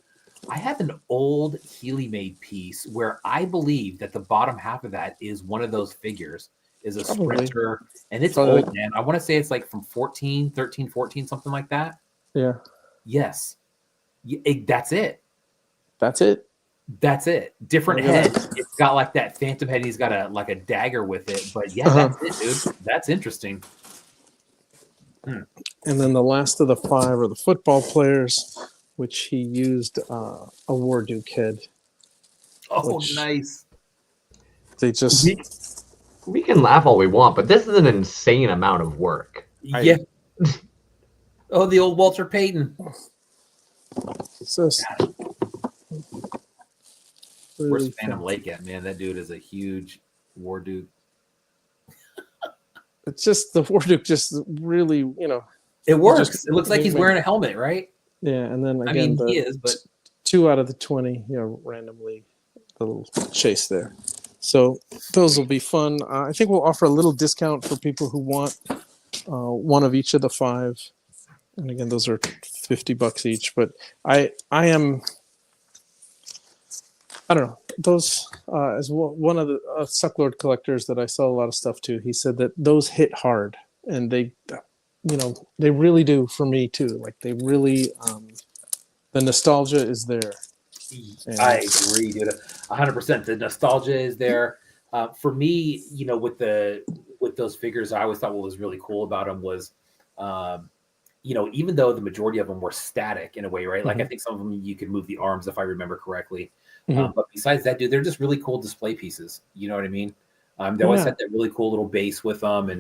I have an old Healy made piece where I believe that the bottom half of that is one of those figures, is a sprinter, and it's old, man. I want to say it's like from 13, 14, something like that. Yeah. Yes. That's it. That's it. That's it. Different head. It's got like that phantom head. He's got a dagger with it. But yeah, that's it, dude. That's interesting. And then the last of the 5 are the football players. which he used a Warduke head. Oh, Which- nice. They just We can laugh all we want, but this is an insane amount of work. Yeah. Oh, the old Walter Payton. it's just Where's really Phantom fun. Lake at, man? That dude is a huge war dude. It's just the Warduke just really, you know. It works. just- It looks like he's he wearing a helmet, right? Yeah, and then again, I mean, the he is, but 2 out of the 20, you know, randomly the little chase there. So those will be fun. I think we'll offer a little discount for people who want one of each of the 5. And again, those are $50 each. But I don't know. Those as one of the Sucklord collectors that I sell a lot of stuff to, he said that those hit hard, and they, you know, they really do for me too. Like they really, the nostalgia is there. And I agree, dude. 100%. The nostalgia is there. For me, you know, with those figures, I always thought what was really cool about them was, you know, even though the majority of them were static in a way, right? Like I think some of them you could move the arms if I remember correctly. But besides that, dude, they're just really cool display pieces. You know what I mean? They always had that really cool little base with them,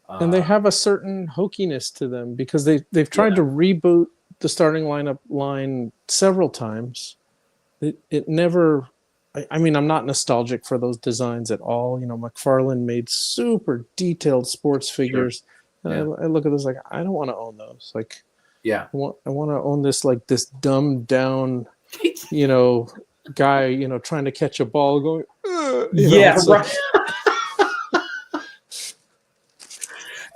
and they have a certain hokiness to them because they've tried to reboot the starting line several times. It never. I mean, I'm not nostalgic for those designs at all. You know, McFarlane made super detailed sports figures. Sure. And I look at this like I don't want to own those. Like, yeah, I want to own this like this dumbed down, you know, guy, you know, trying to catch a ball going. Yeah, like,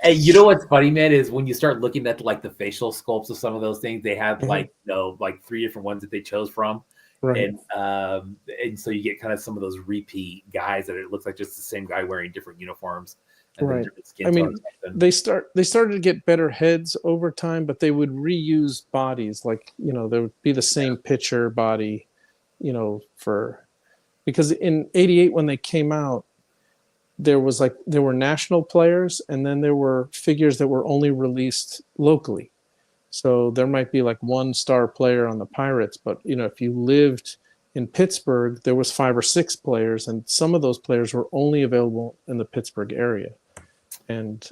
and you know what's funny, man, is when you start looking at like the facial sculpts of some of those things, they have like, you know, like 3 different ones that they chose from. right. And so you get kind of some of those repeat guys that it looks like just the same guy wearing different uniforms. And Right. different skin I mean, tones. they started to get better heads over time, but they would reuse bodies. Like, you know, there would be the same pitcher body, you know, because in '88 when they came out, there were national players, and then there were figures that were only released locally. So there might be like 1 star player on the Pirates, but you know, if you lived in Pittsburgh, there was 5 or 6 players, and some of those players were only available in the Pittsburgh area. And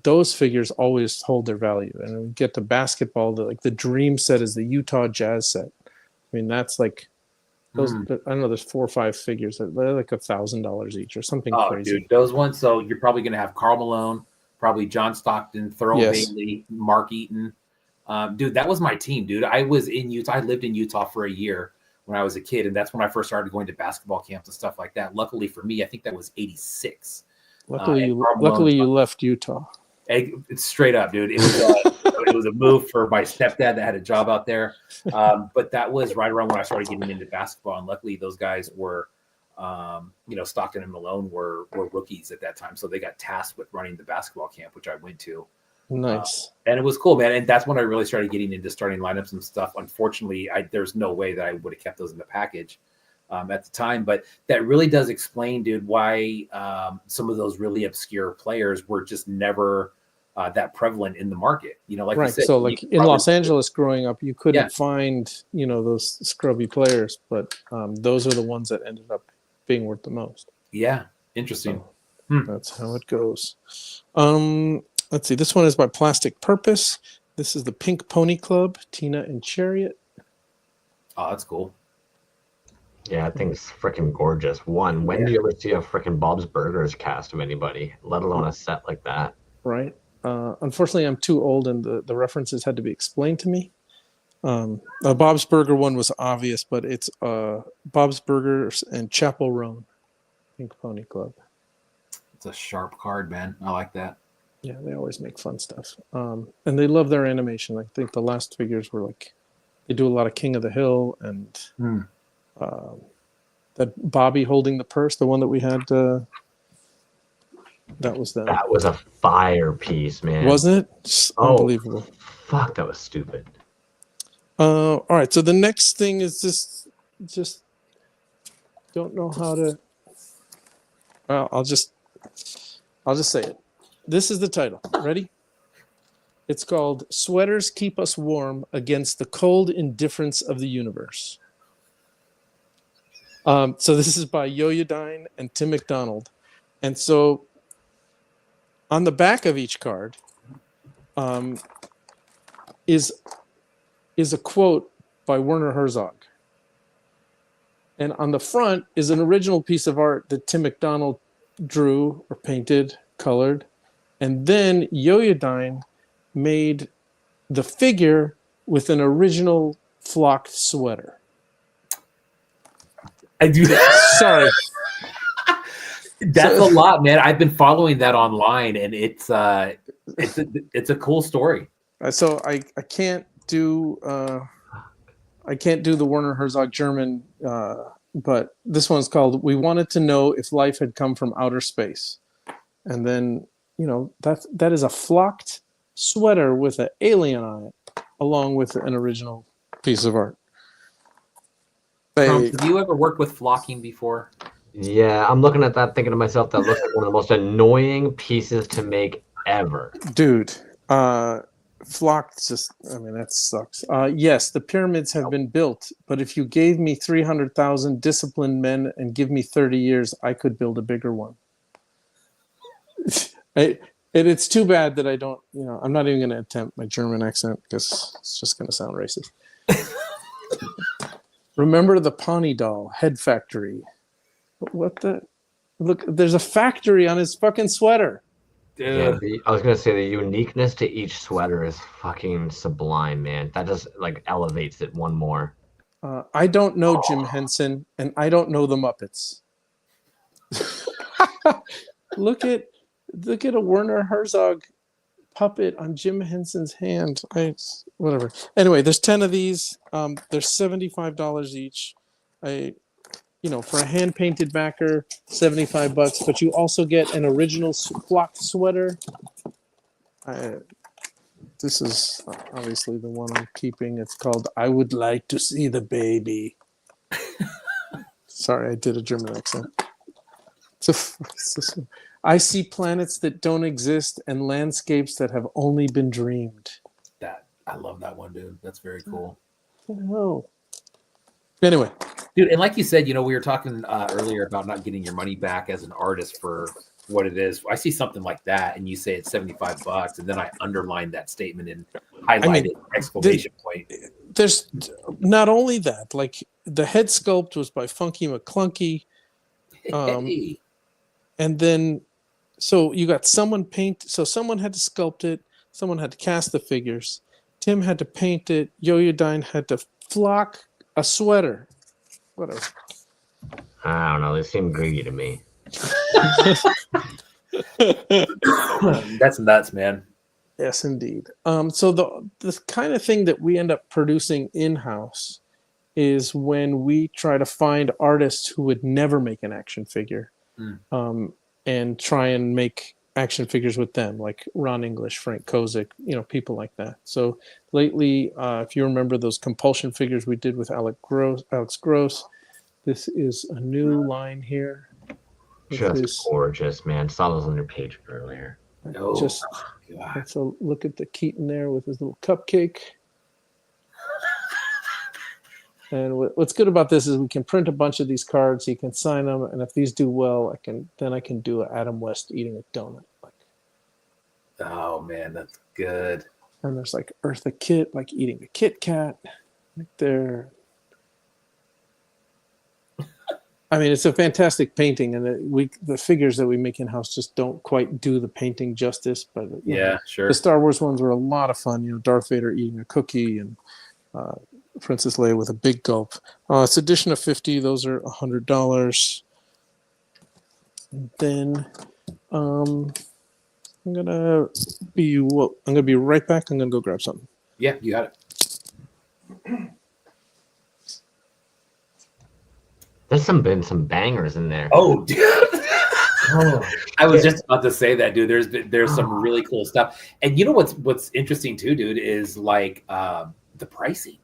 those figures always hold their value. And when we get to basketball, the dream set is the Utah Jazz set. I mean, that's like those. I don't know. There's 4 or 5 figures. They're like $1,000 each or something crazy. Dude, those ones. So you're probably going to have Karl Malone, probably John Stockton, Thurl Bailey, Mark Eaton. Dude, that was my team, dude. I was in Utah. I lived in Utah for a year when I was a kid, and that's when I first started going to basketball camps and stuff like that. Luckily for me, I think that was '86. Luckily, you left Utah. It's straight up, dude. It was a move for my stepdad that had a job out there. But that was right around when I started getting into basketball, and luckily those guys were, you know, Stockton and Malone were rookies at that time, so they got tasked with running the basketball camp, which I went to. Nice. And it was cool, man. And that's when I really started getting into starting lineups and stuff. Unfortunately, there's no way that I would have kept those in the package at the time. But that really does explain, dude, why some of those really obscure players were just never that prevalent in the market. You know, like right. you said, So like in Los Angeles growing up, you couldn't find, you know, those scrubby players, but those are the ones that ended up being worth the most. Yeah. Interesting. So that's how it goes. Let's see. This one is by Plastic Purpose. This is the Pink Pony Club, Tina and Chariot. Oh, that's cool. Yeah, I think it's freaking gorgeous. When do you ever see a freaking Bob's Burgers cast of anybody, let alone a set like that? Right. Unfortunately, I'm too old, and the references had to be explained to me. The Bob's Burger one was obvious, but it's Bob's Burgers and Chapel Roan, Pink Pony Club. It's a sharp card, man. I like that. Yeah, they always make fun stuff. And they love their animation. I think the last figures were like, they do a lot of King of the Hill and that Bobby holding the purse, the one that we had, that was them. That was a fire piece, man. Wasn't it? Just unbelievable. Fuck, that was stupid. All right, so the next thing is just don't know how to. Well, I'll just say it. This is the title. Ready? It's called Sweaters Keep Us Warm Against the Cold Indifference of the Universe. So this is by Yoyodyne and Tim McDonald. And so on the back of each card is a quote by Werner Herzog. And on the front is an original piece of art that Tim McDonald drew or painted, colored. And then Yoyodyne made the figure with an original flocked sweater. I do that. Sorry. That's a lot, man. I've been following that online, and it's a cool story. So I can't do the Werner Herzog German, but this one's called "We Wanted to Know If Life Had Come from Outer Space," and then that is a flocked sweater with an alien on it, along with an original piece of art. Have you ever worked with flocking before? Yeah, I'm looking at that, thinking to myself, that looks like one of the most annoying pieces to make ever. Dude, flocked that sucks. Yes, the pyramids have been built, but if you gave me 300,000 disciplined men and give me 30 years, I could build a bigger one. It's too bad that I don't, I'm not even going to attempt my German accent because it's just going to sound racist. Remember the Pawnee doll, head factory. What the? Look, there's a factory on his fucking sweater. Yeah, I was going to say the uniqueness to each sweater is fucking sublime, man. That just elevates it one more. I don't know Jim Henson, and I don't know the Muppets. Look at a Werner Herzog puppet on Jim Henson's hand. Whatever. Anyway, there's 10 of these. They're $75 each. For a hand painted backer, $75. But you also get an original flocked sweater. This is obviously the one I'm keeping. It's called "I Would Like to See the Baby." Sorry, I did a German accent. I see planets that don't exist and landscapes that have only been dreamed. I love that one, dude. That's very cool. Oh. Anyway, dude, and like you said, we were talking earlier about not getting your money back as an artist for what it is. I see something like that, and you say it's $75, and then I underline that statement and highlight it, exclamation point. There's not only that, like the head sculpt was by Funky McClunky, and then so you got someone someone had to sculpt it, someone had to cast the figures, Tim had to paint it, Yoyodyne had to flock a sweater. Whatever. I don't know. They seem greedy to me. That's nuts, man. Yes, indeed. So the kind of thing that we end up producing in-house is when we try to find artists who would never make an action figure, and try and make action figures with them, like Ron English, Frank Kozik, people like that. So lately, if you remember those compulsion figures we did with Alex Gross, this is a new line here. Just gorgeous, man. Saw those on your page earlier. Let's look at the Keaton there with his little cupcake. And what's good about this is we can print a bunch of these cards. You can sign them, and if these do well, I can do an Adam West eating a donut. Oh man, that's good. And there's like Eartha Kitt, like eating a Kit Kat, right there. I mean, it's a fantastic painting, and the figures that we make in house just don't quite do the painting justice. But sure. The Star Wars ones were a lot of fun. Darth Vader eating a cookie and Princess Leia with a big gulp. It's edition of 50. Those are $100. And then I'm gonna be right back. I'm gonna go grab something. Yeah, you got it. There's been some bangers in there. Oh, dude. I was just about to say that, dude. There's some really cool stuff. And you know what's interesting too, dude, is like the pricing.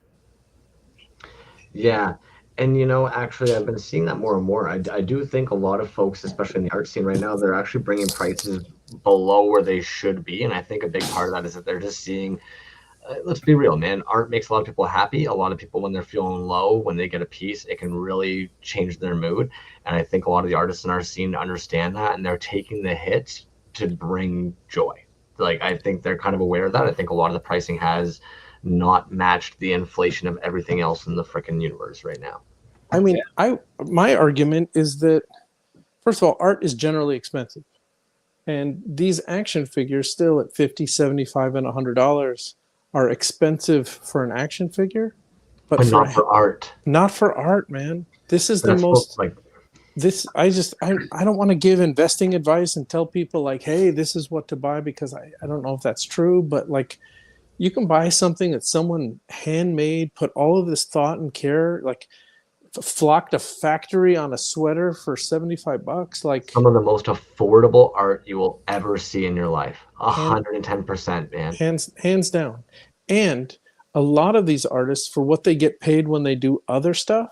Yeah. And, actually, I've been seeing that more and more. I do think a lot of folks, especially in the art scene right now, they're actually bringing prices below where they should be. And I think a big part of that is that they're just seeing, let's be real, man. Art makes a lot of people happy. A lot of people, when they're feeling low, when they get a piece, it can really change their mood. And I think a lot of the artists in our scene understand that, and they're taking the hits to bring joy. Like, I think they're kind of aware of that. I think a lot of the pricing has not matched the inflation of everything else in the freaking universe right now. I mean, my argument is that, first of all, art is generally expensive. And these action figures still at $50, $75, and $100 are expensive for an action figure. But not for art. Not for art, man. This is the most... like, this, I don't want to give investing advice and tell people like, hey, this is what to buy, because I don't know if that's true, but like, you can buy something that someone handmade, put all of this thought and care, like flocked a factory on a sweater for $75. Like, some of the most affordable art you will ever see in your life. 110%, man. Hands down. And a lot of these artists, for what they get paid when they do other stuff,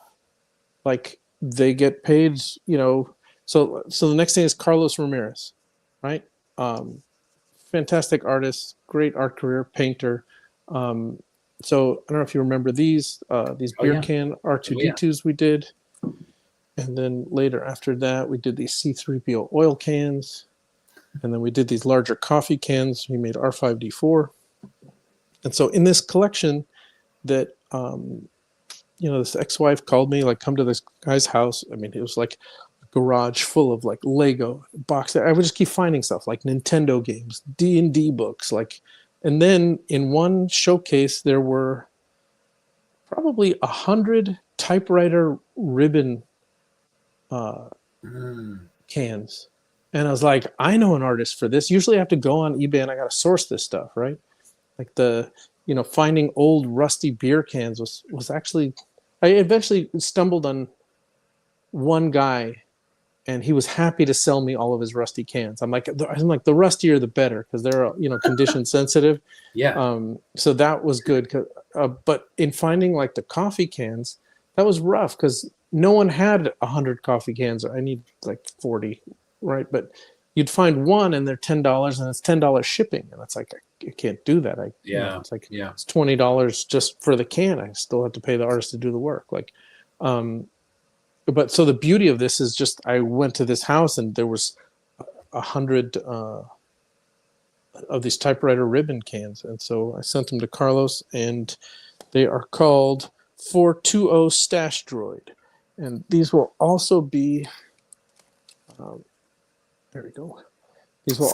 like, they get paid, you know. So the next thing is Carlos Ramirez, right? Fantastic artist, great art career, painter. So I don't know if you remember these beer can R2D2s we did. And then later after that, we did these C3PO oil cans. And then we did these larger coffee cans. We made R5D4. And so in this collection that, you know, this ex-wife called me, like, come to this guy's house. I mean, it was like a garage full of like Lego box. I would just keep finding stuff like Nintendo games, D&D books, like, and then in one showcase there were probably 100 typewriter ribbon cans. And I was like, I know an artist for this. Usually I have to go on eBay and I got to source this stuff, right? Like you know, finding old rusty beer cans was actually, I eventually stumbled on one guy, and he was happy to sell me all of his rusty cans. I'm like, the rustier the better, because they're, you know, condition sensitive. Yeah. So that was good. But in finding like the coffee cans, that was rough, because no one had 100 coffee cans. I need like 40, right? But you'd find one and they're $10, and it's $10 shipping, and it's like, I can't do that. You know, it's like, it's $20 just for the can. I still have to pay the artist to do the work. Like, but so the beauty of this is just, I went to this house and there was 100 of these typewriter ribbon cans, and so I sent them to Carlos, and they are called 420 Stash Droid, and these will also be. There we go. These will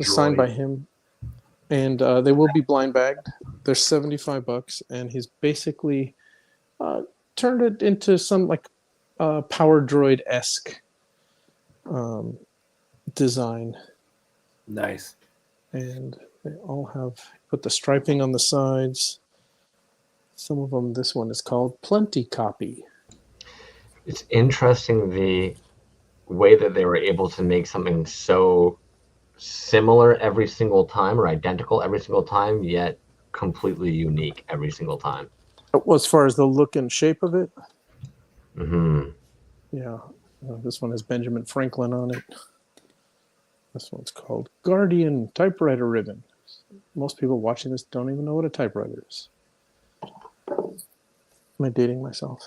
signed by him. And they will be blind bagged. They're $75, and he's basically turned it into some like Power Droid-esque design. Nice. And they all have put the striping on the sides. Some of them, this one is called Plenty Copy. It's interesting the way that they were able to make something so similar every single time, or identical every single time, yet completely unique every single time. Well, as far as the look and shape of it, yeah. This one has Benjamin Franklin on it. This one's called Guardian Typewriter Ribbon. Most people watching this don't even know what a typewriter is. Am I dating myself?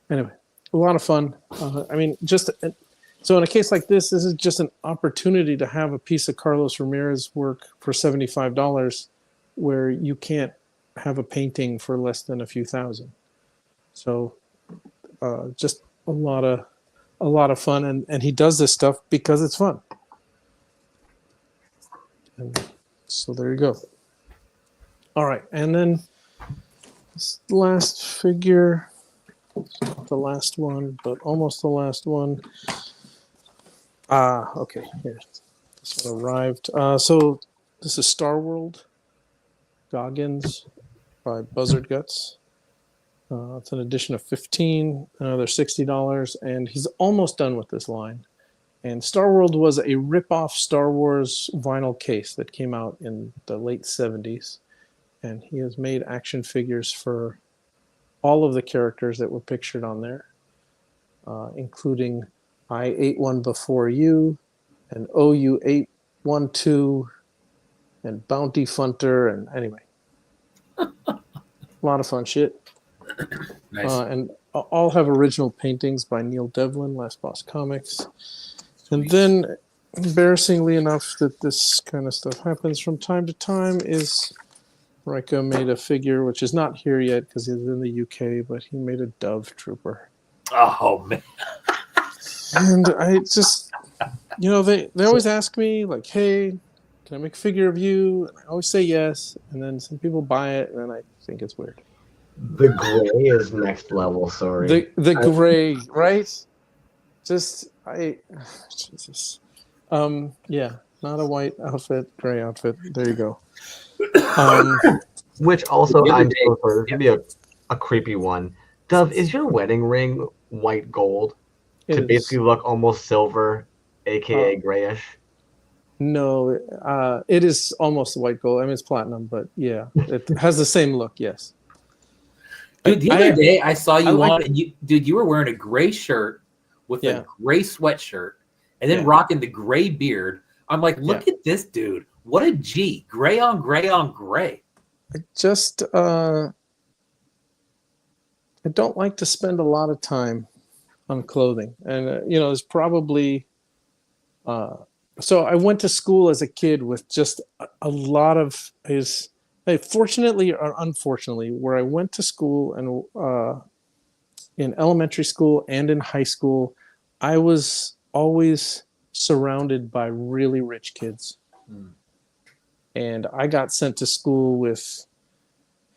Anyway, a lot of fun. I mean, so in a case like this is just an opportunity to have a piece of Carlos Ramirez work for $75 where you can't have a painting for less than a few thousand. So just a lot of fun, and he does this stuff because it's fun. And so there you go. All right, and then this last figure, not the last one, but almost the last one. Okay, here. This one arrived. So this is Star World Goggins by Buzzard Guts. It's an edition of 15. They're $60, and he's almost done with this line. And Star World was a rip-off Star Wars vinyl case that came out in the late 70s. And he has made action figures for all of the characters that were pictured on there, including I Ate One Before You, and OU812 and Bounty Funter, and anyway, a lot of fun shit. Nice. And all have original paintings by Neil Devlin, Last Boss Comics. And then, embarrassingly enough, that this kind of stuff happens from time to time is Rika made a figure, which is not here yet because he's in the UK, but he made a Dove Trooper. Oh man. And I just, they always ask me, like, hey, can I make a figure of you? And I always say yes. And then some people buy it, and then I think it's weird. The gray is next level. Sorry. The gray, right? Jesus. Yeah, not a white outfit, gray outfit. There you go. Which also, The other I'm day- so sorry, this could be a creepy one. Dove, is your wedding ring white gold to basically look almost silver, aka grayish? No, it is almost white gold. I mean, it's platinum, but yeah, it has the same look. Yes. Dude, the other day I saw you like on, and you were wearing a gray shirt with Yeah. a gray sweatshirt, and then Yeah. rocking the gray beard. I'm like, look at this dude. What a G. Gray on gray on gray. I just I don't like to spend a lot of time on clothing, and there's probably so I went to school as a kid with just a lot of fortunately or unfortunately, where I went to school and in elementary school and in high school, I was always surrounded by really rich kids. And I got sent to school with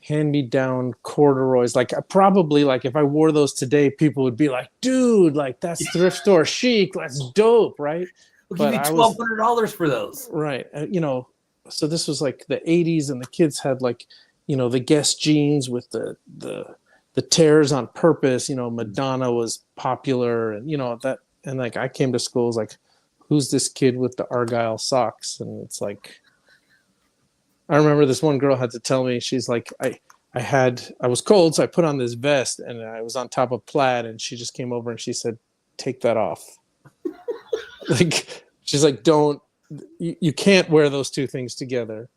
hand-me-down corduroys. Like, probably, like, if I wore those today, people would be like, dude, like, that's thrift store chic. That's dope, right? We'll give you $1,200 for those. Right. So this was like the 80s, and the kids had, like, the Guess jeans with the tears on purpose. Madonna was popular, and, that. And, like, I came to school, was like, who's this kid with the Argyle socks? And it's like, I remember this one girl had to tell me, she's like, I was cold, so I put on this vest, and I was on top of plaid, and she just came over and she said, take that off. Like, she's like, you can't wear those two things together.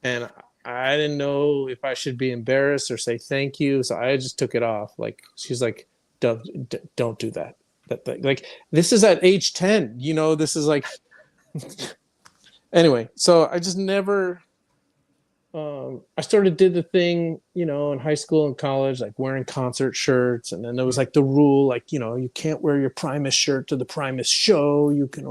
And I didn't know if I should be embarrassed or say thank you, so I just took it off. Like, she's like, don't do that. Like, this is at age 10, this is like, anyway, so I just never, I did the thing, in high school and college, like wearing concert shirts. And then there was like the rule, like, you can't wear your Primus shirt to the Primus show. You can,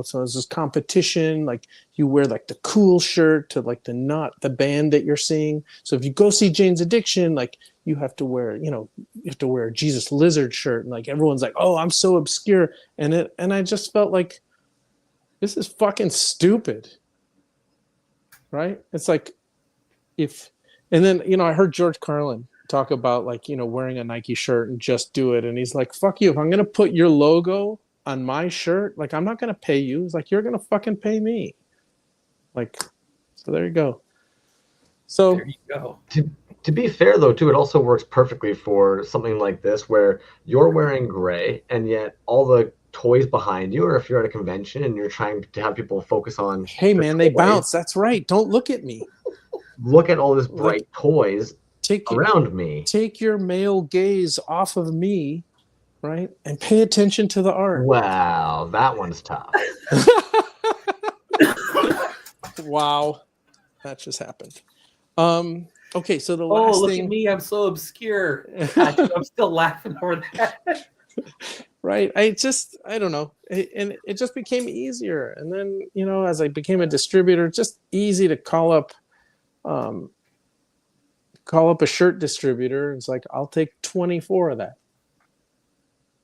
so it's this competition, like you wear like the cool shirt to like not the band that you're seeing. So if you go see Jane's Addiction, like you have to wear, a Jesus Lizard shirt. And like, everyone's like, oh, I'm so obscure. And I just felt like, this is fucking stupid. Right? It's like, and then I heard George Carlin talk about, like, wearing a Nike shirt and just do it, and he's like, fuck you, if I'm gonna put your logo on my shirt, like, I'm not gonna pay you. It's like, you're gonna fucking pay me. Like, so there you go. So there you go. To be fair, though, too, it also works perfectly for something like this where you're wearing gray and yet all the toys behind you, or if you're at a convention and you're trying to have people focus on, hey man, they bounce. That's right. Don't look at me. Look at all this bright toys around me. Take your male gaze off of me, right? And pay attention to the art. Wow, that one's tough. Wow. That just happened. Okay, so the last look thing... at me, I'm so obscure. I'm still laughing over that. Right. I don't know. And it just became easier. And then, as I became a distributor, just easy to call up a shirt distributor. It's like, I'll take 24 of that.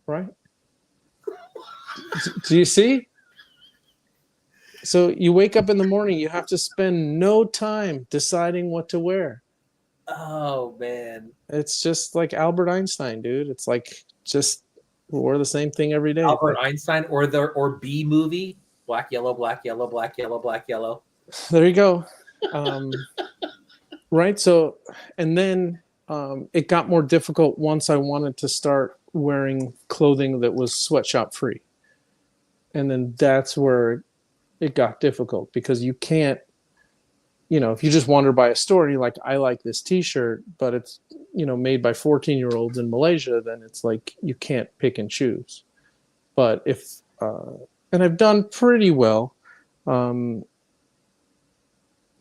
Right? Do you see? So you wake up in the morning, you have to spend no time deciding what to wear. Oh man. It's just like Albert Einstein, dude. It's like, just wore the same thing every day. Albert Einstein or B movie, black, yellow, black, yellow, black, yellow, black, yellow. There you go. Right. So, and then it got more difficult once I wanted to start wearing clothing that was sweatshop free. And then that's where it got difficult because you can't, if you just wander by a store and you're like, I like this t-shirt, but it's, made by 14-year-olds in Malaysia, then it's like you can't pick and choose. But if, and I've done pretty well, like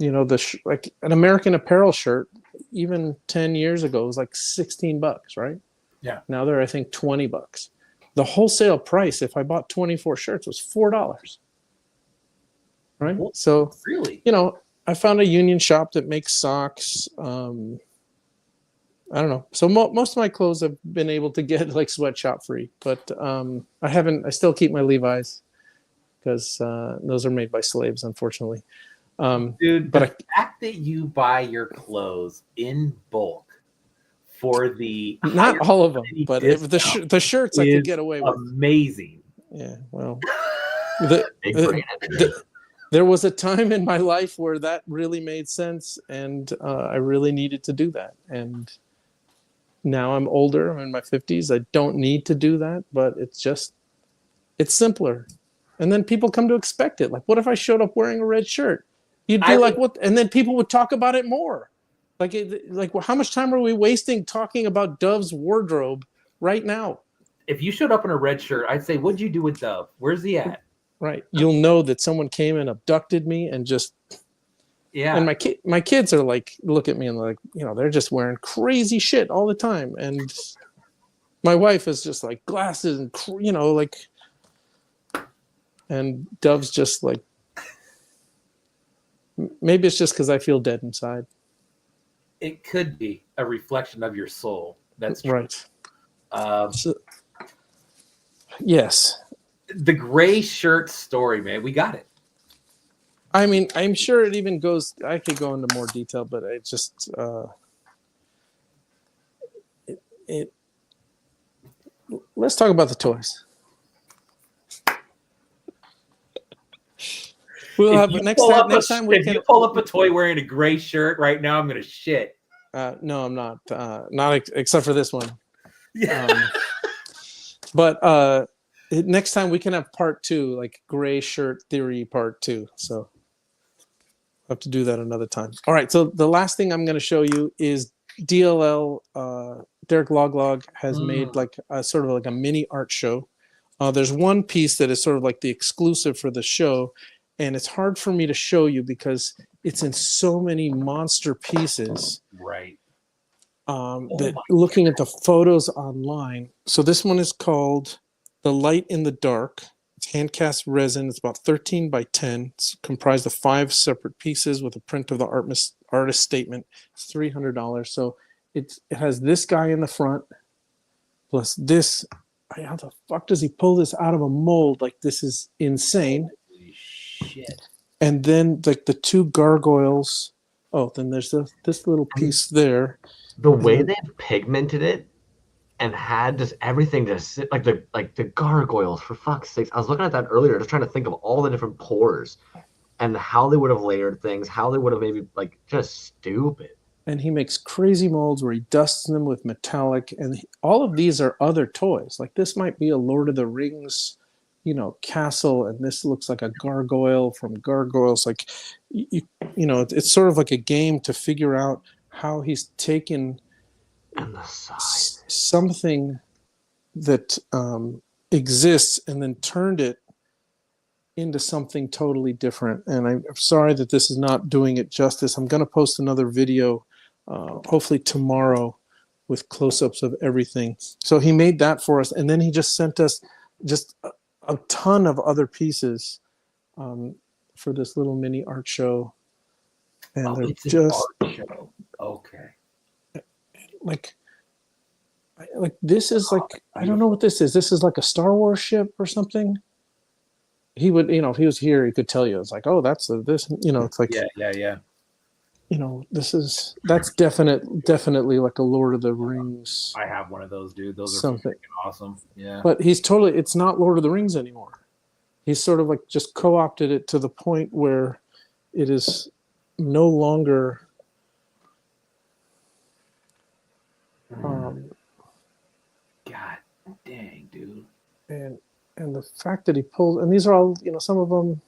an American Apparel shirt, even 10 years ago, was like $16, right? Yeah. Now they're, I think, $20. The wholesale price, if I bought 24 shirts, was $4. Right? Well, So, really, I found a union shop that makes socks. I don't know. So most of my clothes have been able to get like sweatshop free, but I still keep my Levi's because those are made by slaves, unfortunately. dude, but the fact that you buy your clothes in bulk for the not all of them, quality but discount the shirts I could get away with. Amazing. Yeah, well, Big brain energy. there was a time in my life where that really made sense, and I really needed to do that. And now I'm older. I'm in my 50s. I don't need to do that, but it's simpler. And then people come to expect it. Like, what if I showed up wearing a red shirt? You'd be like, what? And then people would talk about it more. Like, well, how much time are we wasting talking about Dove's wardrobe right now? If you showed up in a red shirt, I'd say, what'd you do with Dove? Where's he at? Right. You'll know that someone came and abducted me and just... Yeah. And my kids are like, look at me and like, they're just wearing crazy shit all the time. And my wife is just like glasses and, like, and Dove's just like, maybe it's just because I feel dead inside. It could be a reflection of your soul. That's true. Right. Yes. The gray shirt story, man. We got it. I mean, I'm sure it even goes, I could go into more detail, but it just, let's talk about the toys. We'll have next time we if can. You pull up a toy wearing a gray shirt right now, I'm gonna shit. No, I'm not. Not except for this one. Yeah. But next time we can have part 2, like gray shirt theory part 2. So I'll have to do that another time. All right. So the last thing I'm going to show you is DLL. Derek Loglog has made like a sort of like a mini art show. There's one piece that is sort of like the exclusive for the show, and it's hard for me to show you because it's in so many monster pieces. Right. That looking at the photos online. So this one is called The Light in the Dark. It's hand cast resin. It's about 13 by 10. It's comprised of 5 separate pieces with a print of the artist statement. It's $300. So it has this guy in the front plus this. How the fuck does he pull this out of a mold? Like, this is insane. Holy shit. And then like the 2 gargoyles. Oh, then there's this little piece there. The way they've pigmented it and had just everything just sit like the gargoyles, for fuck's sakes. I was looking at that earlier, just trying to think of all the different pores and how they would have layered things, how they would have maybe like just stupid. And he makes crazy molds where he dusts them with metallic, and all of these are other toys. Like this might be a Lord of the Rings, castle, and this looks like a gargoyle from Gargoyles. Like, it's sort of like a game to figure out how he's taken And the size. something that exists and then turned it into something totally different. And I'm sorry that this is not doing it justice. I'm going to post another video, hopefully tomorrow, with close-ups of everything. So he made that for us, and then he just sent us just a ton of other pieces for this little mini art show. And they're It's just an art show. Okay. like this is like, I don't know what this is. This is like a Star Wars ship or something. He would, if he was here, he could tell you. It's like, oh, that's this. It's like, Yeah. That's definitely like a Lord of the Rings. I have one of those, dude. Those are Something. freaking awesome. Yeah. But it's not Lord of the Rings anymore. He's sort of like just co-opted it to the point where it is no longer God dang, dude. and the fact that he pulls, and these are all, some of them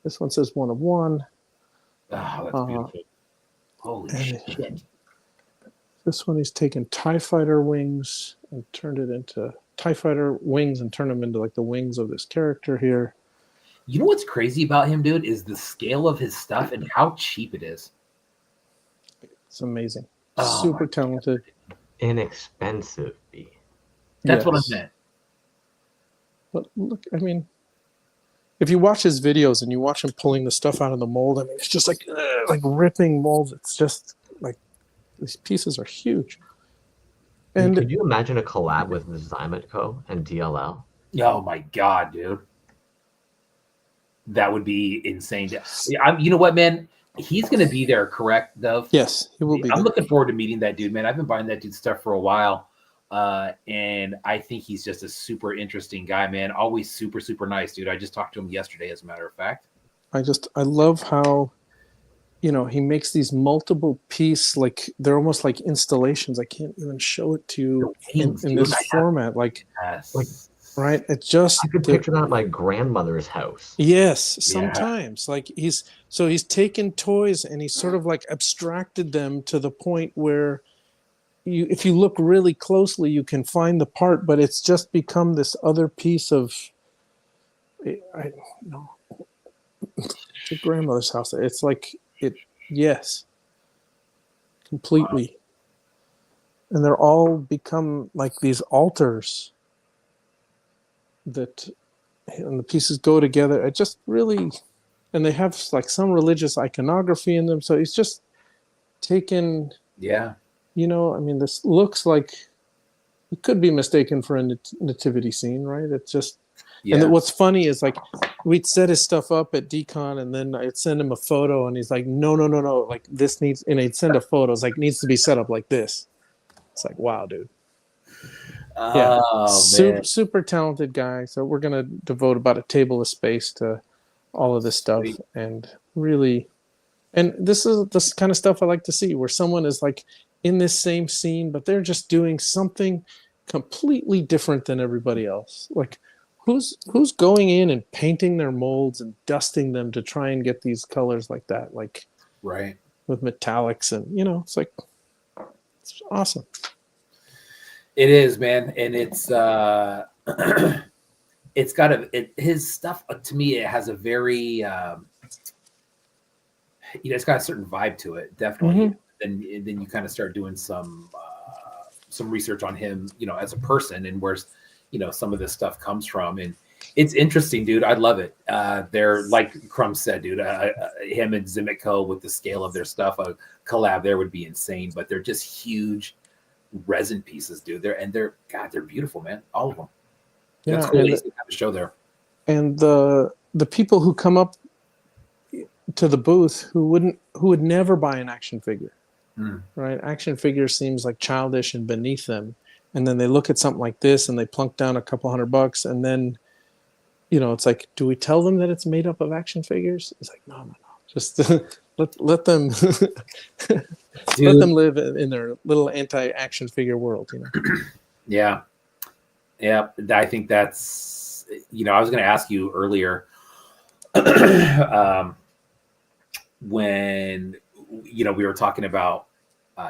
This one says 1 of 1. Oh, that's beautiful. Holy and shit. This one he's taken TIE Fighter wings and turned it into TIE Fighter wings and turned them into like the wings of this character here. You know what's crazy about him, dude, is the scale of his stuff and how cheap it is. It's amazing. Oh, Super talented. Inexpensive. That's what I meant. But look, I mean, if you watch his videos and you watch him pulling the stuff out of the mold, I mean, it's just like ripping molds. It's just like these pieces are huge. And could you imagine a collab with Zymet Co. and DLL? Oh my god, dude. That would be insane. You know what, man? He's going to be there, correct, Dove? Yes, he will be I'm there. looking forward to meeting that dude, man. I've been buying that dude's stuff for a while. And I think he's just a super interesting guy, man. Always super, super nice, dude. I just talked to him yesterday, as a matter of fact. I love how, you know, he makes these multiple piece, like they're almost like installations. I can't even show it to you in this format. Like, right? It just I could picture that at my grandmother's house. Yes, sometimes. Yeah. Like he's taken toys and he's sort of like abstracted them to the point where if you look really closely, you can find the part, but it's just become this other piece of, I don't know, it's a grandmother's house. It's like yes, completely. Wow. And they're all become like these altars that, and the pieces go together. It just really, and they have like some religious iconography in them. So it's just taken, you know, I mean, this looks like it could be mistaken for a nativity scene, right? It's just, and what's funny is like we'd set his stuff up at DCon and then I'd send him a photo and he's like, no, like this needs, and I'd send a photo. It's like, needs to be set up like this. It's like, wow, dude. Super talented guy. So we're going to devote about a table of space to all of this stuff. Sweet. And really, and this is this kind of stuff I like to see where someone is like in this same scene, but they're just doing something completely different than everybody else. Like who's going in and painting their molds and dusting them to try and get these colors like that, like right with metallics, and you know, it's like, it's awesome. It is, man, and it's it's got his stuff to me. It has a very you know, it's got a certain vibe to it, definitely. Mm-hmm. Then you kind of start doing some research on him, you know, as a person and where's, you know, some of this stuff comes from, and it's interesting, dude. I love it. They're like Crumb said, dude. Him and Zimico with the scale of their stuff, a collab there would be insane. But they're just huge resin pieces, dude. They're beautiful, man. All of them. Yeah, that's cool. To have a show there. And the people who come up to the booth who would never buy an action figure, right? Action figure seems like childish and beneath them. And then they look at something like this and they plunk down a couple $100, and then, you know, it's like, do we tell them that it's made up of action figures? It's like, no. Just let them let them live in their little anti-action figure world, you know. Yeah. I think that's, you know, I was going to ask you earlier when, you know, we were talking about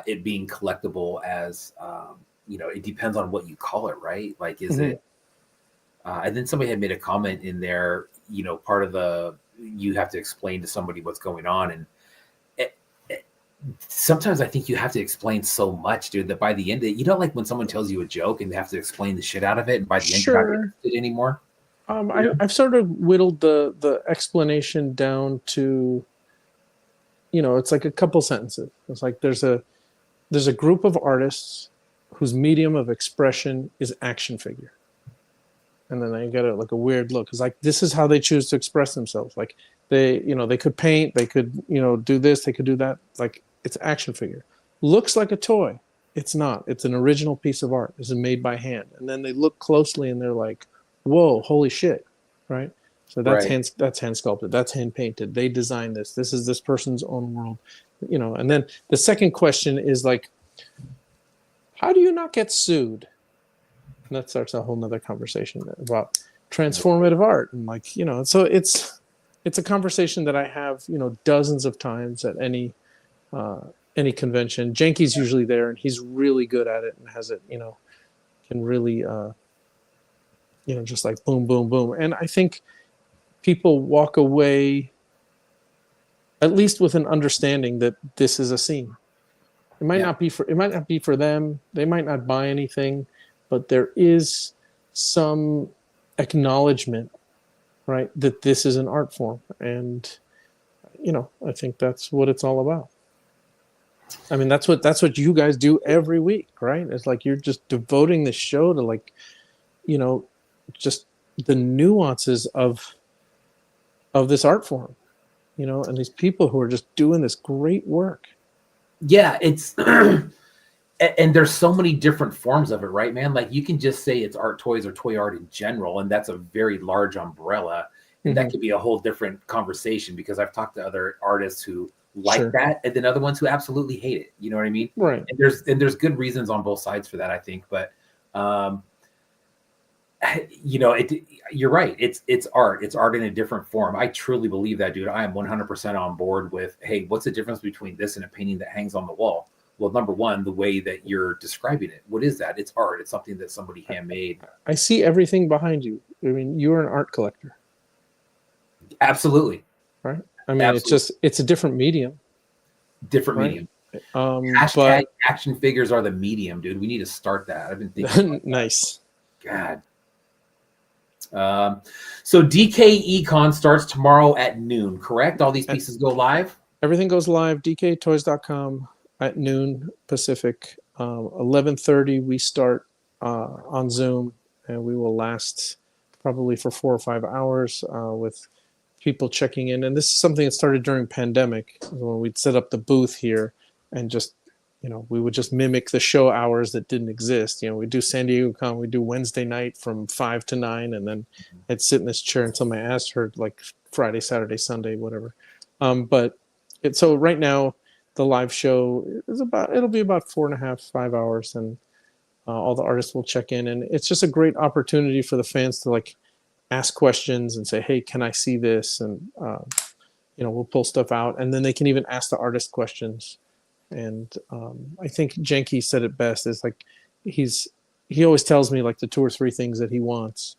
it being collectible as, you know, it depends on what you call it, right? Like, is it, and then somebody had made a comment in there, you know, part of you have to explain to somebody what's going on. And sometimes I think you have to explain so much, dude, that by the end, you know, like when someone tells you a joke and they have to explain the shit out of it. And by the end, you're not interested anymore. I've sort of whittled the explanation down to, you know, it's like a couple sentences. It's like, there's a group of artists whose medium of expression is action figure. And then they get like a weird look. It's like, this is how they choose to express themselves. Like they, you know, they could paint, they could, you know, do this, they could do that. Like, it's action figure. Looks like a toy. It's not. It's an original piece of art. This is made by hand. And then they look closely and they're like, whoa, holy shit. Right? So that's hand sculpted. That's hand painted. They designed this. This is this person's own world. You know, and then the second question is like, how do you not get sued? And that starts a whole nother conversation about transformative art. And like, you know, so it's it's a conversation that I have, dozens of times at any convention. Janky's usually there, and he's really good at it and has it, can really, just like boom, boom, boom. And I think people walk away at least with an understanding that this is a scene. It might not be for them. They might not buy anything, but there is some acknowledgement, right, that this is an art form. And, I think that's what it's all about. I mean, that's what you guys do every week, right? It's like you're just devoting the show to, like, just the nuances of this art form, and these people who are just doing this great work. Yeah, it's and there's so many different forms of it, right, man? Like, you can just say it's art toys or toy art in general, and that's a very large umbrella, and that could be a whole different conversation, because I've talked to other artists who like that, and then other ones who absolutely hate it. You know what I mean? Right. And there's good reasons on both sides for that, I think. But you're right. It's art. It's art in a different form. I truly believe that, dude. I am 100% on board with, hey, what's the difference between this and a painting that hangs on the wall? Well, number one, the way that you're describing it. What is that? It's art. It's something that somebody handmade. I see everything behind you. I mean, you're an art collector. Absolutely. Right. I mean, it's a different medium. Different medium. Hashtag action figures are the medium, dude. We need to start that. I've been thinking. Nice. God. So DKE Con starts tomorrow at noon, correct? All these pieces go live? Everything goes live. DKtoys.com at noon Pacific. 11:30 we start on Zoom, and we will last probably for 4 or 5 hours with people checking in. And this is something that started during pandemic, when we'd set up the booth here and just, we would just mimic the show hours that didn't exist. We do San Diego Con, we do Wednesday night from 5 to 9, and then I'd sit in this chair until my ass hurt, like Friday, Saturday, Sunday, whatever. So right now the live show it'll be about 4.5, 5 hours, and all the artists will check in, and it's just a great opportunity for the fans to, like, ask questions and say, hey, can I see this? And, we'll pull stuff out, and then they can even ask the artist questions. And I think Janky said it best, is like, he always tells me, like, the 2 or 3 things that he wants.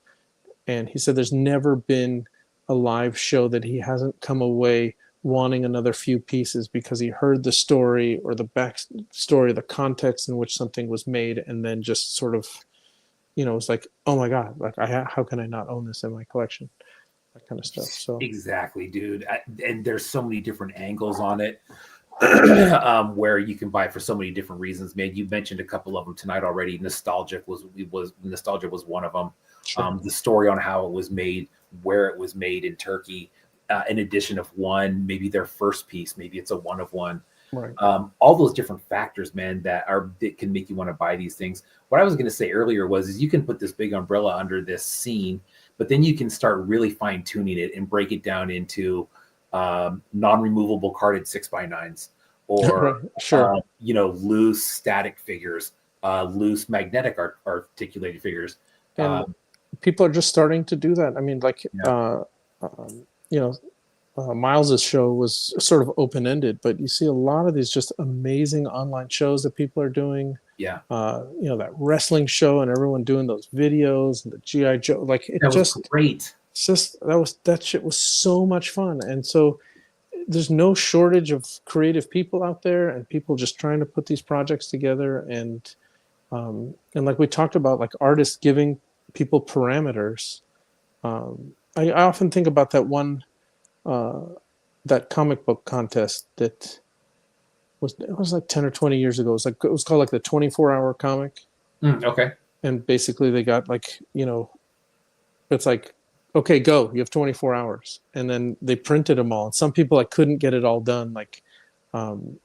And he said there's never been a live show that he hasn't come away wanting another few pieces, because he heard the story or the backstory, the context in which something was made, and then just sort of, it's like, oh my God, like, how can I not own this in my collection? That kind of stuff. So exactly, dude. And there's so many different angles on it. Where you can buy for so many different reasons, man. You mentioned a couple of them tonight already. Nostalgia was one of them. Sure. The story on how it was made, where it was made in Turkey, an edition of one, maybe their first piece, maybe it's a one of one. Right. All those different factors, man, that can make you want to buy these things. What I was going to say earlier is you can put this big umbrella under this scene, but then you can start really fine tuning it and break it down into non-removable carded 6x9s, or sure. Loose static figures, loose magnetic articulated figures. And people are just starting to do that. I mean, like, Miles's show was sort of open-ended, but you see a lot of these just amazing online shows that people are doing. Yeah. That wrestling show, and everyone doing those videos, and the G.I. Joe, like, it that just was great. It's just that shit was so much fun. And so there's no shortage of creative people out there, and people just trying to put these projects together. And like we talked about, like, artists giving people parameters. I often think about that one, that comic book contest that was like 10 or 20 years ago. It was called like the 24-hour comic. Okay. And basically they got, like, it's like, okay, go, you have 24 hours. And then they printed them all. And some people, like, couldn't get it all done. Like, and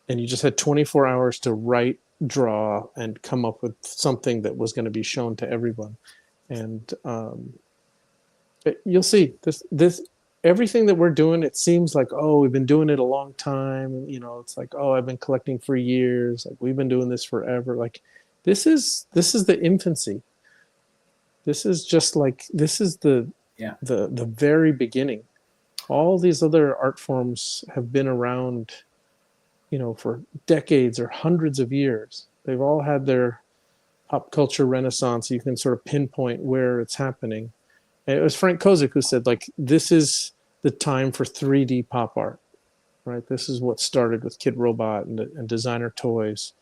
you just had 24 hours to write, draw, and come up with something that was going to be shown to everyone. And you'll see this everything that we're doing, it seems like, oh, we've been doing it a long time. It's like, oh, I've been collecting for years. Like, we've been doing this forever. Like, this is the infancy. This is just like, this is the very beginning. all these other art forms have been around, for decades or hundreds of years. They've all had their pop culture renaissance. You can sort of pinpoint where it's happening. And it was Frank Kozik who said, like, this is the time for 3D pop art, right? This is what started with Kid Robot and designer toys,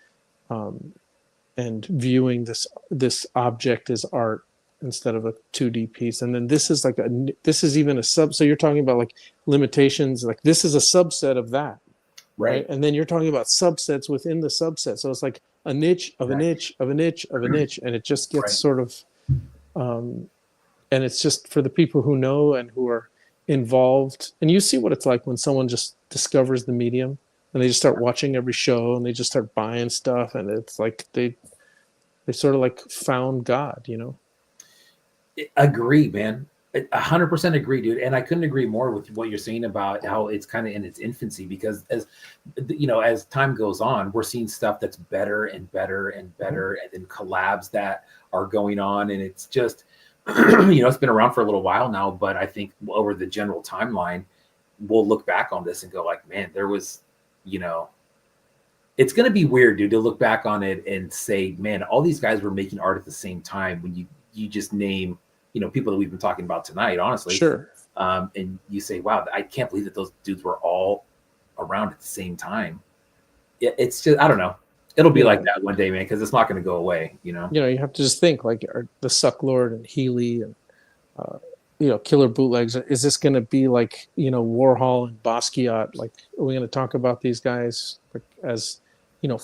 and viewing this object as art instead of a 2D piece. And then this is even a sub. So you're talking about like limitations. Like this is a subset of that. Right. And then you're talking about subsets within the subset. So it's like a niche of a niche of a niche of a niche. And it just gets sort of, and it's just for the people who know and who are involved. And you see what it's like when someone just discovers the medium and they just start watching every show and they just start buying stuff. And it's like, they sort of like found God, Agree, man. 100% agree, dude. And I couldn't agree more with what you're saying about how it's kind of in its infancy, because as time goes on, we're seeing stuff that's better and better and better, and then collabs that are going on. And it's just, it's been around for a little while now, but I think over the general timeline, we'll look back on this and go like, man, there was, it's going to be weird, dude, to look back on it and say, man, all these guys were making art at the same time when you just name, people that we've been talking about tonight, honestly. Sure. And you say, wow, I can't believe that those dudes were all around at the same time. It's just, I don't know. It'll be like that one day, man, because it's not going to go away, You have to just think like the Suck Lord and Healy and, Killer Bootlegs. Is this going to be like, Warhol and Basquiat? Like, are we going to talk about these guys like, as,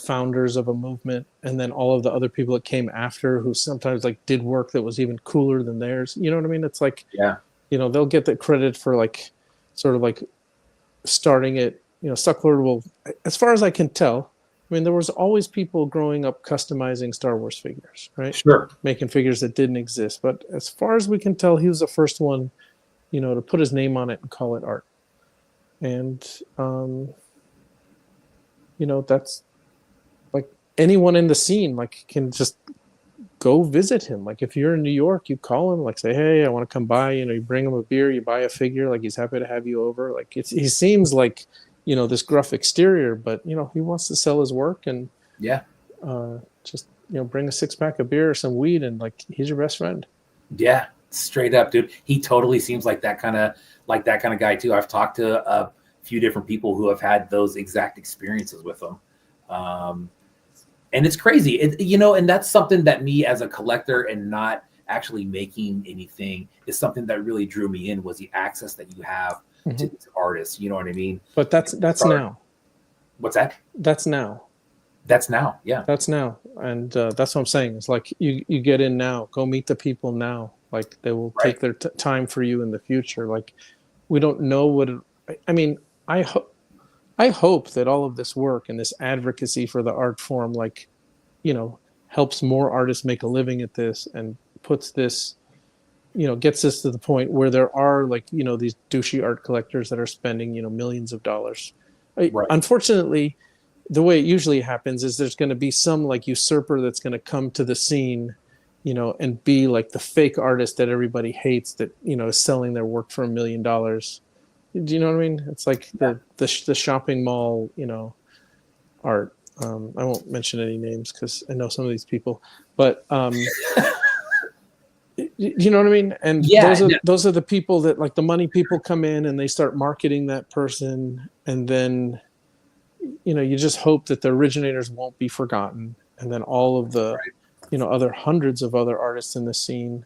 founders of a movement, and then all of the other people that came after who sometimes like did work that was even cooler than theirs? You know what I mean? It's like, they'll get the credit for like, sort of like starting it. Suck Lord will, as far as I can tell, I mean, there was always people growing up customizing Star Wars figures, right? Sure. Making figures that didn't exist. But as far as we can tell, he was the first one, to put his name on it and call it art. And, that's like anyone in the scene, like, can just go visit him. Like, if you're in New York, you call him, like, say, hey, I want to come by. You bring him a beer, you buy a figure. Like, he's happy to have you over. Like, he seems like, this gruff exterior, but he wants to sell his work, and just bring a 6-pack of beer or some weed, and like he's your best friend. Yeah, straight up, dude. He totally seems like that kind of guy too. I've talked to a few different people who have had those exact experiences with him, and it's crazy. And that's something that me as a collector and not actually making anything is something that really drew me in, was the access that you have to these artists. You know what I mean? But that's now. What's that? That's now. Yeah. That's now. And that's what I'm saying. It's like you get in now. Go meet the people now. Like, they will take their time for you in the future. Like, we don't know what I mean, I hope that all of this work and this advocacy for the art form, like, helps more artists make a living at this, and puts this, gets us to the point where there are, like, these douchey art collectors that are spending, millions of dollars. Unfortunately, the way it usually happens is there's going to be some like usurper that's going to come to the scene, and be like the fake artist that everybody hates, that, is selling their work for $1 million. Do you know what I mean? It's like the shopping mall, art. I won't mention any names because I know some of these people, but you know what I mean? And those are the people that, like, the money people come in and they start marketing that person, and then you just hope that the originators won't be forgotten, and then all of the other hundreds of other artists in the scene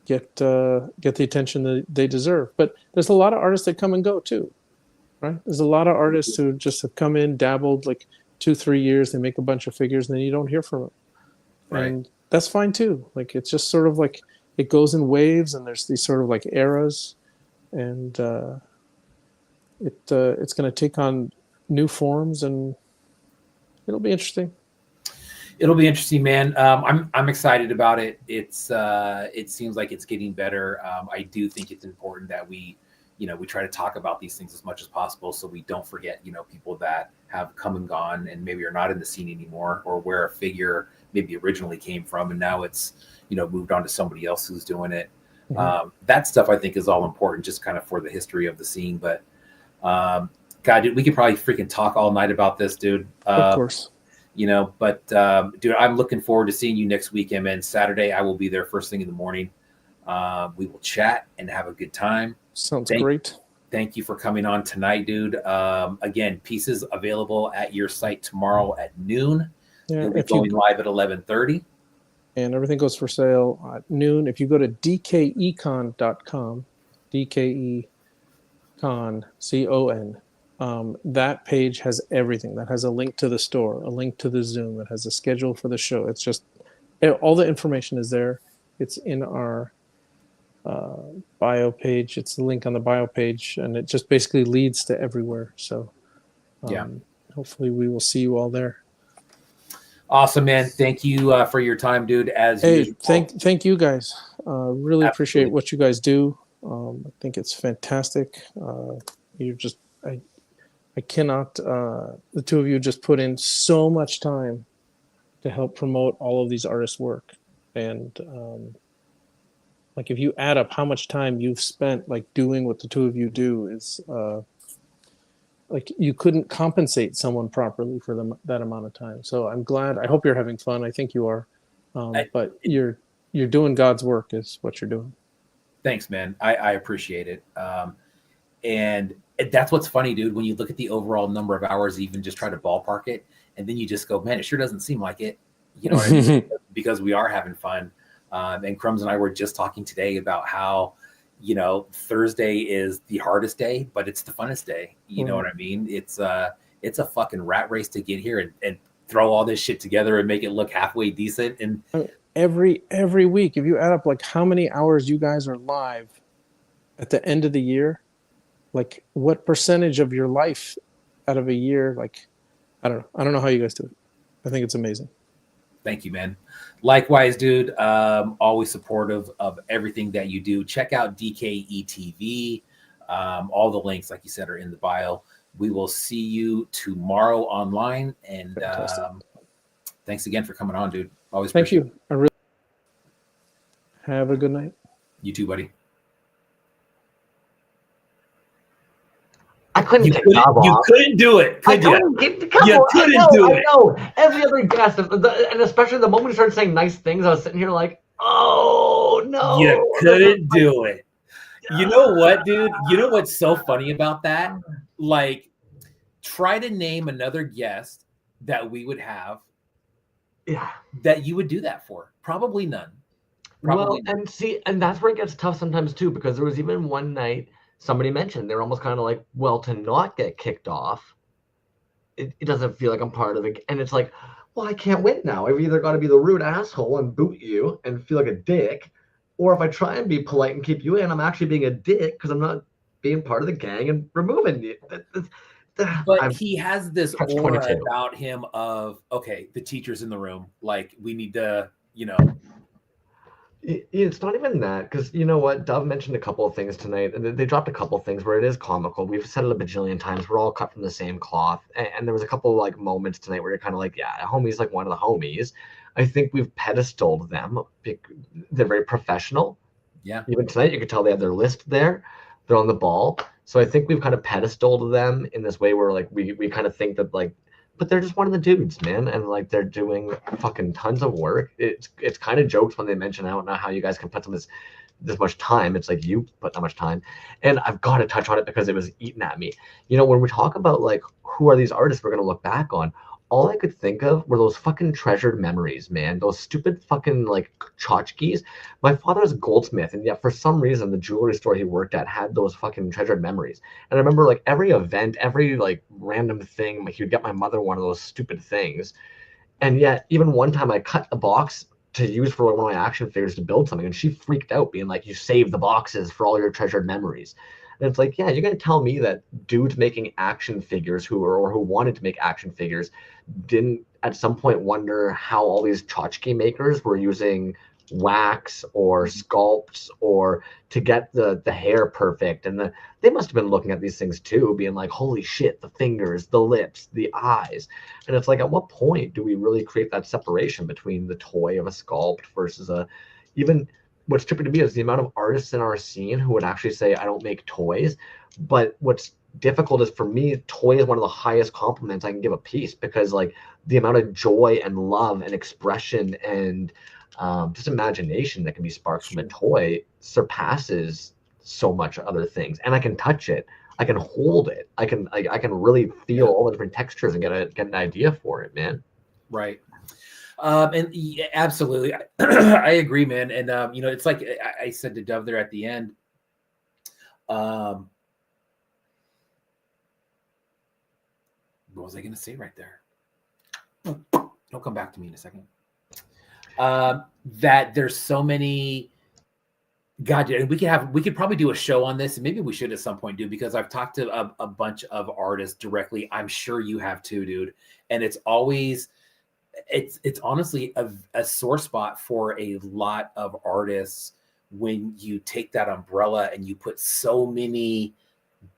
get the attention that they deserve. But there's a lot of artists that come and go too, right? There's a lot of artists who just have come in, dabbled like 2-3 years, they make a bunch of figures, and then you don't hear from them. And that's fine too. Like, it's just sort of like it goes in waves, and there's these sort of like eras, and it's going to take on new forms, and it'll be interesting. It'll be interesting, man. I'm excited about it. It seems like it's getting better. I do think it's important that we try to talk about these things as much as possible, so we don't forget, people that have come and gone and maybe are not in the scene anymore, or where a figure maybe originally came from and now it's, moved on to somebody else who's doing it. That stuff I think is all important, just kind of for the history of the scene. But God, dude, we could probably freaking talk all night about this, dude. Of course. You know, but dude, I'm looking forward to seeing you next weekend, man. Saturday, I will be there first thing in the morning. We will chat and have a good time. Sounds great. Thank you for coming on tonight, dude. Again, pieces available at your site tomorrow at noon. Yeah, We'll be going live at 11:30. And everything goes for sale at noon. If you go to dkecon.com, DKECon, CON, that page has everything. That has a link to the store, a link to the Zoom. It has a schedule for the show. It's just all the information is there. It's in our bio page. It's the link on the bio page, and it just basically leads to everywhere. So hopefully we will see you all there. Awesome, man. Thank you for your time, dude. As usual. Thank you guys. Really appreciate what you guys do. I think it's fantastic. You're just I cannot. The two of you just put in so much time to help promote all of these artists' work, and like if you add up how much time you've spent like doing what the two of you do is like you couldn't compensate someone properly for that amount of time. So I'm glad. I hope you're having fun. I think you are. But you're doing God's work is what you're doing. Thanks, man. I appreciate it. And that's what's funny, dude. When you look at the overall number of hours, even just try to ballpark it, and then you just go, man, it sure doesn't seem like it. You know what I mean? Because we are having fun. And Crumbs and I were just talking today about how, you know, Thursday is the hardest day, but it's the funnest day. You know what I mean? It's a fucking rat race to get here and throw all this shit together and make it look halfway decent. And every week, if you add up like how many hours you guys are live at the end of the year, like what percentage of your life out of a year, like I don't know how you guys do it. I think it's amazing. Thank you, man. Likewise, dude. Always supportive of everything that you do. Check out DKE TV. All the links, like you said, are in the bio. We will see you tomorrow online. And thanks again for coming on, dude. Always thank you. I really have a good night. You too, buddy. I couldn't. You couldn't do it. Could you? You couldn't do it. I know. Every other guest, and especially the moment you started saying nice things, I was sitting here like, oh no. You couldn't do it. You know what, dude? You know what's so funny about that? Like, try to name another guest that we would have. Yeah. That you would do that for. Probably none. Probably none. And that's where it gets tough sometimes too, because there was even one night somebody mentioned they're almost kind of like, well, to not get kicked off, it doesn't feel like I'm part of it. And it's like, well, I can't win now. I've either got to be the rude asshole and boot you and feel like a dick, or if I try and be polite and keep you in, I'm actually being a dick because I'm not being part of the gang and removing you. But he has this aura about him of, okay, the teacher's in the room. Like, we need to, you know. It's not even that, because you know what? Dove mentioned a couple of things tonight, and they dropped a couple of things where it is comical. We've said it a bajillion times. We're all cut from the same cloth, and there was a couple of like moments tonight where you're kind of like, yeah, homie's like one of the homies. I think we've pedestaled them. They're very professional. Yeah. Even tonight, you could tell they have their list there. They're on the ball. So I think we've kind of pedestaled them in this way where like we kind of think that like, but they're just one of the dudes, man, and like they're doing fucking tons of work. It's kind of jokes when they mention out now how you guys can put this much time. It's like you put that much time, and I've got to touch on it because it was eating at me. You know, when we talk about like who are these artists we're gonna look back on, all I could think of were those fucking treasured memories, man. Those stupid fucking like tchotchkes. My father was a goldsmith, and yet for some reason the jewelry store he worked at had those fucking treasured memories. And I remember like every event, every like random thing, like he would get my mother one of those stupid things. And yet even one time I cut the box to use for one of my action figures to build something, and she freaked out, being like, "You saved the boxes for all your treasured memories." And it's like, yeah, you're gonna tell me that dudes making action figures who wanted to make action figures didn't at some point wonder how all these tchotchke makers were using wax or sculpts or to get the hair perfect, and they must have been looking at these things too, being like, holy shit, the fingers, the lips, the eyes. And it's like, at what point do we really create that separation between the toy of a sculpt versus even what's trippy to me is the amount of artists in our scene who would actually say, I don't make toys. But what's difficult is, for me, toy is one of the highest compliments I can give a piece, because like the amount of joy and love and expression and just imagination that can be sparked from a toy surpasses so much other things. And I can touch it, I can hold it, I can really feel all the different textures and get an idea for it, man. Right. And yeah, absolutely, I agree, man. And you know, it's like I said to Dove there at the end. What was I going to say right there? Don't come back to me in a second. That there's so many. God, and we could probably do a show on this, and maybe we should at some point, dude, because I've talked to a bunch of artists directly. I'm sure you have too, dude. And it's always, it's honestly a sore spot for a lot of artists when you take that umbrella and you put so many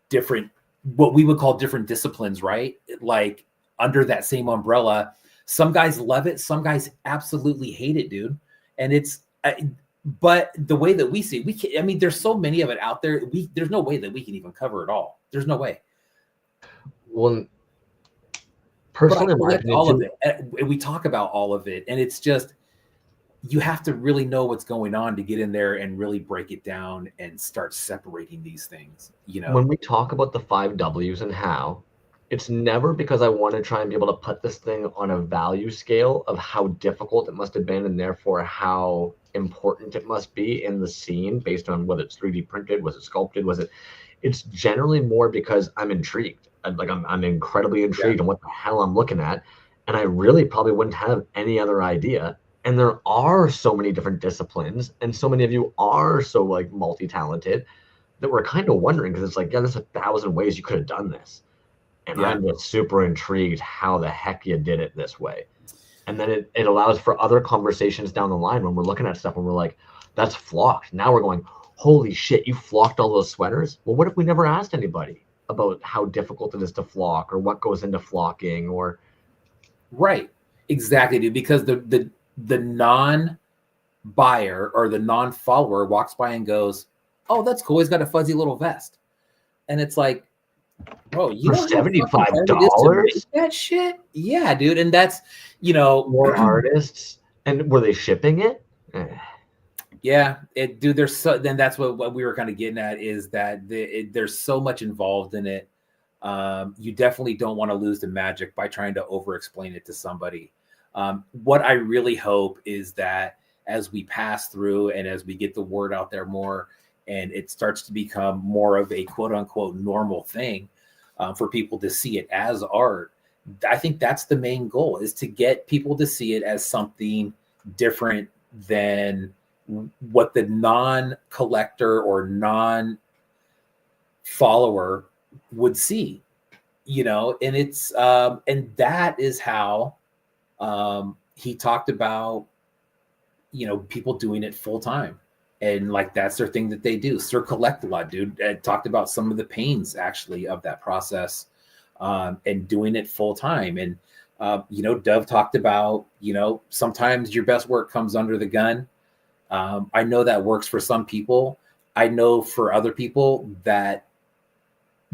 different, what we would call different disciplines, right? Like under that same umbrella. Some guys love it, some guys absolutely hate it, dude. And it's but the way that we see it, we can, I mean, there's so many of it out there. There's no way that we can even cover it all. There's no way. Well, personally, all of it. We talk about all of it, and it's just, you have to really know what's going on to get in there and really break it down and start separating these things. You know, when we talk about the 5 W's and how, it's never because I want to try and be able to put this thing on a value scale of how difficult it must have been, and therefore how important it must be in the scene based on whether it's 3D printed, was it sculpted, was it. It's generally more because I'm intrigued. I'm incredibly intrigued on what the hell I'm looking at, and I really probably wouldn't have any other idea. And there are so many different disciplines, and so many of you are so like multi-talented that we're kind of wondering, because it's like, yeah, there's 1,000 ways you could have done this. And I'm just super intrigued how the heck you did it this way. And then it allows for other conversations down the line when we're looking at stuff and we're like, that's flocked. Now we're going, holy shit, you flocked all those sweaters? Well, what if we never asked anybody about how difficult it is to flock, or what goes into flocking, or. Right. Exactly, dude. Because the non-buyer or the non-follower walks by and goes, oh, that's cool, he's got a fuzzy little vest. And it's like, bro, you for $75 that shit? Yeah, dude. And that's, you know, more artists. And were they shipping it? Yeah, dude. There's so, then that's what we were kind of getting at, is that there's so much involved in it. You definitely don't want to lose the magic by trying to over explain it to somebody. What I really hope is that as we pass through and as we get the word out there more, and it starts to become more of a quote unquote normal thing for people to see it as art. I think that's the main goal, is to get people to see it as something different than what the non-collector or non-follower would see, you know. And it's and that is how he talked about, you know, people doing it full time. And like, that's their thing that they do. Sir Collect a lot, dude. Talked about some of the pains actually of that process, and doing it full time. And, you know, Dove talked about, you know, sometimes your best work comes under the gun. I know that works for some people. I know for other people that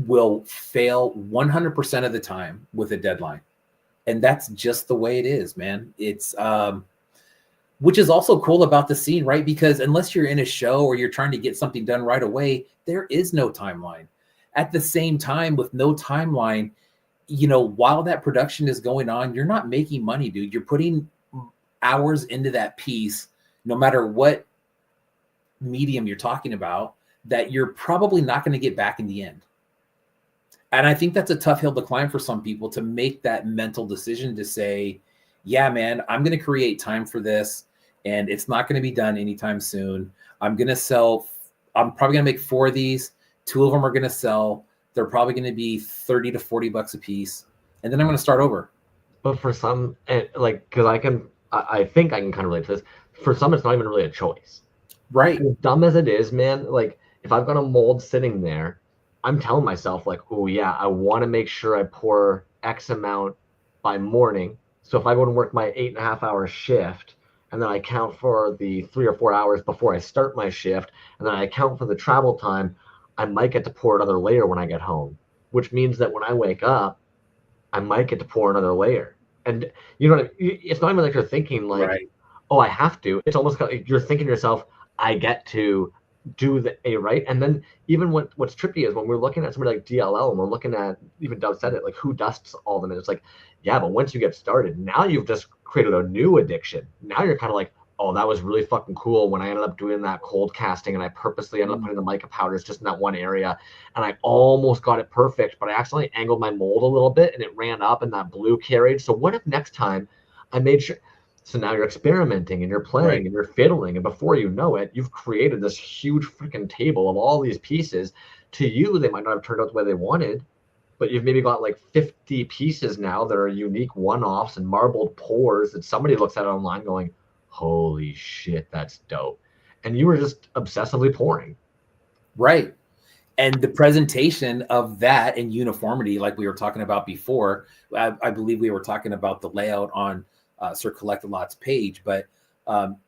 will fail 100% of the time with a deadline. And that's just the way it is, man. It's, which is also cool about the scene, right? Because unless you're in a show or you're trying to get something done right away, there is no timeline. At the same time, with no timeline, you know, while that production is going on, you're not making money, dude. You're putting hours into that piece, no matter what medium you're talking about, that you're probably not going to get back in the end. And I think that's a tough hill to climb for some people, to make that mental decision to say, yeah, man, I'm going to create time for this, and it's not going to be done anytime soon. I'm probably going to make 4 of these. 2 of them are going to sell. They're probably going to be $30 to $40 a piece. And then I'm going to start over. But for some, like, because I think I can kind of relate to this. For some, it's not even really a choice. Right. As dumb as it is, man, like, if I've got a mold sitting there, I'm telling myself, like, oh, yeah, I want to make sure I pour X amount by morning. So if I go to work my 8.5-hour shift, and then I account for the 3 or 4 hours before I start my shift, and then I account for the travel time, I might get to pour another layer when I get home, which means that when I wake up, I might get to pour another layer. And you know what it's not even like you're thinking like, Right. oh, I have to. It's almost like you're thinking to yourself, I get to do the A right. And then even what's trippy is when we're looking at somebody like DLL and we're looking at, even Dove said it, like who dusts all of them. And it's like, yeah, but once you get started, now you've just created a new addiction. Now you're kind of like, oh, that was really fucking cool when I ended up doing that cold casting and I purposely ended up putting the mica powders just in that one area. And I almost got it perfect, but I accidentally angled my mold a little bit and it ran up and that blue carried. So what if next time I made sure? So now you're experimenting and you're playing and you're fiddling. And before you know it, you've created this huge freaking table of all these pieces. To you, they might not have turned out the way they wanted, but you've maybe got like 50 pieces now that are unique one-offs and marbled pours that somebody looks at online going, holy shit, that's dope. And you were just obsessively pouring. Right. And the presentation of that in uniformity, like we were talking about before, I believe we were talking about the layout on Sir Collect-A-Lot's page, but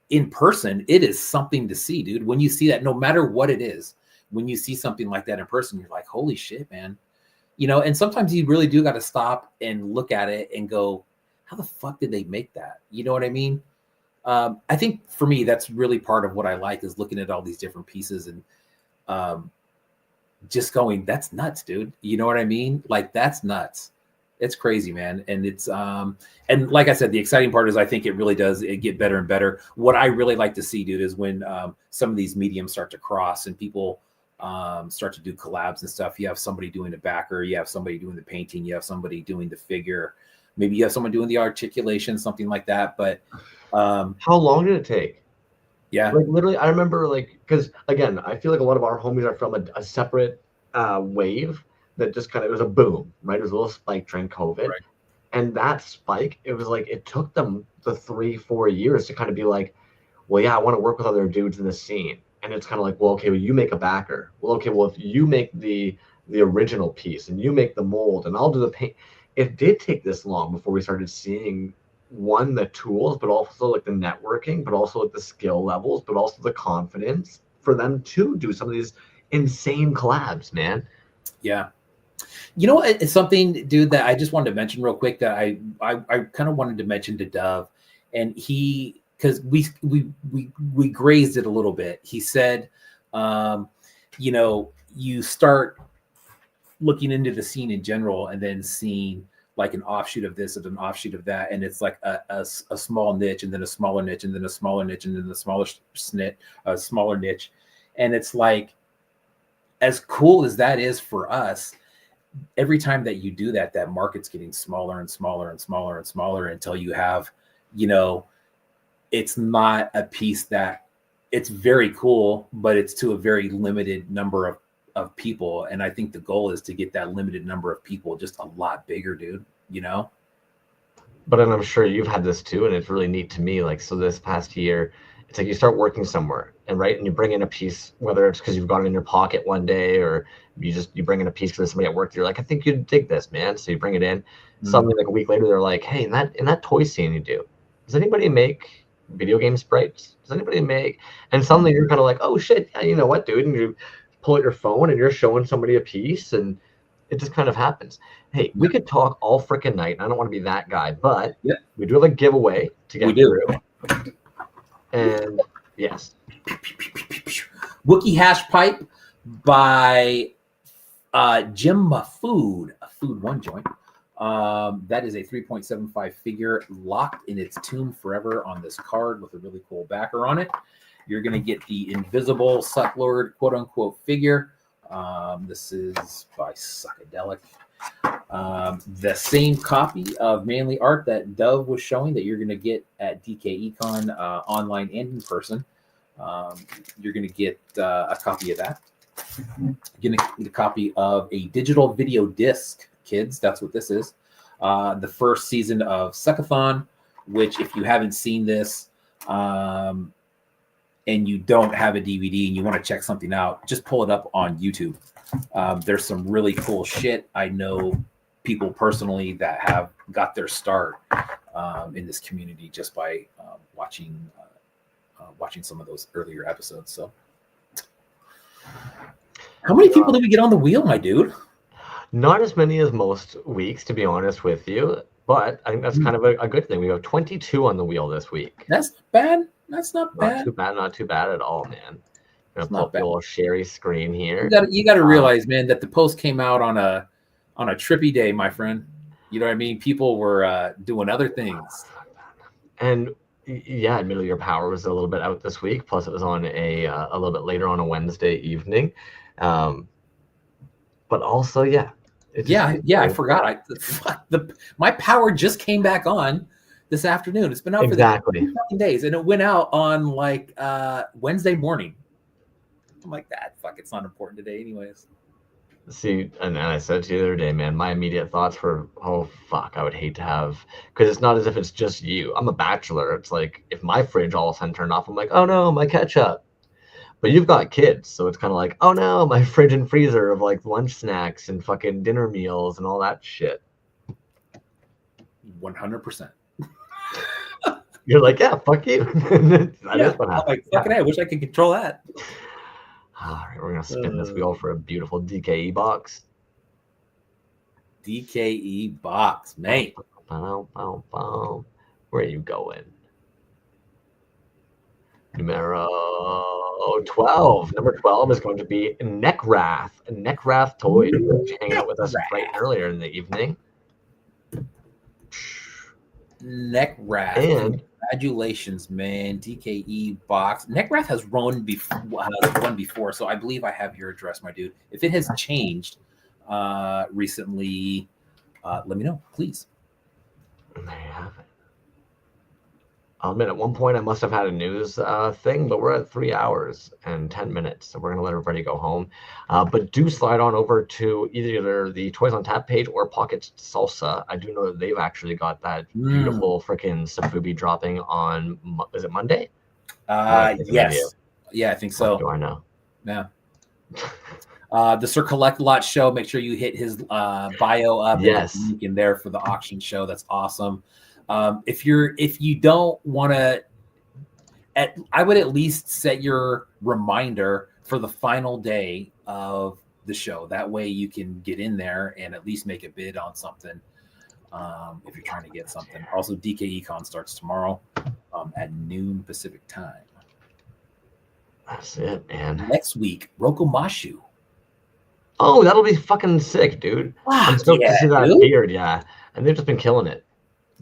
in person, it is something to see, dude. When you see that, no matter what it is, when you see something like that in person, you're like, holy shit, man. You know, and sometimes you really do got to stop and look at it and go, how the fuck did they make that? You know what I mean? I think for me, that's really part of what I like is looking at all these different pieces and just going, that's nuts, dude. You know what I mean? Like, that's nuts. It's crazy, man. And it's, and like I said, the exciting part is I think it really does get better and better. What I really like to see, dude, is when some of these mediums start to cross and people start to do collabs and stuff. You have somebody doing the backer, you have somebody doing the painting, you have somebody doing the figure, maybe you have someone doing the articulation, something like that. But how long did it take? Yeah, like literally, I remember like, because again, I feel like a lot of our homies are from a separate wave that just kind of, it was a boom, right? It was a little spike during COVID. Right. And that spike, it was like, it took them the 3-4 years to kind of be like, well, yeah, I want to work with other dudes in the scene. And it's kind of like, well, okay, well, you make a backer. Well, okay, well, if you make the original piece and you make the mold and I'll do the paint. It did take this long before we started seeing one, the tools, but also like the networking, but also like the skill levels, but also the confidence for them to do some of these insane collabs, man. Yeah. You know, it's something, dude, that I just wanted to mention real quick that I kind of wanted to mention to Dove, and he, because we grazed it a little bit. He said, you know, you start looking into the scene in general and then seeing like an offshoot of this and an offshoot of that, and it's like a small niche and then a smaller niche and then a smaller niche and then a smaller niche, and it's like, as cool as that is for us, every time that you do that, that market's getting smaller and smaller and smaller and smaller until you have, you know, it's not a piece that, it's very cool, but it's to a very limited number of people. And I think the goal is to get that limited number of people just a lot bigger, dude, you know? But then I'm sure you've had this too, and it's really neat to me. Like, so this past year, it's like you start working somewhere, and right, and you bring in a piece, whether it's because you've got it in your pocket one day, or you bring in a piece because somebody at work, you're like, I think you'd dig this, man. So you bring it in. Suddenly, like a week later, they're like, hey, in that toy scene you do, does anybody make video game sprites? Does anybody make? And suddenly you're kind of like, oh shit, yeah, you know what, dude? And you pull out your phone and you're showing somebody a piece, and it just kind of happens. Hey, we could talk all freaking night, and I don't want to be that guy, but we do have a giveaway to get through. And yes, Wookiee Hash Pipe by Jim Food, a Food One joint. That is a 3.75 figure locked in its tomb forever on this card with a really cool backer on it. You're going to get the invisible Sucklord quote unquote figure. This is by Psychedelic. The same copy of Manly Art that Dove was showing that you're going to get at DKE Con online and in person. You're going to get a copy of that. You're going to get a copy of a digital video disc, kids. That's what this is. The first season of Suckathon, which if you haven't seen this and you don't have a DVD and you want to check something out, just pull it up on YouTube. There's some really cool shit. I know people personally that have got their start in this community just by watching some of those earlier episodes. So, how many people did we get on the wheel, my dude? Not as many as most weeks, to be honest with you, but I think that's kind of a good thing. We have 22 on the wheel this week. That's not bad. That's not bad. Not too bad. Not too bad at all, man. I'm gonna pull up the bad. little Sherry screen here. You got to realize, man, that the post came out on a trippy day, my friend. You know what I mean? People were doing other things. And yeah, admittedly, your power was a little bit out this week. Plus, it was on a little bit later on a Wednesday evening. But also, yeah. I forgot. My power just came back on this afternoon. It's been out for exactly 2 days, and it went out on like Wednesday morning. I'm like, it's not important today, anyways. See, and I said to you the other day, man, my immediate thoughts were, oh, fuck, I would hate to have, because it's not as if it's just you. I'm a bachelor. It's like, if my fridge all of a sudden turned off, I'm like, oh no, my ketchup. But you've got kids, so it's kind of like, oh no, my fridge and freezer of like lunch snacks and fucking dinner meals and all that shit. 100%. You're like, yeah, fuck you. That's what happened. I'm like, fucking I wish I could control that. All right, we're going to spin this wheel for a beautiful DKE box. DKE box, mate. Where are you going? Numero 12. Number 12 is going to be Neckrath. Neckrath Toyz, hanging out with us right earlier in the evening. Neckrath. And congratulations, man. DKE box. Neckrath has won before, so I believe I have your address, my dude. If it has changed recently, let me know, please. And there you have it. I'll admit, at one point I must have had a news thing, but we're at 3 hours and 10 minutes, so we're going to let everybody go home. But do slide on over to either the Toyz on Tap page or Pocket Salsa. I do know that they've actually got that beautiful freaking Safubi dropping on, is it Monday? Yes. Yeah, I think so. What do I know? Yeah. The Sir Collect Lot show, make sure you hit his bio up. Yes. Link in there for the auction show. That's awesome. If you don't want to, I would at least set your reminder for the final day of the show. That way you can get in there and at least make a bid on something. If you're trying to get something. Also, DKE Con starts tomorrow at noon Pacific time. That's it, man. Next week, Rokomashu. Oh, that'll be fucking sick, dude. I'm stoked to see that beard, yeah. And they've just been killing it.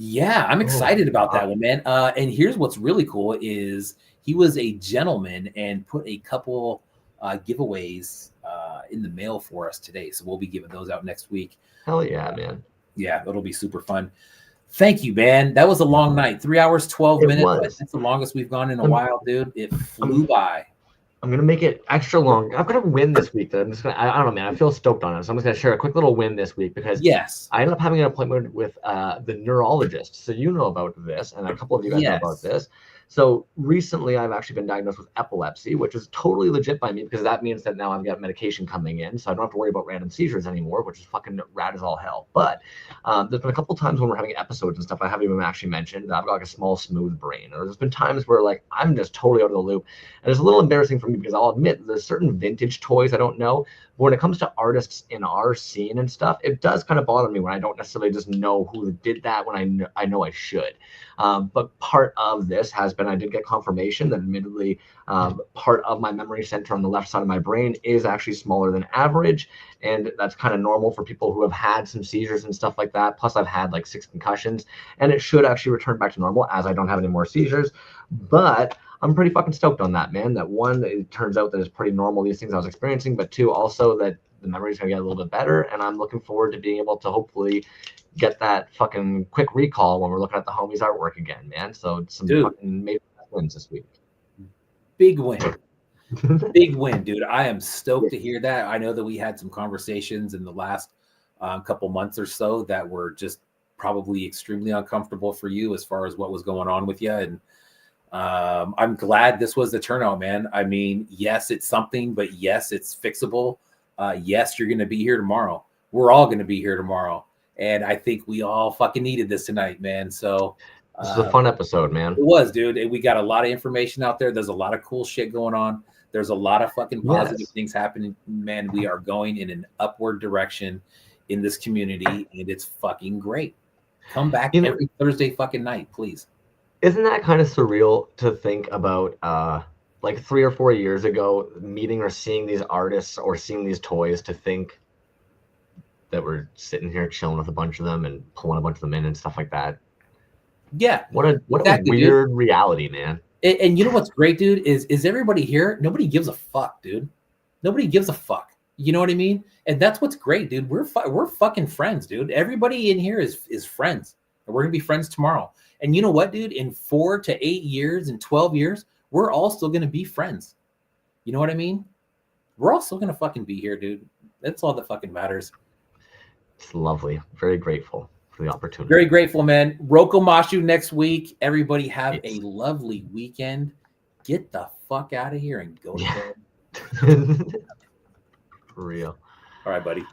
Yeah, I'm excited about that one, man. And here's what's really cool is he was a gentleman and put a couple giveaways in the mail for us today. So we'll be giving those out next week. Hell yeah, man. Yeah, it'll be super fun. Thank you, man. That was a long night. 3 hours, 12 minutes. That's the longest we've gone in a while, dude. It flew by. I'm gonna make it extra long. I'm gonna win this week. Though. I don't know, man. I feel stoked on it. So I'm just gonna share a quick little win this week because I ended up having an appointment with the neurologist. So you know about this, and a couple of you guys know about this. So recently, I've actually been diagnosed with epilepsy, which is totally legit by me because that means that now I've got medication coming in, so I don't have to worry about random seizures anymore, which is fucking rad as all hell. But there's been a couple times when we're having episodes and stuff I haven't even actually mentioned that I've got like a small, smooth brain. Or there's been times where like I'm just totally out of the loop, and it's a little embarrassing for me because I'll admit there's certain vintage toys I don't know. But when it comes to artists in our scene and stuff, it does kind of bother me when I don't necessarily just know who did that when I know I should. But part of this has been I did get confirmation that admittedly part of my memory center on the left side of my brain is actually smaller than average. And that's kind of normal for people who have had some seizures and stuff like that. Plus I've had like 6 concussions and it should actually return back to normal as I don't have any more seizures. But I'm pretty fucking stoked on that, man. That one, it turns out that it's pretty normal, these things I was experiencing, but 2, also that the memory's gonna get a little bit better. And I'm looking forward to being able to hopefully get that fucking quick recall when we're looking at the homies artwork again, man. So some fucking major wins this week. Big win. Big win, dude. I am stoked to hear that. I know that we had some conversations in the last couple months or so that were just probably extremely uncomfortable for you as far as what was going on with you. And I'm glad this was the turnout, man. I mean, yes, it's something, but yes, it's fixable. Yes, you're going to be here tomorrow. We're all going to be here tomorrow. And I think we all fucking needed this tonight, man. So This is a fun episode, man. it was, dude. We got a lot of information out there. There's a lot of cool shit going on. There's a lot of fucking positive things happening, man. We are going in an upward direction in this community, and it's fucking great. Come back every Thursday fucking night, please. Isn't that kind of surreal to think about? Like 3 or 4 years ago, meeting or seeing these artists or seeing these toys, to think that we're sitting here chilling with a bunch of them and pulling a bunch of them in and stuff like that. Yeah. What a weird reality, man. And you know what's great, dude, is everybody here, nobody gives a fuck, dude. Nobody gives a fuck. You know what I mean? And that's what's great, dude. We're fucking friends, dude. Everybody in here is friends. And we're going to be friends tomorrow. And you know what, dude? In 4 to 8 years and 12 years, we're all still going to be friends. You know what I mean? We're all still going to fucking be here, dude. That's all that fucking matters. It's lovely. Very grateful for the opportunity. Very grateful, man. Rokomashu next week. Everybody have a lovely weekend. Get the fuck out of here and go to bed. For real. All right, buddy.